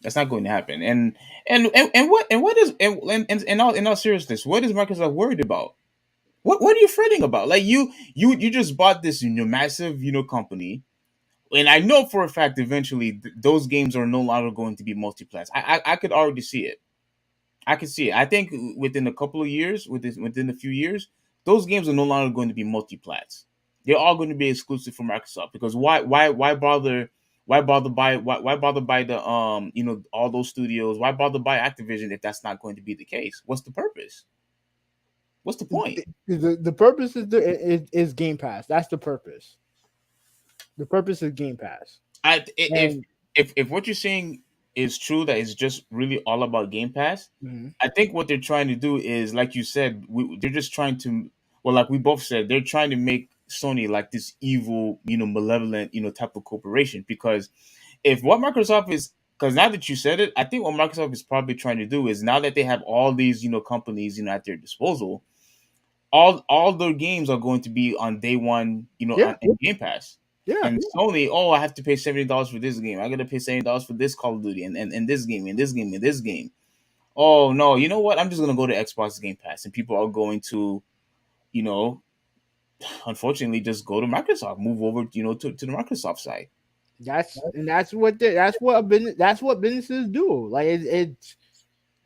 That's not going to happen. And what is and in all seriousness, what is Microsoft worried about? What are you fretting about? Like you just bought this massive company, and I know for a fact eventually those games are no longer going to be multiplats. I could already see it. I can see it. I think within a couple of years, within a few years, those games are no longer going to be multiplats. They're all going to be exclusive for Microsoft because why bother buy the all those studios? Why bother buy Activision if that's not going to be the case? What's the purpose? What's the point? The purpose is Game Pass. That's the purpose. The purpose is Game Pass. If And if what you're saying is true, that it's just really all about Game Pass, mhm. I think what they're trying to do is, like you said, they're just trying to, well, like we both said, they're trying to make Sony like this evil, malevolent, type of corporation. Because if what Microsoft is, because now that you said it, I think what Microsoft is probably trying to do is, now that they have all these, companies, at their disposal, all their games are going to be on day one, Yeah, in Game Pass. yeah, And Sony, oh, I have to pay $70 for this game. I got to pay $70 for this Call of Duty and this game and this game and this game. Oh no, you know what? I'm just gonna go to Xbox Game Pass, and people are going to, you know, unfortunately, just go to Microsoft, move over, to the Microsoft side. that's what businesses do. Like it's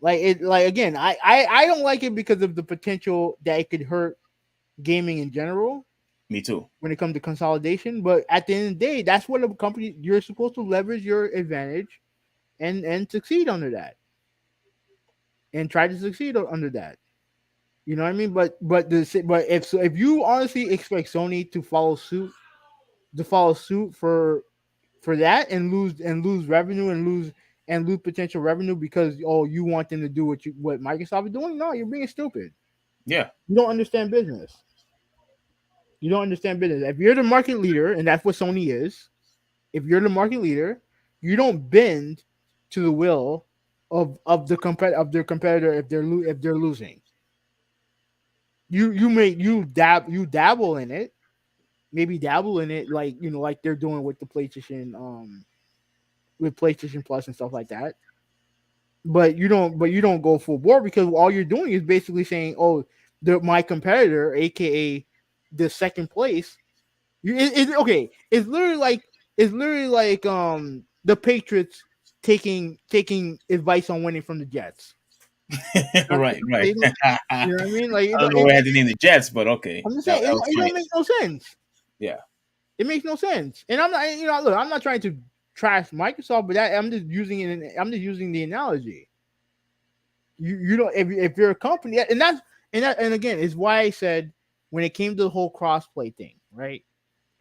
like again, I don't like it because of the potential that it could hurt gaming in general Me too. when it comes to consolidation. But at the end of the day, that's what a company you're supposed to leverage your advantage and succeed under that and try to succeed under that. You know what I mean? But if you honestly expect Sony to follow suit for for that and lose revenue and lose potential revenue because you want them to do what Microsoft is doing. No, you're being stupid. Yeah. You don't understand business. You don't understand business. If you're the market leader, and that's what Sony is, if you're the market leader, you don't bend to the will of their competitor if they're losing. You dabble in it, maybe dabble in it like like they're doing with the PlayStation with PlayStation Plus and stuff like that. But you don't go full bore because all you're doing is basically saying, oh, my competitor, aka the second place. Okay. It's literally like the Patriots taking advice on winning from the Jets. Right, right. You I know what I mean? Like don't know why I had to name the Jets, but okay, I'm just that, saying that was it funny. don't make no sense. Yeah, It makes no sense. And I'm not look, I'm not trying to trash Microsoft, but I'm just using it. I'm just using the analogy. You don't if you're a company, and again is why I said when it came to the whole crossplay thing, right?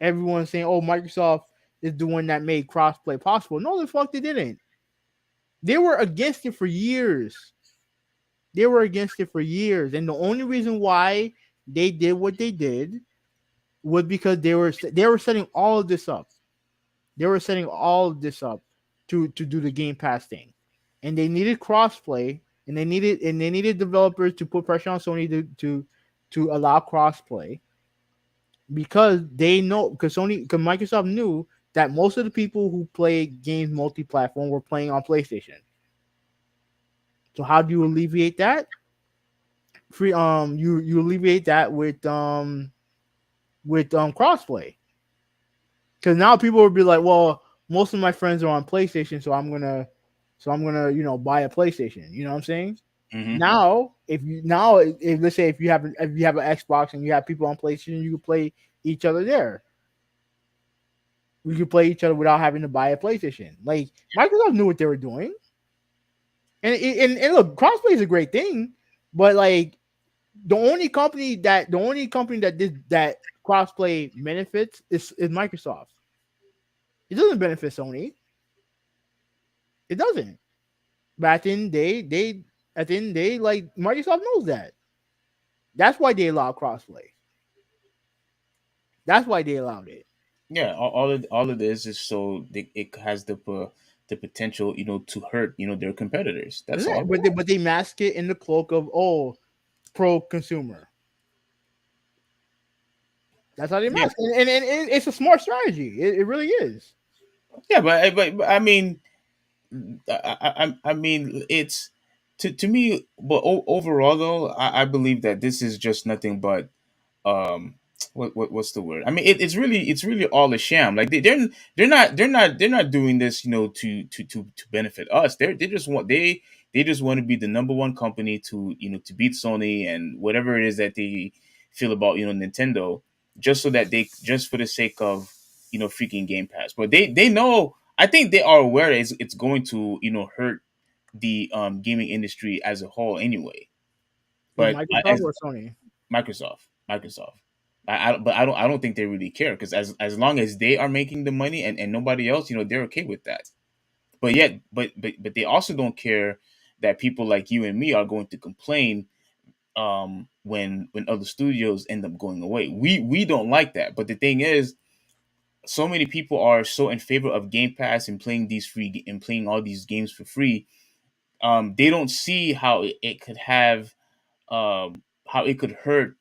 Everyone's saying, "Oh, Microsoft is the one that made crossplay possible." No, the fuck they didn't. They were against it for years. They were against it for years, and the only reason why they did what they did was because they were setting all of this up. They were setting all of this up to do the Game Pass thing, and they needed crossplay, and they needed developers to put pressure on Sony to allow crossplay because Microsoft knew that most of the people who play games multi-platform were playing on PlayStation. So how do you alleviate that? You alleviate that with crossplay. Because now people will be like, well, most of my friends are on PlayStation, so I'm gonna buy a PlayStation. You know what I'm saying? hmm If let's say if you have an Xbox and you have people on PlayStation, you can play each other there. We could play each other without having to buy a PlayStation. Like Microsoft knew what they were doing, and look, crossplay is a great thing, but like the only company that did that crossplay benefits is Microsoft. It doesn't benefit Sony. It doesn't. But at the end of the day, like Microsoft knows that. That's why they allow crossplay. That's why they allowed it. yeah. All of this is so it has the potential, to hurt, their competitors. That's Isn't it? all. But they mask it in the cloak of pro consumer. That's how they Yeah, mask it. And it's a smart strategy. It really is. yeah, but I mean, I mean, it's to me, but overall though, I believe that this is just nothing but um what's the word? I mean, it's really all a sham. Like they're not doing this, to benefit us. They just want to be the number one company to beat Sony and whatever it is that they feel about Nintendo, just for the sake of freaking Game Pass. But they know. I think they are aware that it's going to hurt the gaming industry as a whole anyway. With But Microsoft as or Sony. Microsoft. But I don't think they really care because as long as they are making the money and nobody else, they're okay with that. But yet, but they also don't care that people like you and me are going to complain when other studios end up going away. We don't like that. But the thing is, so many people are so in favor of Game Pass and playing all these games for free. They don't see how it could have how it could hurt,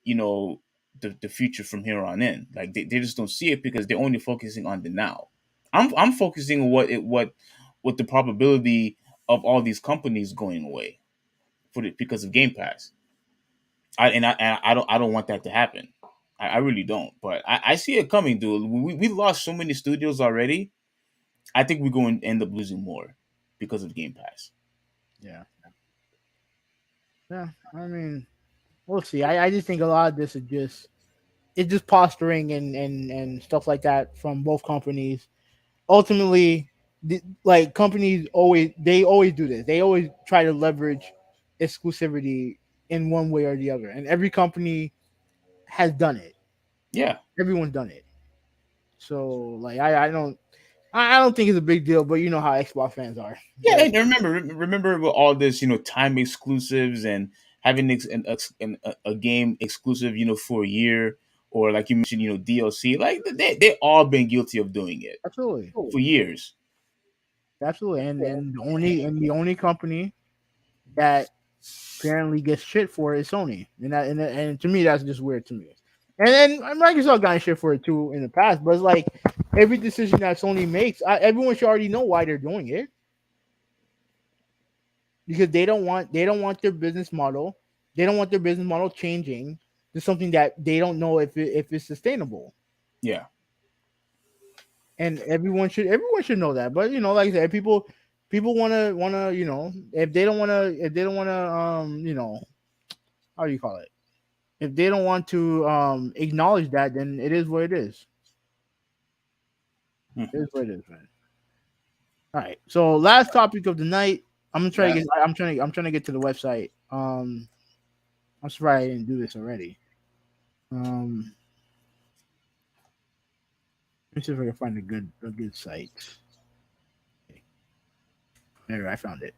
the future from here on in. Like they just don't see it because they're only focusing on the now. I'm focusing on what the probability of all these companies going away because of Game Pass. I don't want that to happen. I really don't. But I see it coming, dude. We lost so many studios already. I think we're going to end up losing more because of Game Pass. Yeah. Yeah. I mean, we'll see. I just think a lot of this is just posturing and stuff like that from both companies. Ultimately, like companies always do this. They always try to leverage exclusivity in one way or the other, and every company has done it. Yeah. Everyone's done it. So like I don't I don't think it's a big deal, but you know how Xbox fans are. Yeah, But and remember with all this, time exclusives and having a game exclusive, for a year, or like you mentioned, DLC. Like they all been guilty of doing it absolutely, for years. absolutely, and the only company that apparently gets shit for it is Sony, and to me that's just weird to me. And then Microsoft got shit for it too in the past, but it's like every decision that Sony makes, everyone should already know why they're doing it because they don't want their business model, they don't want their business model changing to something that they don't know if it's sustainable. Yeah. And everyone should know that. But like I said, people wanna if they don't wanna how do you call it? If they don't want to acknowledge that, then it is what it is. It is Mhm. what it is, man. All right. So last topic of the night. I'm gonna try to get. I'm trying to get to the website. I'm surprised I didn't do this already. Um, let me see if I can find a good site. There, I found it.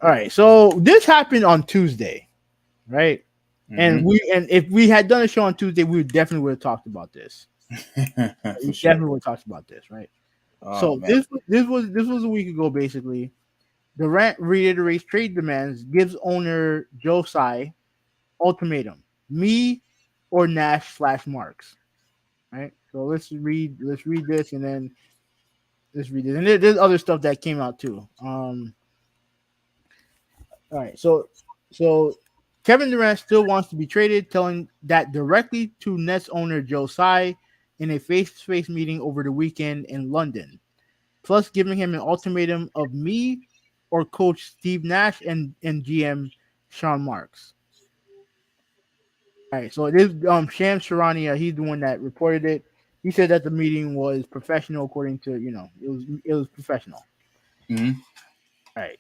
All right. So this happened on Tuesday, right? And Mhm. we if we had done a show on Tuesday, we would have talked about this. For We sure. definitely would have talked about this, right? Oh So man. this was a week ago, basically. Durant reiterates trade demands, gives owner Joe Tsai ultimatum: me or Nash/Marks. Right. So let's read this, and then let's read this, and there's other stuff that came out too. All right. So Kevin Durant still wants to be traded, telling that directly to Nets owner Joe Tsai in a face-to-face meeting over the weekend in London, plus giving him an ultimatum of me or coach Steve Nash and GM Sean Marks. All right, so it is Sham Sharania. He's the one that reported it. He said that the meeting was professional, according to it was professional. Mhm. All right.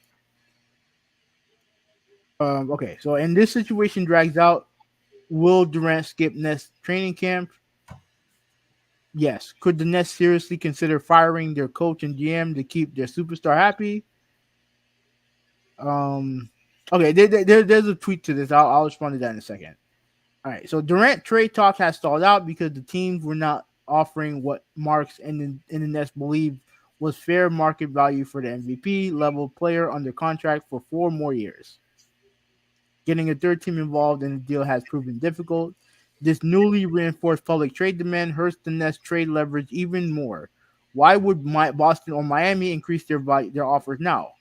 Okay. So, and this situation drags out. Will Durant skip Nets training camp? Yes. Could the Nets seriously consider firing their coach and GM to keep their superstar happy? Um. Okay. There's a tweet to this. I'll respond to that in a second. All right. So Durant trade talk has stalled out because the teams were not offering what Marks and the Nets believed was fair market value for the MVP level player under contract for 4 more years. Getting a third team involved in the deal has proven difficult. This newly reinforced public trade demand hurts the Nets' trade leverage even more. Why would Boston or Miami increase their offers now?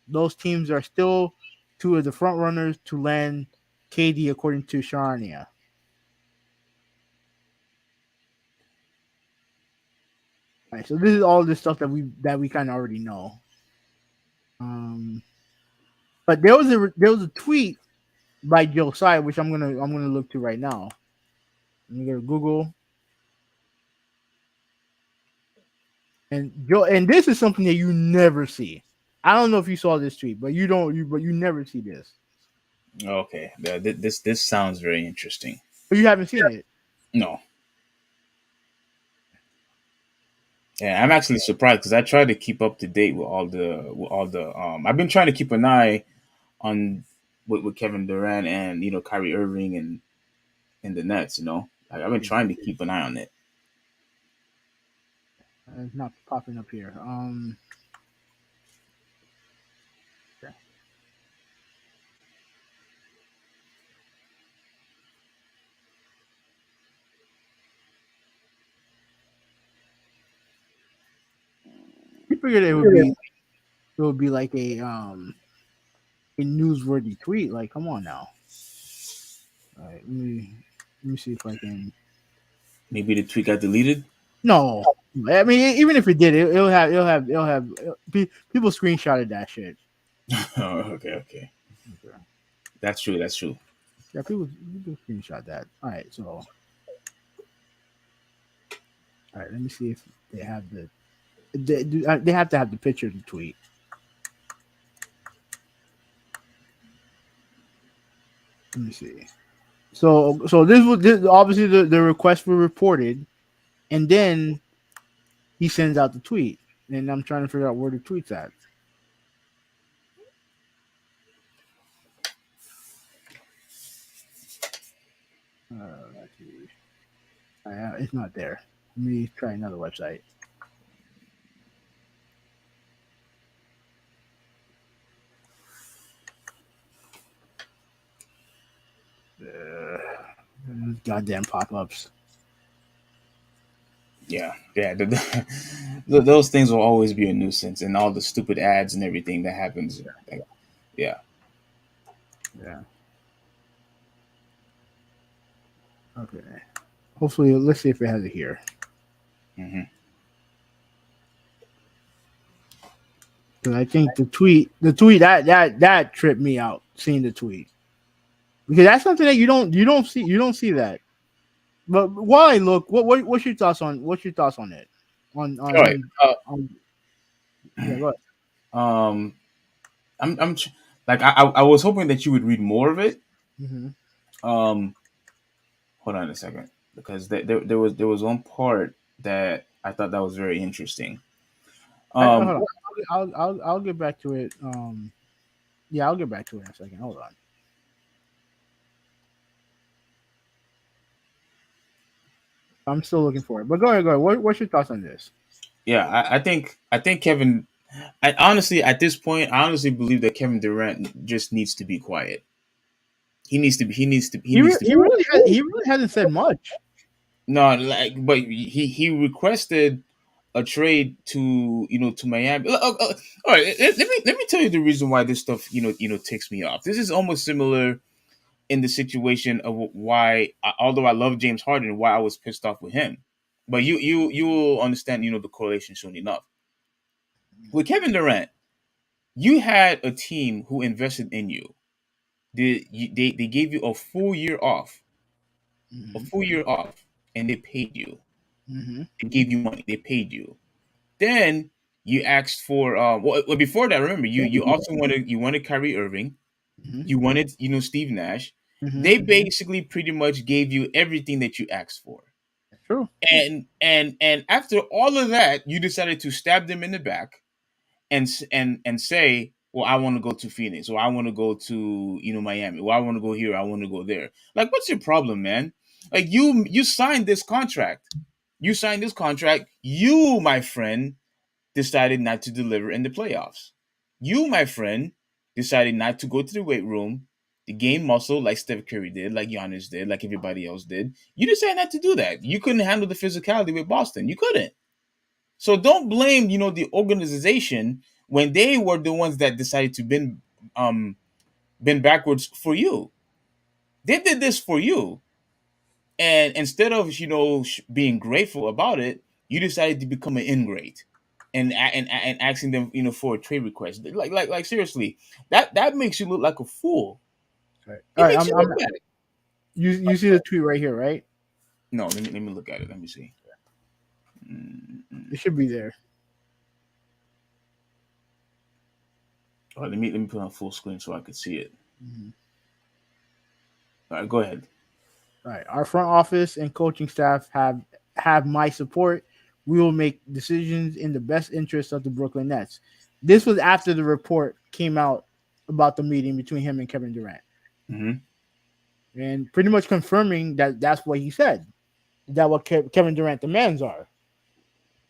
Those teams are still two of the front runners to land KD, according to Sharania. Right, so this is all the stuff that we kind of already know. Um, but there was a tweet by Josiah, which I'm gonna look to right now. Let me go to Google, and this is something that you never see. I don't know if you saw this tweet, but you never see this. Okay. This sounds very interesting. But you haven't seen it. No. Yeah, I'm actually surprised because I try to keep up to date with all the. I've been trying to keep an eye on with Kevin Durant and Kyrie Irving and the Nets. Like, I've been trying to keep an eye on it. It's not popping up here. You figured it would be like a newsworthy tweet. Like, come on now. All right, let me see if I can. Maybe the tweet got deleted. No, I mean even if it did, people screenshotted that shit. Oh, okay, okay. That's true. That's true. Yeah, people screenshot that. All right, so let me see if they have they have to have the picture of the tweet. Let me see. So this obviously the requests were reported, and then he sends out the tweet, and I'm trying to figure out where the tweet's at. Let's see. It's not there. Let me try another website. Goddamn pop-ups. Yeah. Those things will always be a nuisance, and all the stupid ads and everything that happens. Like, yeah. Okay. Hopefully, let's see if it has it here. Mm-hmm. Because I think the tweet that tripped me out. Seeing the tweet, because that's something that you don't see that. But while I look, what's your thoughts on it? On All right. him? Yeah, go ahead. I'm like I was hoping that you would read more of it. Mm-hmm. Hold on a second, because there was one part that I thought that was very interesting. Hold on. I'll get back to it. Yeah, I'll get back to it in a second. Hold on. I'm still looking for it. But go ahead. What's your thoughts on this? Yeah, I think Kevin. I honestly, at this point, I honestly believe that Kevin Durant just needs to be quiet. He needs to. He really hasn't said much. No, like, but he requested a trade to to Miami. All right, let me tell you the reason why this stuff ticks me off. This is almost similar in the situation of why, although I love James Harden, why I was pissed off with him. But you will understand the correlation soon enough. With Kevin Durant, you had a team who invested in you. They gave you a full year off, and they paid you. Mm-hmm. They gave you money. They paid you. Then you asked for well before that. Remember, you also wanted Kyrie Irving. Mm-hmm. You wanted Steve Nash. Mm-hmm. They basically pretty much gave you everything that you asked for. True. And after all of that, you decided to stab them in the back and say, well, I want to go to Phoenix, or I want to go to Miami, or I want to go here, I want to go there. Like, what's your problem, man? Like, you signed this contract. You signed this contract. You, my friend, decided not to deliver in the playoffs. You, my friend, decided not to go to the weight room, to gain muscle like Steph Curry did, like Giannis did, like everybody else did. You decided not to do that. You couldn't handle the physicality with Boston. You couldn't. So don't blame, the organization when they were the ones that decided to bend backwards for you. They did this for you. And instead of, being grateful about it, you decided to become an ingrate and asking them, for a trade request. Like seriously, that makes you look like a fool. Right. It All right. makes you look bad. You see the tweet right here, right? No, let me look at it. Let me see. It should be there. All right, let me put on full screen so I can see it. Mm-hmm. All right, go ahead. All right. Our front office and coaching staff have my support. We will make decisions in the best interest of the Brooklyn Nets. This was after the report came out about the meeting between him and Kevin Durant. Mm-hmm. And pretty much confirming that that's what he said. That what Kevin Durant demands are.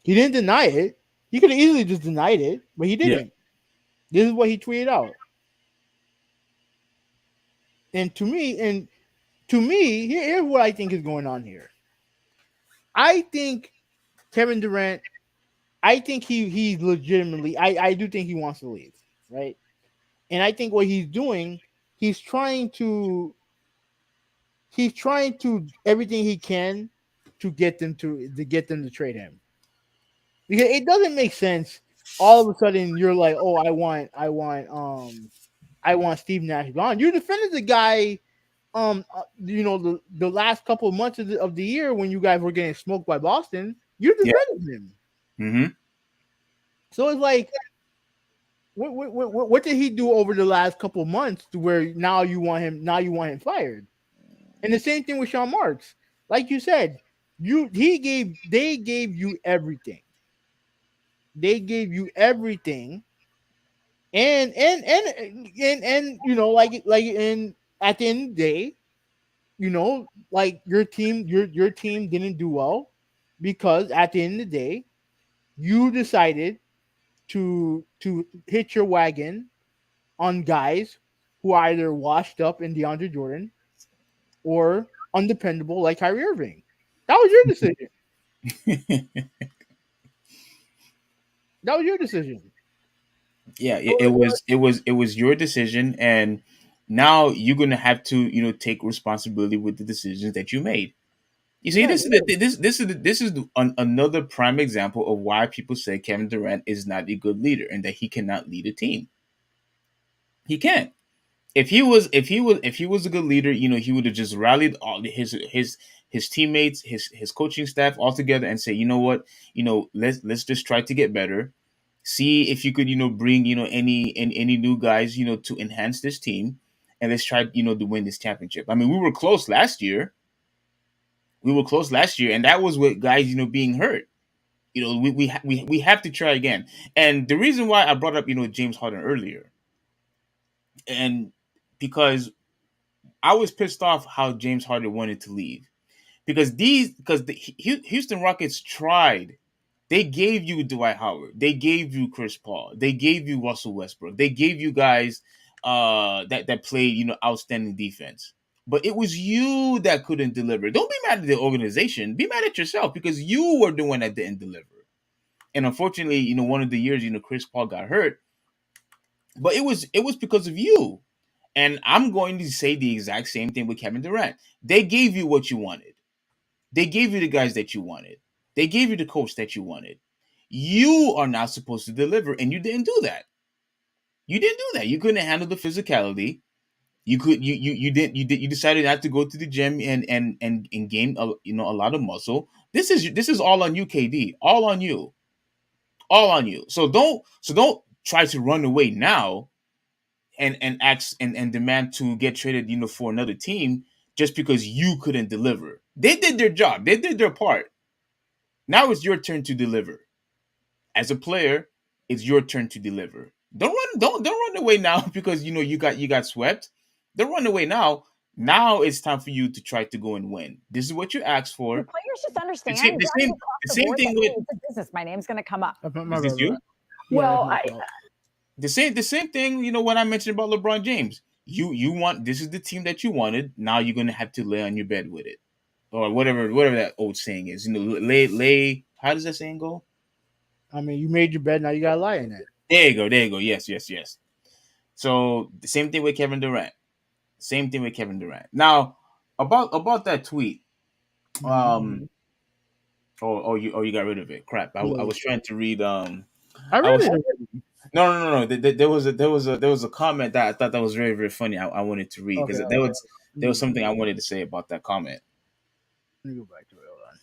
He didn't deny it. He could have easily just denied it, but he didn't. Yeah. This is what he tweeted out. And to me, here's what I think is going on here. I think Kevin Durant, I think he's legitimately, I do think he wants to leave, right? And I think what he's doing, he's trying to everything he can to get them to trade him. Because it doesn't make sense. All of a sudden, you're like, "Oh, I want Steve Nash gone." You defended the guy, the last couple of months of the year when you guys were getting smoked by Boston. You defended him. Mm-hmm. So it's like, what did he do over the last couple of months to where now you want him fired? And the same thing with Sean Marks. Like you said, they gave you everything. They gave you everything, and like and at the end of the day, like your team didn't do well because at the end of the day, you decided to hit your wagon on guys who are either washed up in DeAndre Jordan or undependable like Kyrie Irving. That was your decision. That was your decision. Yeah, it was your decision, and now you're gonna have to take responsibility with the decisions that you made. You see, Yeah, another prime example of why people say Kevin Durant is not a good leader and that he cannot lead a team. He can't. If he was a good leader, he would have just rallied all his teammates, his coaching staff all together and say, you know what, let's just try to get better. See if you could, bring, any new guys, to enhance this team, and let's try, to win this championship. I mean, we were close last year. And that was with guys, being hurt. We have to try again. And the reason why I brought up, James Harden earlier, and because I was pissed off how James Harden wanted to leave, because the Houston Rockets tried. They gave you Dwight Howard. They gave you Chris Paul. They gave you Russell Westbrook. They gave you guys that played, outstanding defense. But it was you that couldn't deliver. Don't be mad at the organization. Be mad at yourself because you were the one that didn't deliver. And unfortunately, one of the years, Chris Paul got hurt. But it was because of you. And I'm going to say the exact same thing with Kevin Durant. They gave you what you wanted. They gave you the guys that you wanted. They gave you the coach that you wanted. You are not supposed to deliver, and you didn't do that. You didn't do that. You couldn't handle the physicality. You decided not to go to the gym and gain a lot of muscle. This is all on you, KD. All on you. All on you. So don't try to run away now and ask and demand to get traded, for another team just because you couldn't deliver. They did their job. They did their part. Now it's your turn to deliver. As a player, it's your turn to deliver. Don't run away now because you got swept. Don't run away now. Now it's time for you to try to go and win. This is what you asked The for. players just understand The same, the same, across the the same board thing that, with. hey, it's a business. My name's going to come up. My Is this bad, you? bro. Yeah, Well, that's my fault. The same thing. When I mentioned about LeBron James, you want this is the team that you wanted. Now you're gonna have to lay on your bed with it, or whatever that old saying is. Lay. How does that saying go? I mean, you made your bed, now you gotta lie in it. There you go. There you go. Yes, yes, yes. So the same thing with Kevin Durant. Same thing with Kevin Durant. Now about that tweet. Mhm. You got rid of it. Crap. I Yeah. was trying to read. I I was read it. no. There was a comment that I thought that was very very funny. I wanted to read Okay, because all there was right. something I wanted to say about that comment. Let me go back to it. Hold on.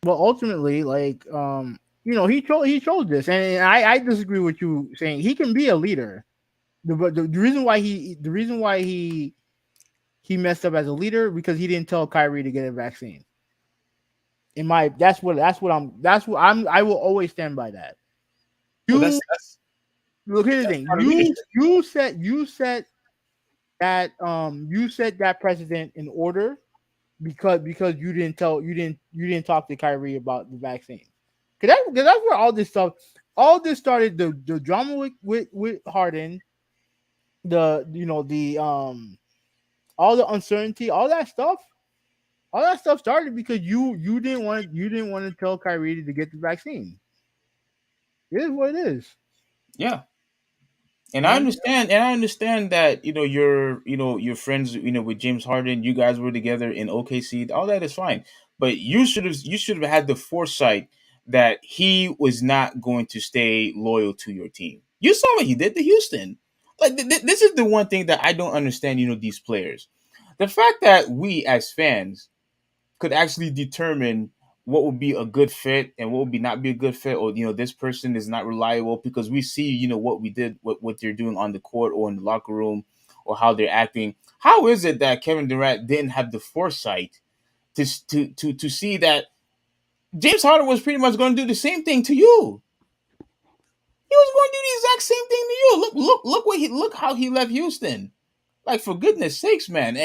Well, ultimately, like, he chose this, and I disagree with you saying he can be a leader. The reason why he messed up as a leader because he didn't tell Kyrie to get a vaccine. I will always stand by that. Well, You that's look, here's the that's thing. part of leadership. You set that precedent in order because you didn't talk to Kyrie about the vaccine. Cause that's where all this started. The drama with Harden, the all the uncertainty, all that stuff started because you didn't want to tell Kyrie to get the vaccine. It is what it is. Yeah. And You I know? understand, that your friends, with James Harden. You guys were together in OKC. All that is fine, but you should have had the foresight that he was not going to stay loyal to your team. You saw what he did to Houston. Like this is the one thing that I don't understand. These players, the fact that we as fans could actually determine what would be a good fit and what would be not be a good fit, or this person is not reliable because we see what we did, what they're doing on the court or in the locker room, or how they're acting. How is it that Kevin Durant didn't have the foresight to see that James Harden was pretty much going to do the same thing to you. He was going to do the exact same thing to you. Look how he left Houston. Like, for goodness sakes, man.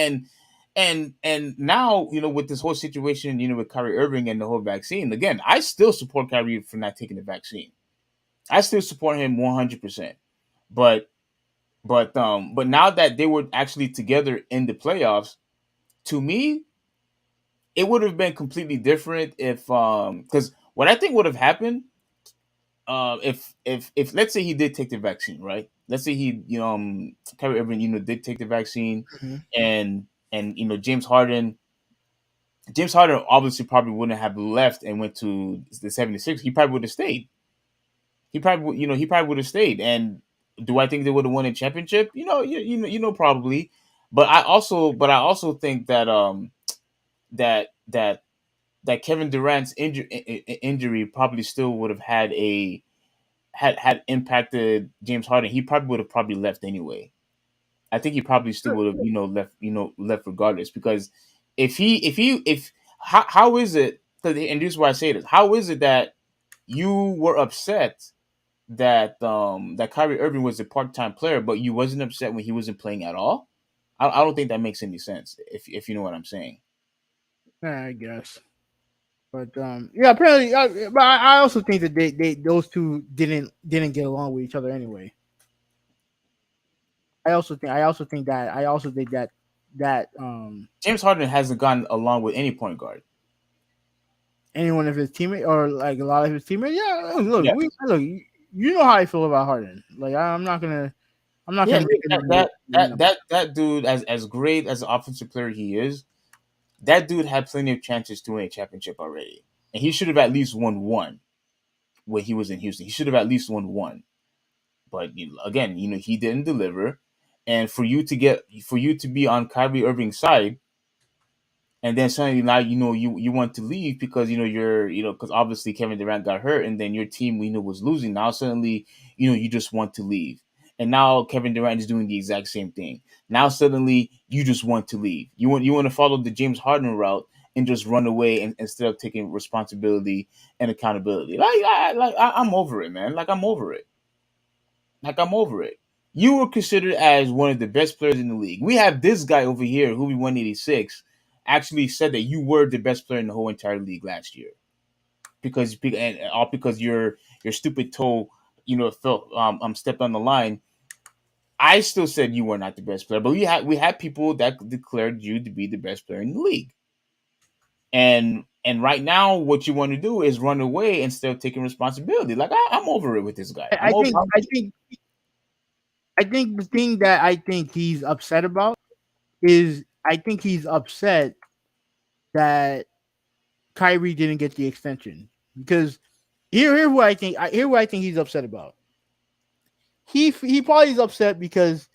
And now, with this whole situation, with Kyrie Irving and the whole vaccine. Again, I still support Kyrie for not taking the vaccine. I still support him 100%. But now that they were actually together in the playoffs, to me, it would have been completely different if because what I think would have happened if let's say he did take the vaccine, right? Let's say he Kyrie Irving did take the vaccine, Mm-hmm. and James Harden obviously probably wouldn't have left and went to the 76. He probably would have stayed. He probably would have stayed. And do I think they would have won a championship? Probably. But I also think that that that that Kevin Durant's injury probably still would have had impacted James Harden. He probably would have probably left anyway. I think he probably still would have left regardless, because if how is it, and this is why I say this, how is it that you were upset that Kyrie Irving was a part-time player, but you wasn't upset when he wasn't playing at all? I don't think that makes any sense, if you know what I'm saying. Yeah, I guess. But yeah, apparently, but I also think that those two didn't get along with each other anyway. I also think that James Harden hasn't gotten along with any point guard. any one of his teammates, or like a lot of his teammates, yeah. Look, Yeah. look. You know how I feel about Harden. Like I'm not gonna Yeah, make it. that dude, as great as an offensive player he is, that dude had plenty of chances to win a championship already, and he should have at least won one when he was in Houston. He should have at least won one, but again, he didn't deliver. And for you to be on Kyrie Irving's side, and then suddenly now you want to leave because because obviously Kevin Durant got hurt, and then your team was losing. Now suddenly you just want to leave, and now Kevin Durant is doing the exact same thing. Now suddenly you just want to leave. You want to follow the James Harden route and just run away, instead of taking responsibility and accountability. I'm over it, man. I'm over it. I'm over it. You were considered as one of the best players in the league. We have this guy over here, who we 186, actually said that you were the best player in the whole entire league last year, and all because your stupid toe, felt stepped on the line. I still said you were not the best player, but we had people that declared you to be the best player in the league. And right now, what you want to do is run away instead of taking responsibility. I'm over it with this guy. I think the thing that I think he's upset about is I think he's upset that Kyrie didn't get the extension, because here's what I think. What I think he's upset about. He probably is upset because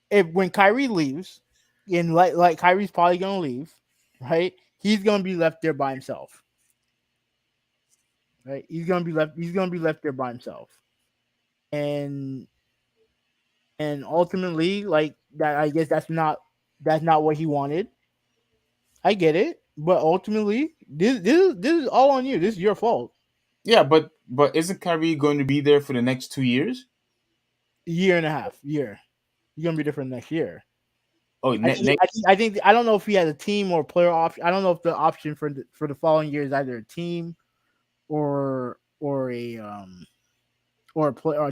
when Kyrie leaves, and like Kyrie's probably gonna leave, right? He's gonna be left there by himself. Right? He's gonna be left there by himself. And ultimately, like that, I guess that's not what he wanted. I get it, but ultimately, this is all on you. This is your fault. Yeah, but isn't Kyrie going to be there for the next 2 years? Year and a half. Year. He's gonna be there for the next year. Oh, I think I don't know if he has a team or player option. I don't know if the option for the following year is either a team or a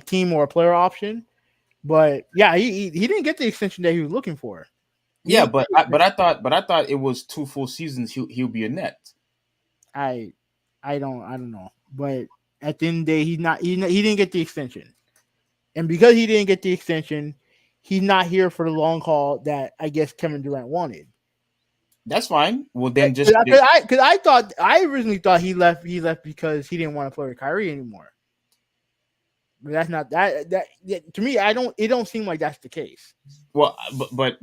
team or a player option. But yeah, he didn't get the extension that he was looking for. Yeah, but I thought it was 2 full seasons. He'll be a net. I don't know, but at the end of the day, he didn't get the extension, and because he didn't get the extension, he's not here for the long haul that I guess Kevin Durant wanted. That's fine. Well, then just because I originally thought he left because he didn't want to play with Kyrie anymore. But that's not that to me. It don't seem like that's the case. Well, but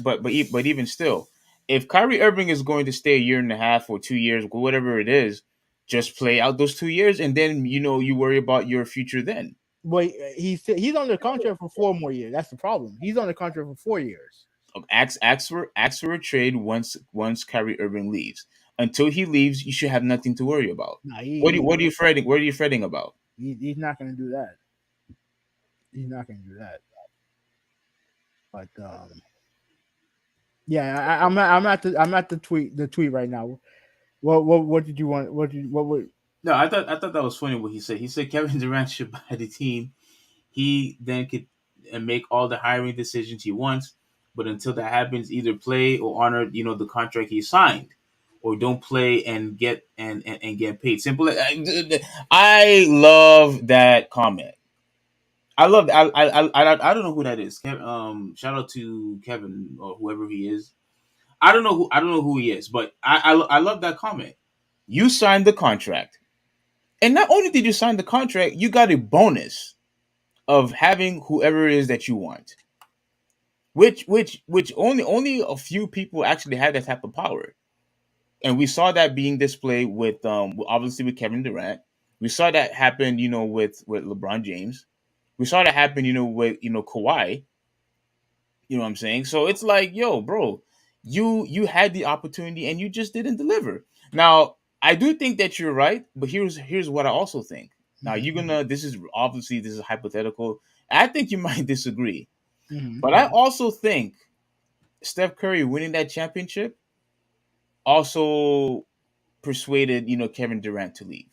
even still, if Kyrie Irving is going to stay a year and a half or 2 years, whatever it is, just play out those 2 years, and then you worry about your future then. But he's under contract for 4 more years. That's the problem. He's under contract for 4 years. Ask for a trade once Kyrie Irving leaves. Until he leaves, you should have nothing to worry about. Nah, What are you fretting? What are you fretting about? he's not going to do that. He's not going to do that. But yeah, I'm at the tweet right now. What did you want? What would? No, I thought that was funny what he said. He said Kevin Durant should buy the team. He then could make all the hiring decisions he wants. But until that happens, either play or honor, the contract he signed, or don't play and get paid. Simple. I love that comment. I love. I don't know who that is. Shout out to Kevin or whoever he is. I don't know who he is, but I love that comment. You signed the contract, and not only did you sign the contract, you got a bonus of having whoever it is that you want. Which only a few people actually have that type of power. And we saw that being displayed with obviously with Kevin Durant. We saw that happen, with LeBron James. We saw that happen, with Kawhi. You know what I'm saying? So it's like, yo, bro, you had the opportunity and you just didn't deliver. Now, I do think that you're right, but here's what I also think. Now you're gonna this is hypothetical. I think you might disagree. Mm-hmm. But I also think Steph Curry winning that championship also persuaded, Kevin Durant to leave.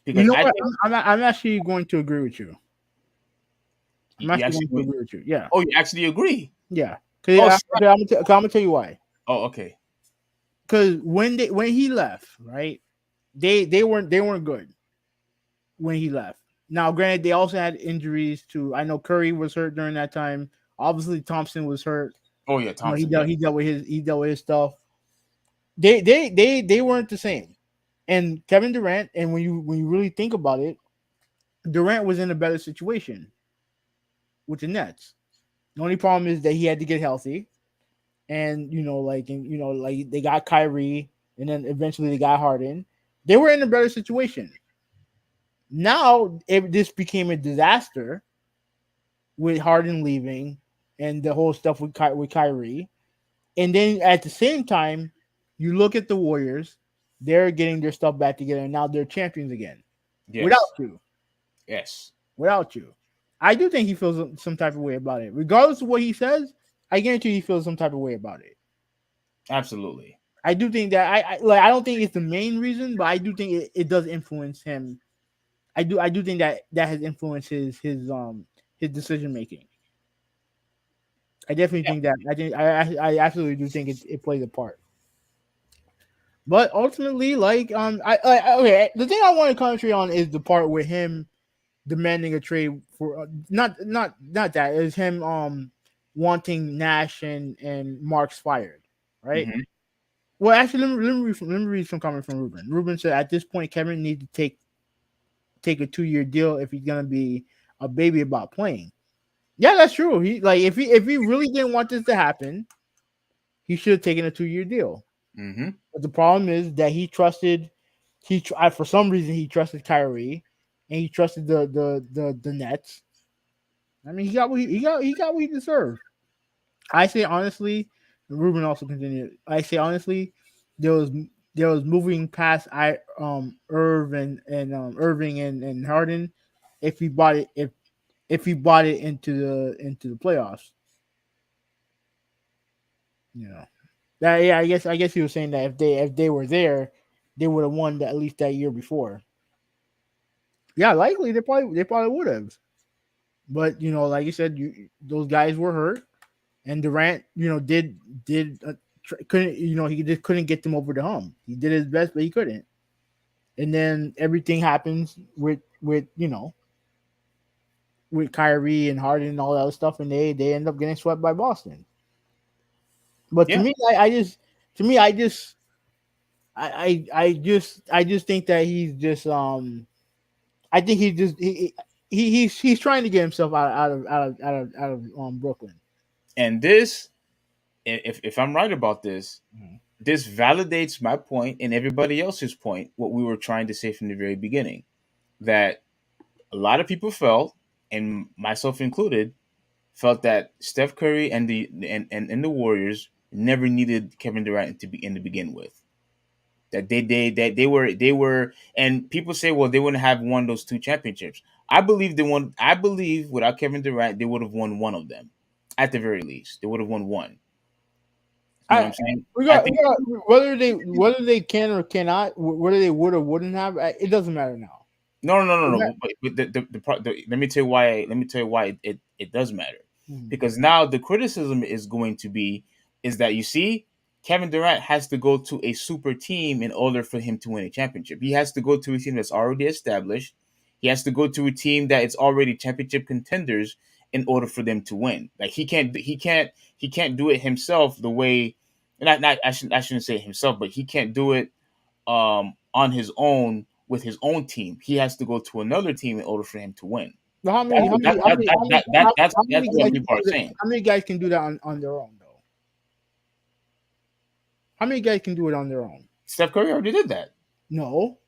You Because know I what? think I'm actually going to agree with you. I'm you actually going to actually agree with you. Yeah, you actually agree. yeah. Cause Oh, I'm gonna tell you why. oh, okay. Because when he left, right? They weren't good when he left. Now, granted, they also had injuries too. I know Curry was hurt during that time. Obviously, Thompson was hurt. Oh yeah, You know, Thompson. Yeah. he dealt with his stuff. They weren't the same. And Kevin Durant, and when you really think about it, Durant was in a better situation with the Nets. The only problem is that he had to get healthy, and like they got Kyrie, and then eventually they got Harden. They were in a better situation. Now this became a disaster with Harden leaving and the whole stuff with Kyrie, and then at the same time, you look at the Warriors; they're getting their stuff back together, and now they're champions again without Yes. you. Yes. Without you, I do think he feels some type of way about it, regardless of what he says. I guarantee he feels some type of way about it. Absolutely. I do think that I don't think it's the main reason, but I do think it does influence him. I do think that has influenced his decision making. I definitely think that. I absolutely do think it plays a part. But ultimately, like okay, the thing I want to concentrate on is the part with him demanding a trade for not that is him wanting Nash and Marks fired, right? Mm-hmm. Well, actually, let me read some comment from Ruben. Ruben said at this point, Kevin needs to take a 2-year deal if he's gonna be a baby about playing. Yeah, that's true. He like if he really didn't want this to happen, he should have taken a 2-year deal. Mm-hmm. But the problem is that for some reason he trusted Kyrie, and he trusted the Nets. I mean, he got what he deserved. I say honestly, Ruben also continued. I say honestly, there was moving past Irving and Harden if he bought it if he bought it into the playoffs. You know. That yeah, I guess he was saying that if they were there, they would have won at least that year before. Yeah, likely they probably would have. But like you said, those guys were hurt, and Durant, did couldn't he just couldn't get them over the hump. He did his best, but he couldn't. And then everything happens with Kyrie and Harden and all that other stuff, and they end up getting swept by Boston. But to Yeah. me, I just think that he's just I think he's trying to get himself out of Brooklyn. And this, if I'm right about this, this validates my point and everybody else's point, what we were trying to say from the very beginning. That a lot of people felt, and myself included, felt that Steph Curry and the Warriors never needed Kevin Durant to begin with. That they were, and people say, well, they wouldn't have won those two championships. I believe they won. I believe without Kevin Durant, they would have won one of them, at the very least. They would have won one. You know what I'm saying? Whether they can or cannot, whether they would or wouldn't have, it doesn't matter now. No. But let me tell you why. Let me tell you why it does matter. Because now the criticism is going to be is that you see Kevin Durant has to go to a super team in order for him to win a championship. He has to go to a team that's already established. He has to go to a team that is already championship contenders in order for them to win. Like he can't do it himself the way. Not I shouldn't say himself, but he can't do it on his own with his own team. He has to go to another team in order for him to win. But That's what people are saying. How many guys can do that on their own, though? How many guys can do it on their own? Steph Curry already did that. No,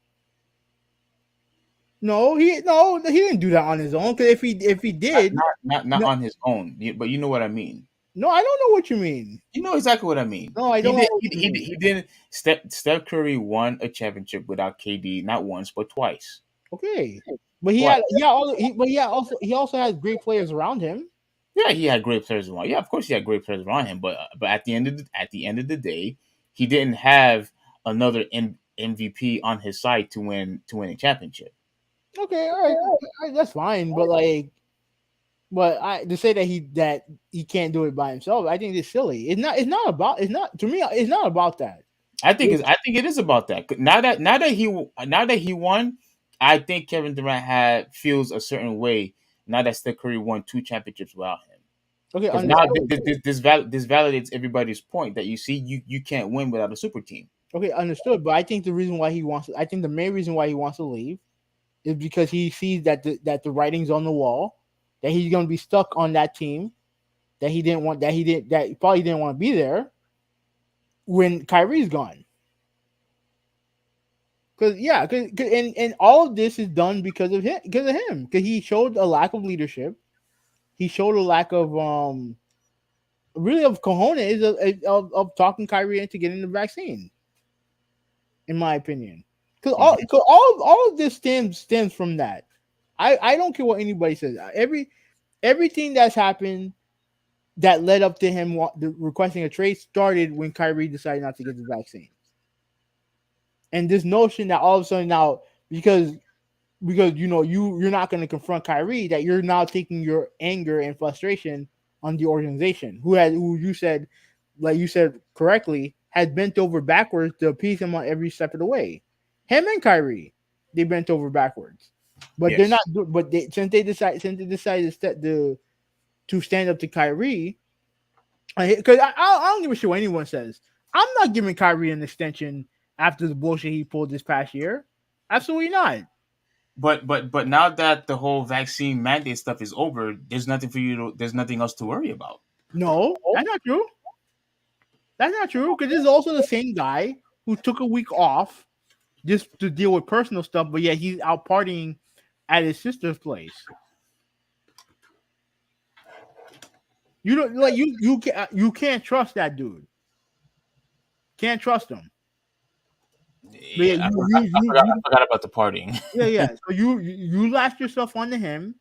he didn't do that on his own. Because if he did, not on his own. But you know what I mean. No, I don't know what you mean. You know exactly what I mean. No, I don't. He didn't. Steph Curry won a championship without KD, not once but twice. Okay, but he also has great players around him. Yeah, he had great players around. Yeah, of course he had great players around him. But at the end of the day, he didn't have another MVP on his side to win a championship. Okay, all right, that's fine. But to say that he can't do it by himself, I think it's silly. It's not about that. I think it is about that. Now that he won, I think Kevin Durant feels a certain way now that Steph Curry won two championships without him. Okay, now this validates everybody's point that you can't win without a super team. Okay, understood. But I think the main reason why he wants to leave is because he sees that the writing's on the wall, that he's going to be stuck on that team, that he probably didn't want to be there when Kyrie's gone. And all of this is done because of him. Because he showed a lack of leadership. He showed a lack of really of cojones of talking Kyrie into getting the vaccine. In my opinion, because all of this stems from that. I don't care what anybody says. Everything that's happened that led up to him requesting a trade started when Kyrie decided not to get the vaccine. And this notion that all of a sudden now, because you're not going to confront Kyrie, that you're now taking your anger and frustration on the organization, who you said correctly, had bent over backwards to appease him on every step of the way. Him and Kyrie, they bent over backwards, but they're not. But since they decided to stand up to Kyrie, because I don't give a shit what anyone says. I'm not giving Kyrie an extension after the bullshit he pulled this past year. Absolutely not. But now that the whole vaccine mandate stuff is over, there's nothing else to worry about. No, that's not true. That's not true, because this is also the same guy who took a week off just to deal with personal stuff, but yet he's out partying at his sister's place. You don't like you can't trust that dude. Can't trust him. Yeah, I forgot about the partying. Yeah. So you latch yourself onto him,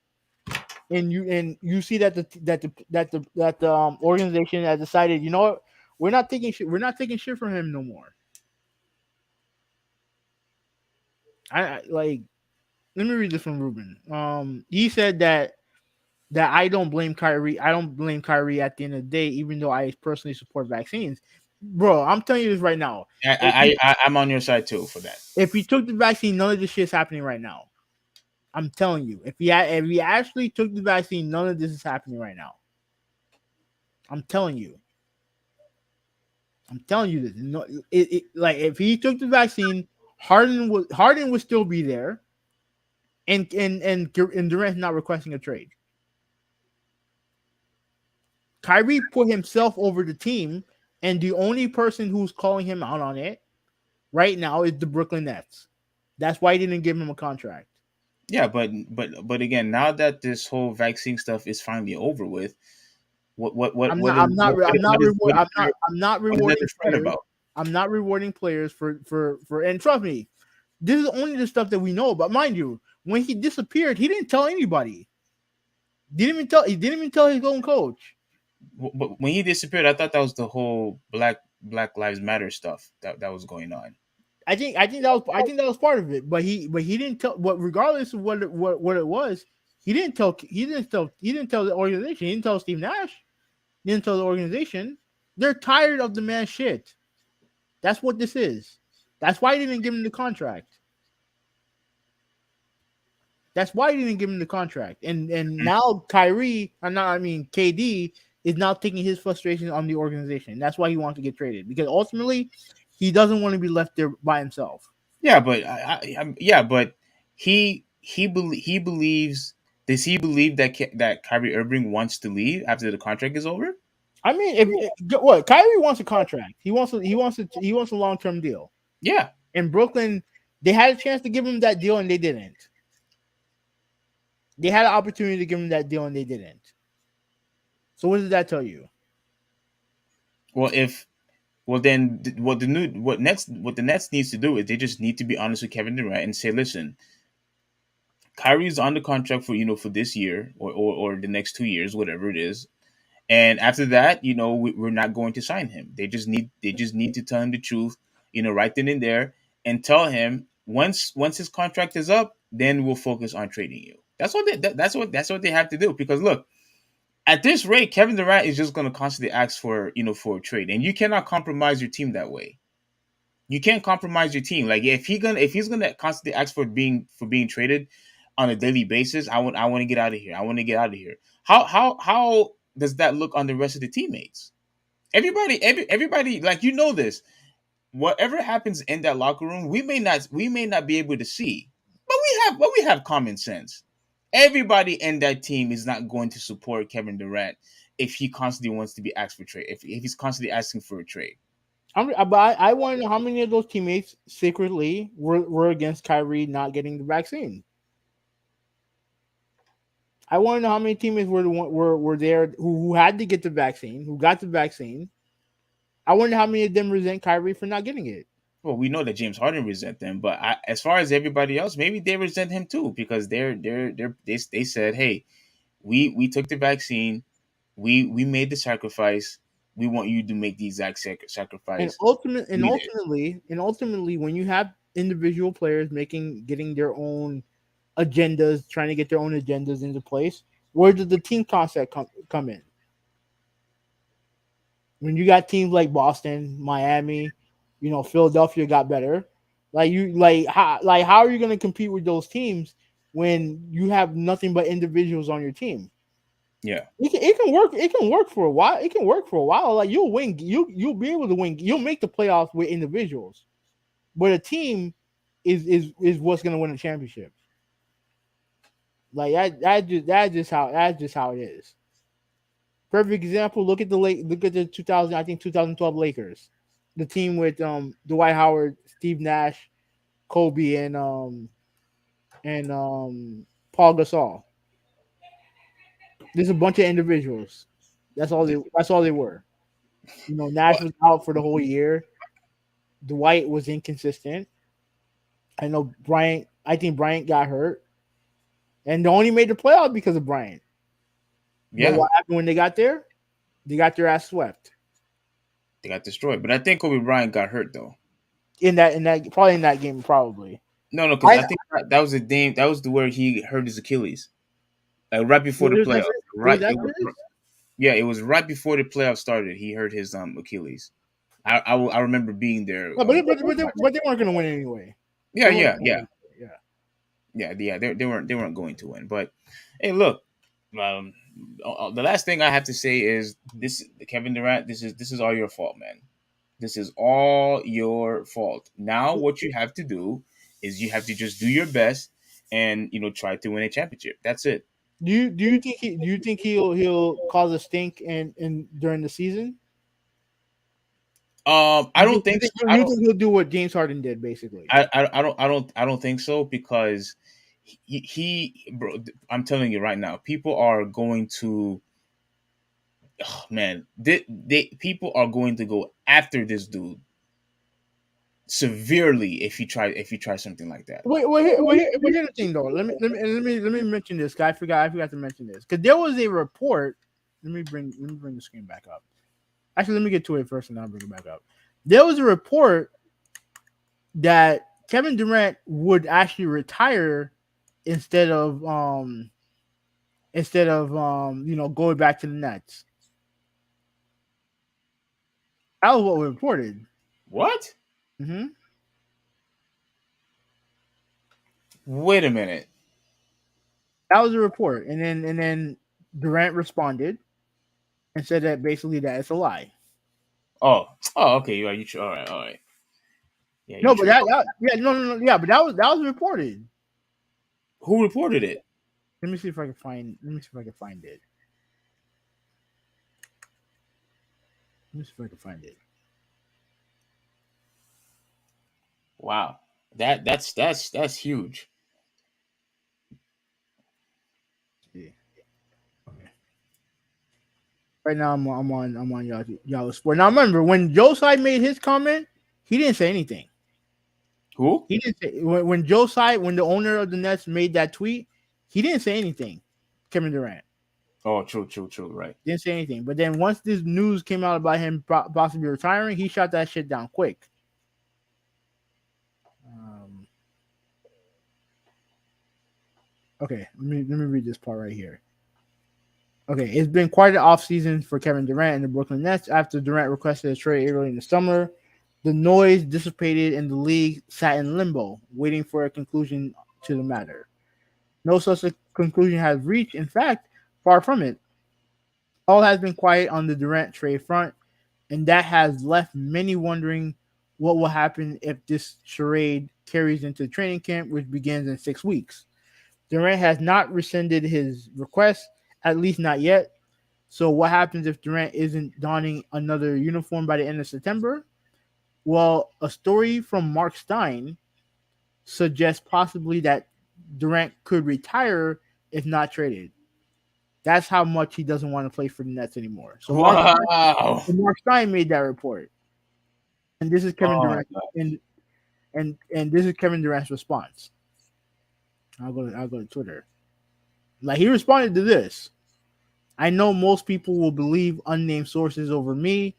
and you see that the organization has decided, you know what, we're not taking shit from him no more. I like. Let me read this from Ruben. He said that I don't blame Kyrie. I don't blame Kyrie at the end of the day, even though I personally support vaccines. Bro, I'm telling you this right now. I'm on your side too for that. If he took the vaccine, none of this shit is happening right now. I'm telling you. If he actually took the vaccine, none of this is happening right now. I'm telling you. I'm telling you this. No, like if he took the vaccine, Harden would still be there, and Durant's not requesting a trade. Kyrie put himself over the team, and the only person who's calling him out on it right now is the Brooklyn Nets. That's why he didn't give him a contract. Yeah, but again, now that this whole vaccine stuff is finally over with, I'm not what is that rewarding different players. about? I'm not rewarding players for and trust me, this is only the stuff that we know about. Mind you, when he disappeared, he didn't tell anybody. He didn't even tell his own coach. But when he disappeared, I thought that was the whole Black Lives Matter stuff that was going on. I think that was part of it, but he didn't tell. But regardless of what it was, he didn't tell the organization. He didn't tell Steve Nash. He didn't tell the organization. They're tired of the man's shit. That's what this is. That's why he didn't give him the contract. That's why he didn't give him the contract. And now KD is now taking his frustration on the organization. That's why he wants to get traded, because ultimately he doesn't want to be left there by himself. Yeah, but but he believes. Does he believe that Kyrie Irving wants to leave after the contract is over? I mean, what Kyrie wants a contract. He wants a long-term deal. Yeah. In Brooklyn, they had a chance to give him that deal and they didn't. They had an opportunity to give him that deal and they didn't. So what does that tell you? Well, what the Nets needs to do is they just need to be honest with Kevin Durant and say, listen, Kyrie's on the contract for for this year or the next 2 years, whatever it is. And after that, we're not going to sign him. They just need to tell him the truth, right then and there, and tell him once his contract is up, then we'll focus on trading you. That's what they have to do. Because look, at this rate, Kevin Durant is just going to constantly ask for for a trade, and you cannot compromise your team that way. You can't compromise your team. Like if he's gonna constantly ask for being traded on a daily basis, I want to get out of here. I want to get out of here. How does that look on the rest of the teammates? Everybody, like this. Whatever happens in that locker room, we may not be able to see, but we have common sense. Everybody in that team is not going to support Kevin Durant if he constantly wants to be asked for trade. If he's constantly asking for a trade. I want to know how many of those teammates secretly were against Kyrie not getting the vaccine. I want to know how many teammates were there who had to get the vaccine, who got the vaccine. I wonder how many of them resent Kyrie for not getting it. Well, we know that James Harden resent them, but as far as everybody else, maybe they resent him too, because they said, "Hey, we took the vaccine, we made the sacrifice. We want you to make the exact sacrifice." And ultimately, when you have individual players getting their own agendas, trying to get their own agendas into place, where does the team concept come in? When you got teams like Boston, Miami, Philadelphia got better. How are you going to compete with those teams when you have nothing but individuals on your team? Yeah, it can work. It can work for a while. It can work for a while. Like you'll win. You'll be able to win. You'll make the playoffs with individuals, but a team is what's going to win a championship. Like that's just how it is. Perfect example. Look at the 2012 Lakers, the team with Dwight Howard, Steve Nash, Kobe, and Paul Gasol. There's a bunch of individuals. That's all they were. Nash was out for the whole year. Dwight was inconsistent. I know Bryant. I think Bryant got hurt, and they only made the playoff because of Bryant. Yeah. But what happened when they got there? They got their ass swept. They got destroyed. But I think Kobe Bryant got hurt though. In that probably in that game, probably. No, because I think that was the game. That was where he hurt his Achilles, like right before the playoffs. Right. It was right before the playoffs started. He hurt his Achilles. I remember being there. No, but they weren't going to win anyway. Yeah. They weren't going to win. But hey, look, the last thing I have to say is this: Kevin Durant. This is all your fault, man. This is all your fault. Now, what you have to do is you have to just do your best and try to win a championship. That's it. Do you think he'll cause a stink in during the season? I don't think so. You think he'll do what James Harden did, basically? I don't think so, because he bro, I'm telling you right now, people are going to oh, man, they people are going to go after this dude severely if he try something like that. Here's the thing though. Let me mention this. I forgot to mention this because there was a report. Let me bring the screen back up. Actually, let me get to it first, and I'll bring it back up. There was a report that Kevin Durant would actually retire instead of going back to the Nets. That was what was reported. What? Mm-hmm. Wait a minute. That was a report, and then Durant responded and said that basically that it's a lie. Oh, okay. You all right. Yeah, No, but but that was reported. Who reported it? Let me see if I can find it. Let me see if I can find it. Wow, that's huge. Yeah. Okay. Right now I'm on y'all sport. Now remember when Josai made his comment, he didn't say anything. Who? He didn't say when Josai, when the owner of the Nets made that tweet, he didn't say anything. Kevin Durant. Oh, true, right. Didn't say anything. But then once this news came out about him possibly retiring, he shot that shit down quick. Okay, let me read this part right here. Okay, it's been quite an offseason for Kevin Durant and the Brooklyn Nets after Durant requested a trade early in the summer. The noise dissipated and the league sat in limbo, waiting for a conclusion to the matter. No such a conclusion has reached. In fact, far from it. All has been quiet on the Durant trade front, and that has left many wondering what will happen if this charade carries into training camp, which begins in 6 weeks. Durant has not rescinded his request, at least not yet. So what happens if Durant isn't donning another uniform by the end of September? Well, a story from Mark Stein suggests possibly that Durant could retire if not traded. That's how much he doesn't want to play for the Nets anymore. So wow. Mark Stein made that report. And this is Kevin Durant and this is Kevin Durant's response. I'll go to Twitter. Like he responded to this. I know most people will believe unnamed sources over me,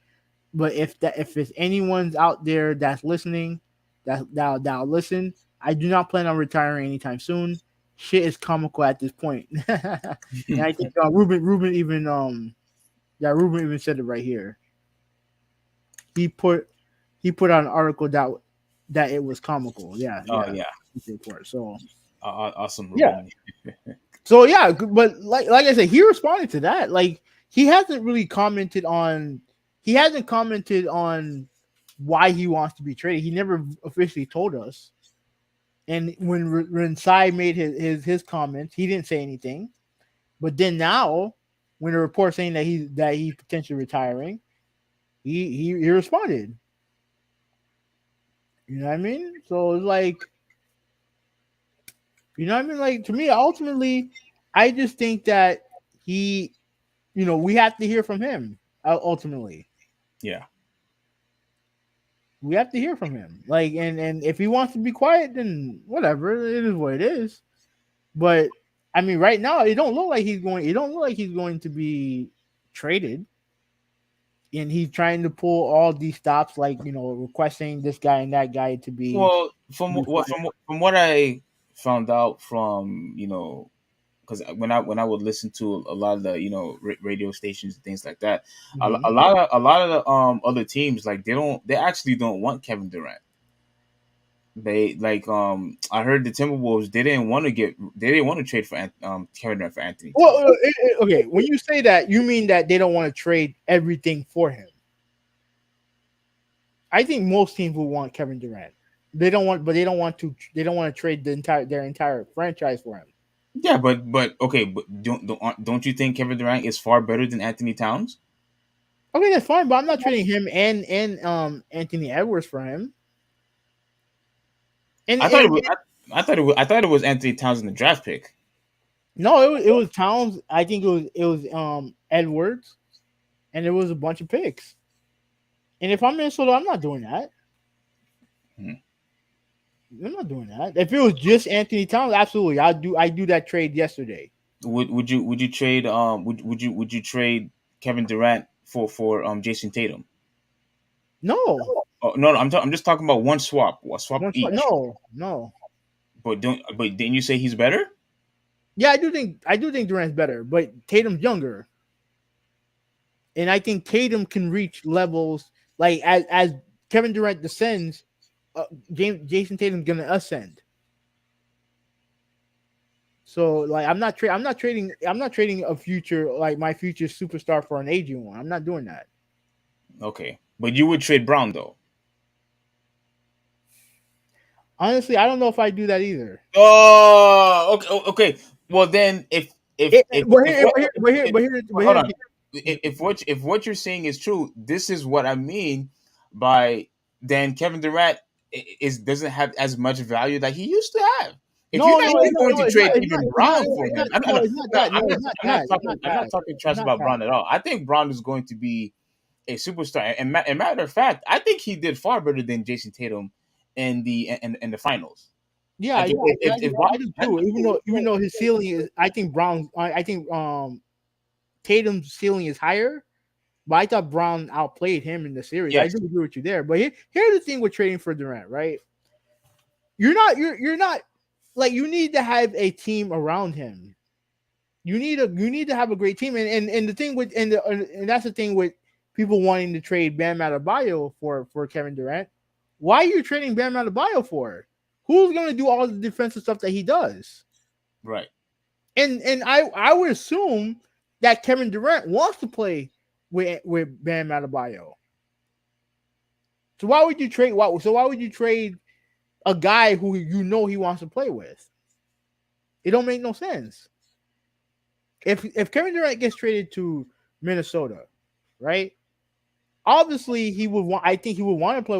but if it's anyone's out there that's listening, that'll listen, I do not plan on retiring anytime soon. Shit is comical at this point. And I think Ruben even said it right here. He put out an article that it was comical. Yeah. Report. So awesome. Ruben. Yeah. So yeah, but like I said, he responded to that. Like he hasn't commented on why he wants to be traded. He never officially told us. And when Sai made his comments, he didn't say anything. But then now, when the report saying that he potentially retiring, he responded. You know what I mean? So it's like, you know what I mean? Like to me, ultimately, I just think that we have to hear from him. Ultimately, yeah, we have to hear from him. Like, and if he wants to be quiet, then whatever, it is what it is. But I mean, right now, it don't look like he's going to be traded. And he's trying to pull all these stops, like requesting this guy and that guy to be. Well, from what I found out from because when I would listen to a lot of the radio stations and things like that, mm-hmm. a lot of the other teams, like they actually don't want Kevin Durant. They I heard the Timberwolves they didn't want to trade for Kevin Durant for Anthony. Well, okay, when you say that, you mean that they don't want to trade everything for him. I think most teams will want Kevin Durant. They don't want to trade their entire franchise for him. Yeah, but okay, but don't you think Kevin Durant is far better than Anthony Towns? Okay, that's fine, but I'm not trading him and Anthony Edwards for him. I thought it was Anthony Towns in the draft pick. No, it was Towns. I think it was Edwards. and there was a bunch of picks. And if I'm Minnesota, I'm not doing that. Hmm. I'm not doing that. If it was just Anthony Towns, absolutely, I do that trade yesterday. Would you trade would you trade Kevin Durant for Jason Tatum? No, Oh, no, I'm just talking about one swap, each. no. But didn't you say he's better? Yeah, I do think Durant's better, but Tatum's younger, and I think Tatum can reach levels like as Kevin Durant descends, Jason Tatum's gonna ascend. So like I'm not trading a future like my future superstar for an aging one. I'm not doing that. Okay, but you would trade Brown though. Honestly, I don't know if I do that either. Oh, okay. Well, then if hold on, if what you're saying is true, this is what I mean by then Kevin Durant doesn't have as much value that he used to have. If you're No, not no, even going to it's trade not, even Brown for him, it's not that. No, it's not that. It's not I'm not that. talking It's trash not about that. Brown at all. I think Brown is going to be a superstar. And matter of fact, I think he did far better than Jason Tatum in the finals. Yeah, I I think do. if, if I do too. Even though his ceiling is, I think I think Tatum's ceiling is higher. But I thought Brown outplayed him in the series. I yes, do agree with you there. But here's the thing with trading for Durant, right? You're not like you need to have a team around him. You need to have a great team. And the thing with and that's the thing with people wanting to trade Bam Adebayo for Kevin Durant. Why are you trading Bam Adebayo for? Who's gonna do all the defensive stuff that he does? right. And I would assume that Kevin Durant wants to play with Bam Adebayo. So why would you trade? Why would you trade a guy who you know he wants to play with? It don't make no sense. If Kevin Durant gets traded to Minnesota, right? Obviously, he would want. I think he would want to play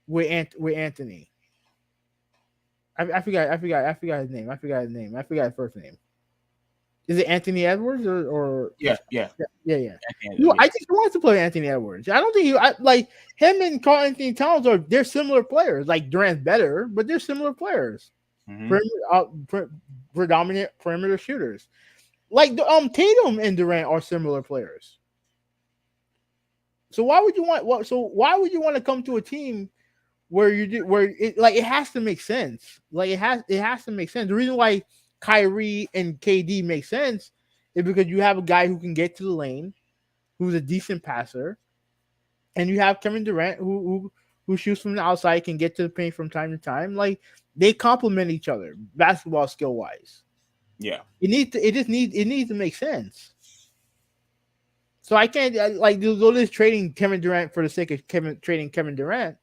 with Anthony. I forgot his name. I forgot his first name. Is it Anthony Edwards or Yeah. yeah. Yeah. I think he wants to play Anthony Edwards. I don't think like him and Carl Anthony Towns they're similar players. Like Durant's better, but they're similar players. Predominant perimeter shooters. Like Tatum and Durant are similar players. So why would you want to come to a team where it has to make sense. Like it has to make sense. The reason why Kyrie and KD make sense is because you have a guy who can get to the lane, who's a decent passer, and you have Kevin Durant who shoots from the outside, can get to the paint from time to time. Like they complement each other basketball skill wise. Yeah. It needs to make sense. So I can't like go this trading Kevin Durant for the sake of trading Kevin Durant.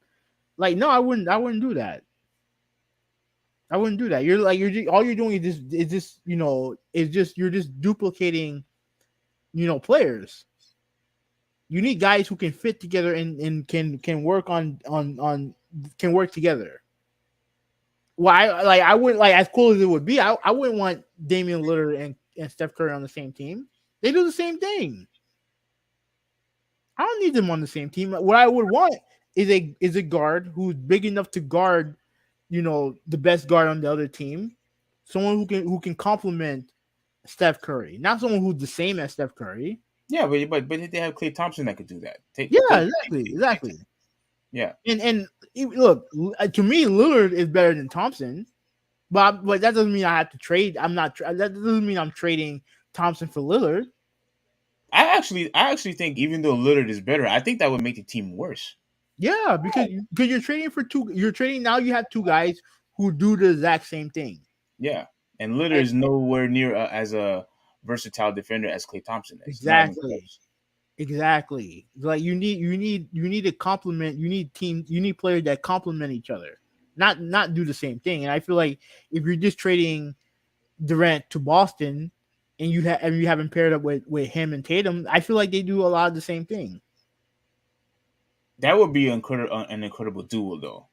Like no, I wouldn't do that. I wouldn't do that. All you're doing is just you're just duplicating, players. You need guys who can fit together and can work can work together. Well, I wouldn't like as cool as it would be. I wouldn't want Damian Lillard and Steph Curry on the same team. They do the same thing. I don't need them on the same team. What I would want is a guard who's big enough to guard, the best guard on the other team. Someone who can complement Steph Curry, not someone who's the same as Steph Curry. Yeah, but they have Klay Thompson that could do that. Exactly. Yeah. And look, to me, Lillard is better than Thompson, but that doesn't mean I have to trade. That doesn't mean I'm trading Thompson for Lillard. I actually think even though Lillard is better, I think that would make the team worse. Yeah, because you're trading for two. You're trading now. You have two guys who do the exact same thing. Yeah, and Lillard is nowhere near as a versatile defender as Klay Thompson is. Exactly. Like you need a complement. You need players that complement each other, not do the same thing. And I feel like if you're just trading Durant to Boston, and you haven't paired up with him and Tatum, I feel like they do a lot of the same thing. That would be an incredible duo, though.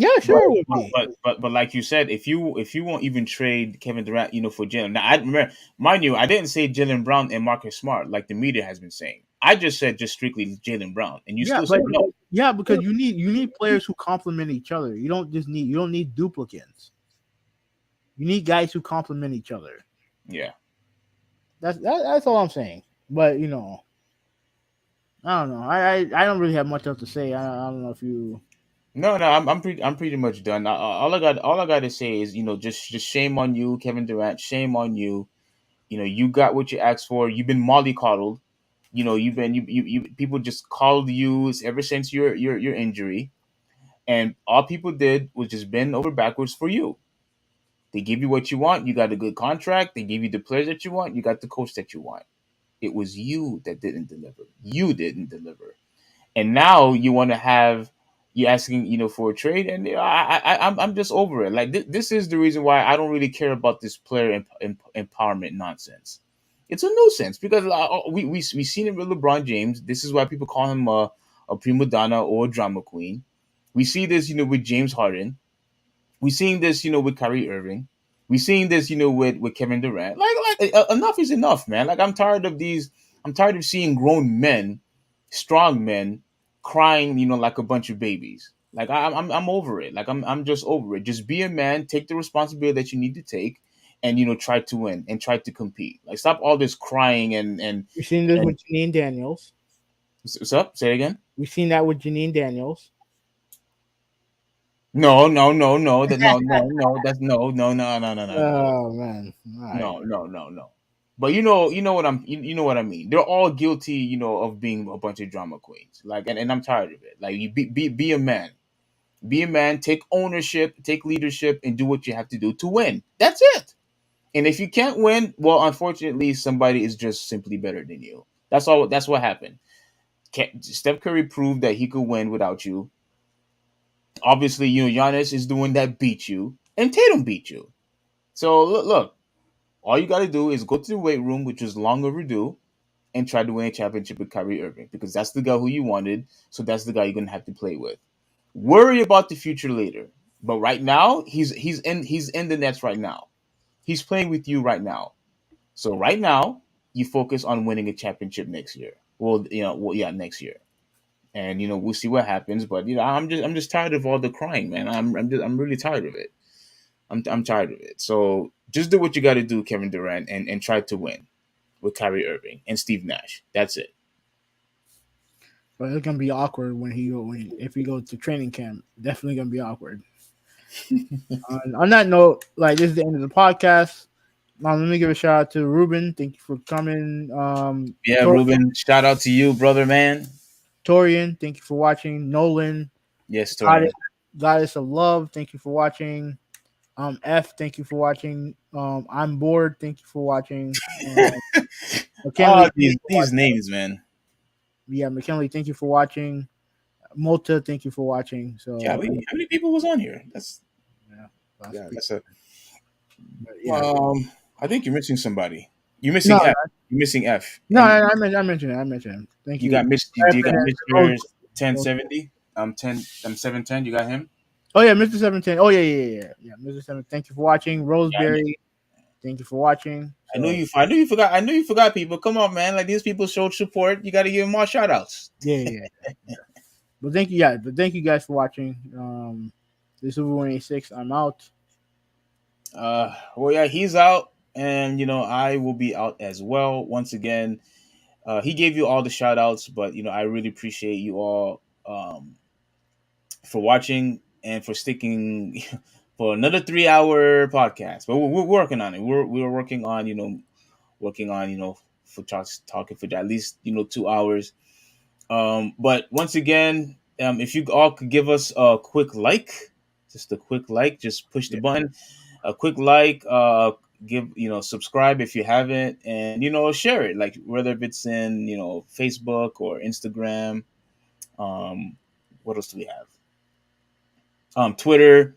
Yeah, sure it would be. But like you said, if you won't even trade Kevin Durant, for Jalen. Now I remember, mind you, I didn't say Jalen Brown and Marcus Smart like the media has been saying. I just said just strictly Jalen Brown, and you Yeah, still but said no. yeah, because you need players who complement each other. You don't need duplicates. You need guys who complement each other. Yeah. That's all I'm saying. But I don't know. I don't really have much else to say. I don't know if you. No, I'm pretty much done. All I got to say is just shame on you, Kevin Durant. Shame on you. You got what you asked for. You've been mollycoddled. You've been you people just called you ever since your injury, and all people did was just bend over backwards for you. They give you what you want. You got a good contract. They give you the players that you want. You got the coach that you want. It was you that didn't deliver. You didn't deliver, and now you want to have you asking for a trade, and I'm just over it. Like this is the reason why I don't really care about this player empowerment nonsense. It's a nuisance because we seen it with LeBron James. This is why people call him a prima donna or a drama queen. We see this with James Harden. We seeing this with Kyrie Irving. We seeing this with Kevin Durant. Enough is enough, man. Like I'm tired of these. I'm tired of seeing grown men, strong men, crying like a bunch of babies. Like I'm over it. Like I'm just over it. Just be a man, take the responsibility that you need to take, and try to win and try to compete. Like stop all this crying and We've seen this and with Jaelene Daniels. what's up? Say it again. We've seen that with Jaelene Daniels. No, no, no, no. That no, no, no. That's no, no, no, no, no, no, no. Oh man, all right. No, no, no, no. But you know what I mean. They're all guilty, of being a bunch of drama queens. Like, and I'm tired of it. Like, you be a man, be a man. Take ownership, take leadership, and do what you have to do to win. That's it. And if you can't win, well, unfortunately, somebody is just simply better than you. That's all. That's what happened. Steph Curry proved that he could win without you. Obviously, Giannis is the one that beat you, and Tatum beat you. So look. All you got to do is go to the weight room, which is long overdue, and try to win a championship with Kyrie Irving because that's the guy who you wanted. So that's the guy you're gonna have to play with. Worry about the future later, but right now he's in the Nets right now. He's playing with you right now. So right now you focus on winning a championship next year. Well, next year, and we'll see what happens. But I'm just tired of all the crying, man. I'm really tired of it. I'm tired of it. So just do what you got to do, Kevin Durant, and try to win with Kyrie Irving and Steve Nash. That's it. But it's gonna be awkward if he goes to training camp. Definitely gonna be awkward. On that note, like this is the end of the podcast. Let me give a shout out to Ruben. Thank you for coming. Yeah, Ruben, shout out to you, brother, man. Torian, thank you for watching. Nolan, Yes, Torian. Goddess of Love, thank you for watching. F, thank you for watching. I'm bored. Thank you for watching. McKinley, these names, man. Yeah, McKinley, thank you for watching. Multa, thank you for watching. So yeah, how many people was on here? That's a. I think you're missing somebody. You're missing F. You're missing F. No, I mentioned it. I mentioned him. Thank you. You got Mr. 1070. 710. You got him. Oh yeah, Mr. 710. Oh yeah. Mr. 7. Thank you for watching. Roseberry, thank you for watching. So, I knew you forgot. I knew you forgot people. Come on, man. Like these people showed support. You got to give them more shout outs. Yeah. But thank you guys for watching. This is Super 186. I'm out. Well, yeah, he's out, and I will be out as well. Once again, he gave you all the shout outs, but I really appreciate you all for watching and for sticking for another 3-hour podcast. But we're working on it. We're working on for talking for at least 2 hours. But once again, if you all could give us a quick like, just a quick like, just push the button, a quick like, give subscribe if you haven't, and share it, like whether if it's in Facebook or Instagram. What else do we have? Twitter,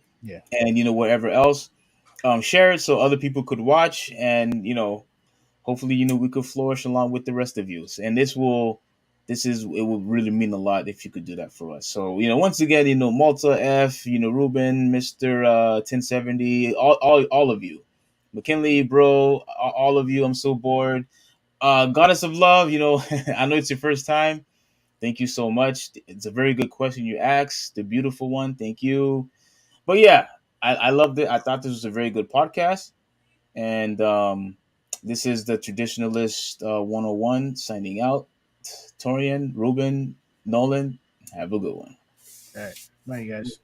and whatever else. Share it so other people could watch, and hopefully we could flourish along with the rest of you, and this will it would really mean a lot if you could do that for us. So, once again, Malta F, Ruben, Mr. 1070, all of you. McKinley, bro, all of you. I'm so bored. Goddess of Love, I know it's your first time. Thank you so much. It's a very good question you asked. The beautiful one. Thank you. But yeah, I loved it. I thought this was a very good podcast. And this is the Traditionalist 101 signing out. Torian, Ruben, Nolan, have a good one. All right. Bye, guys.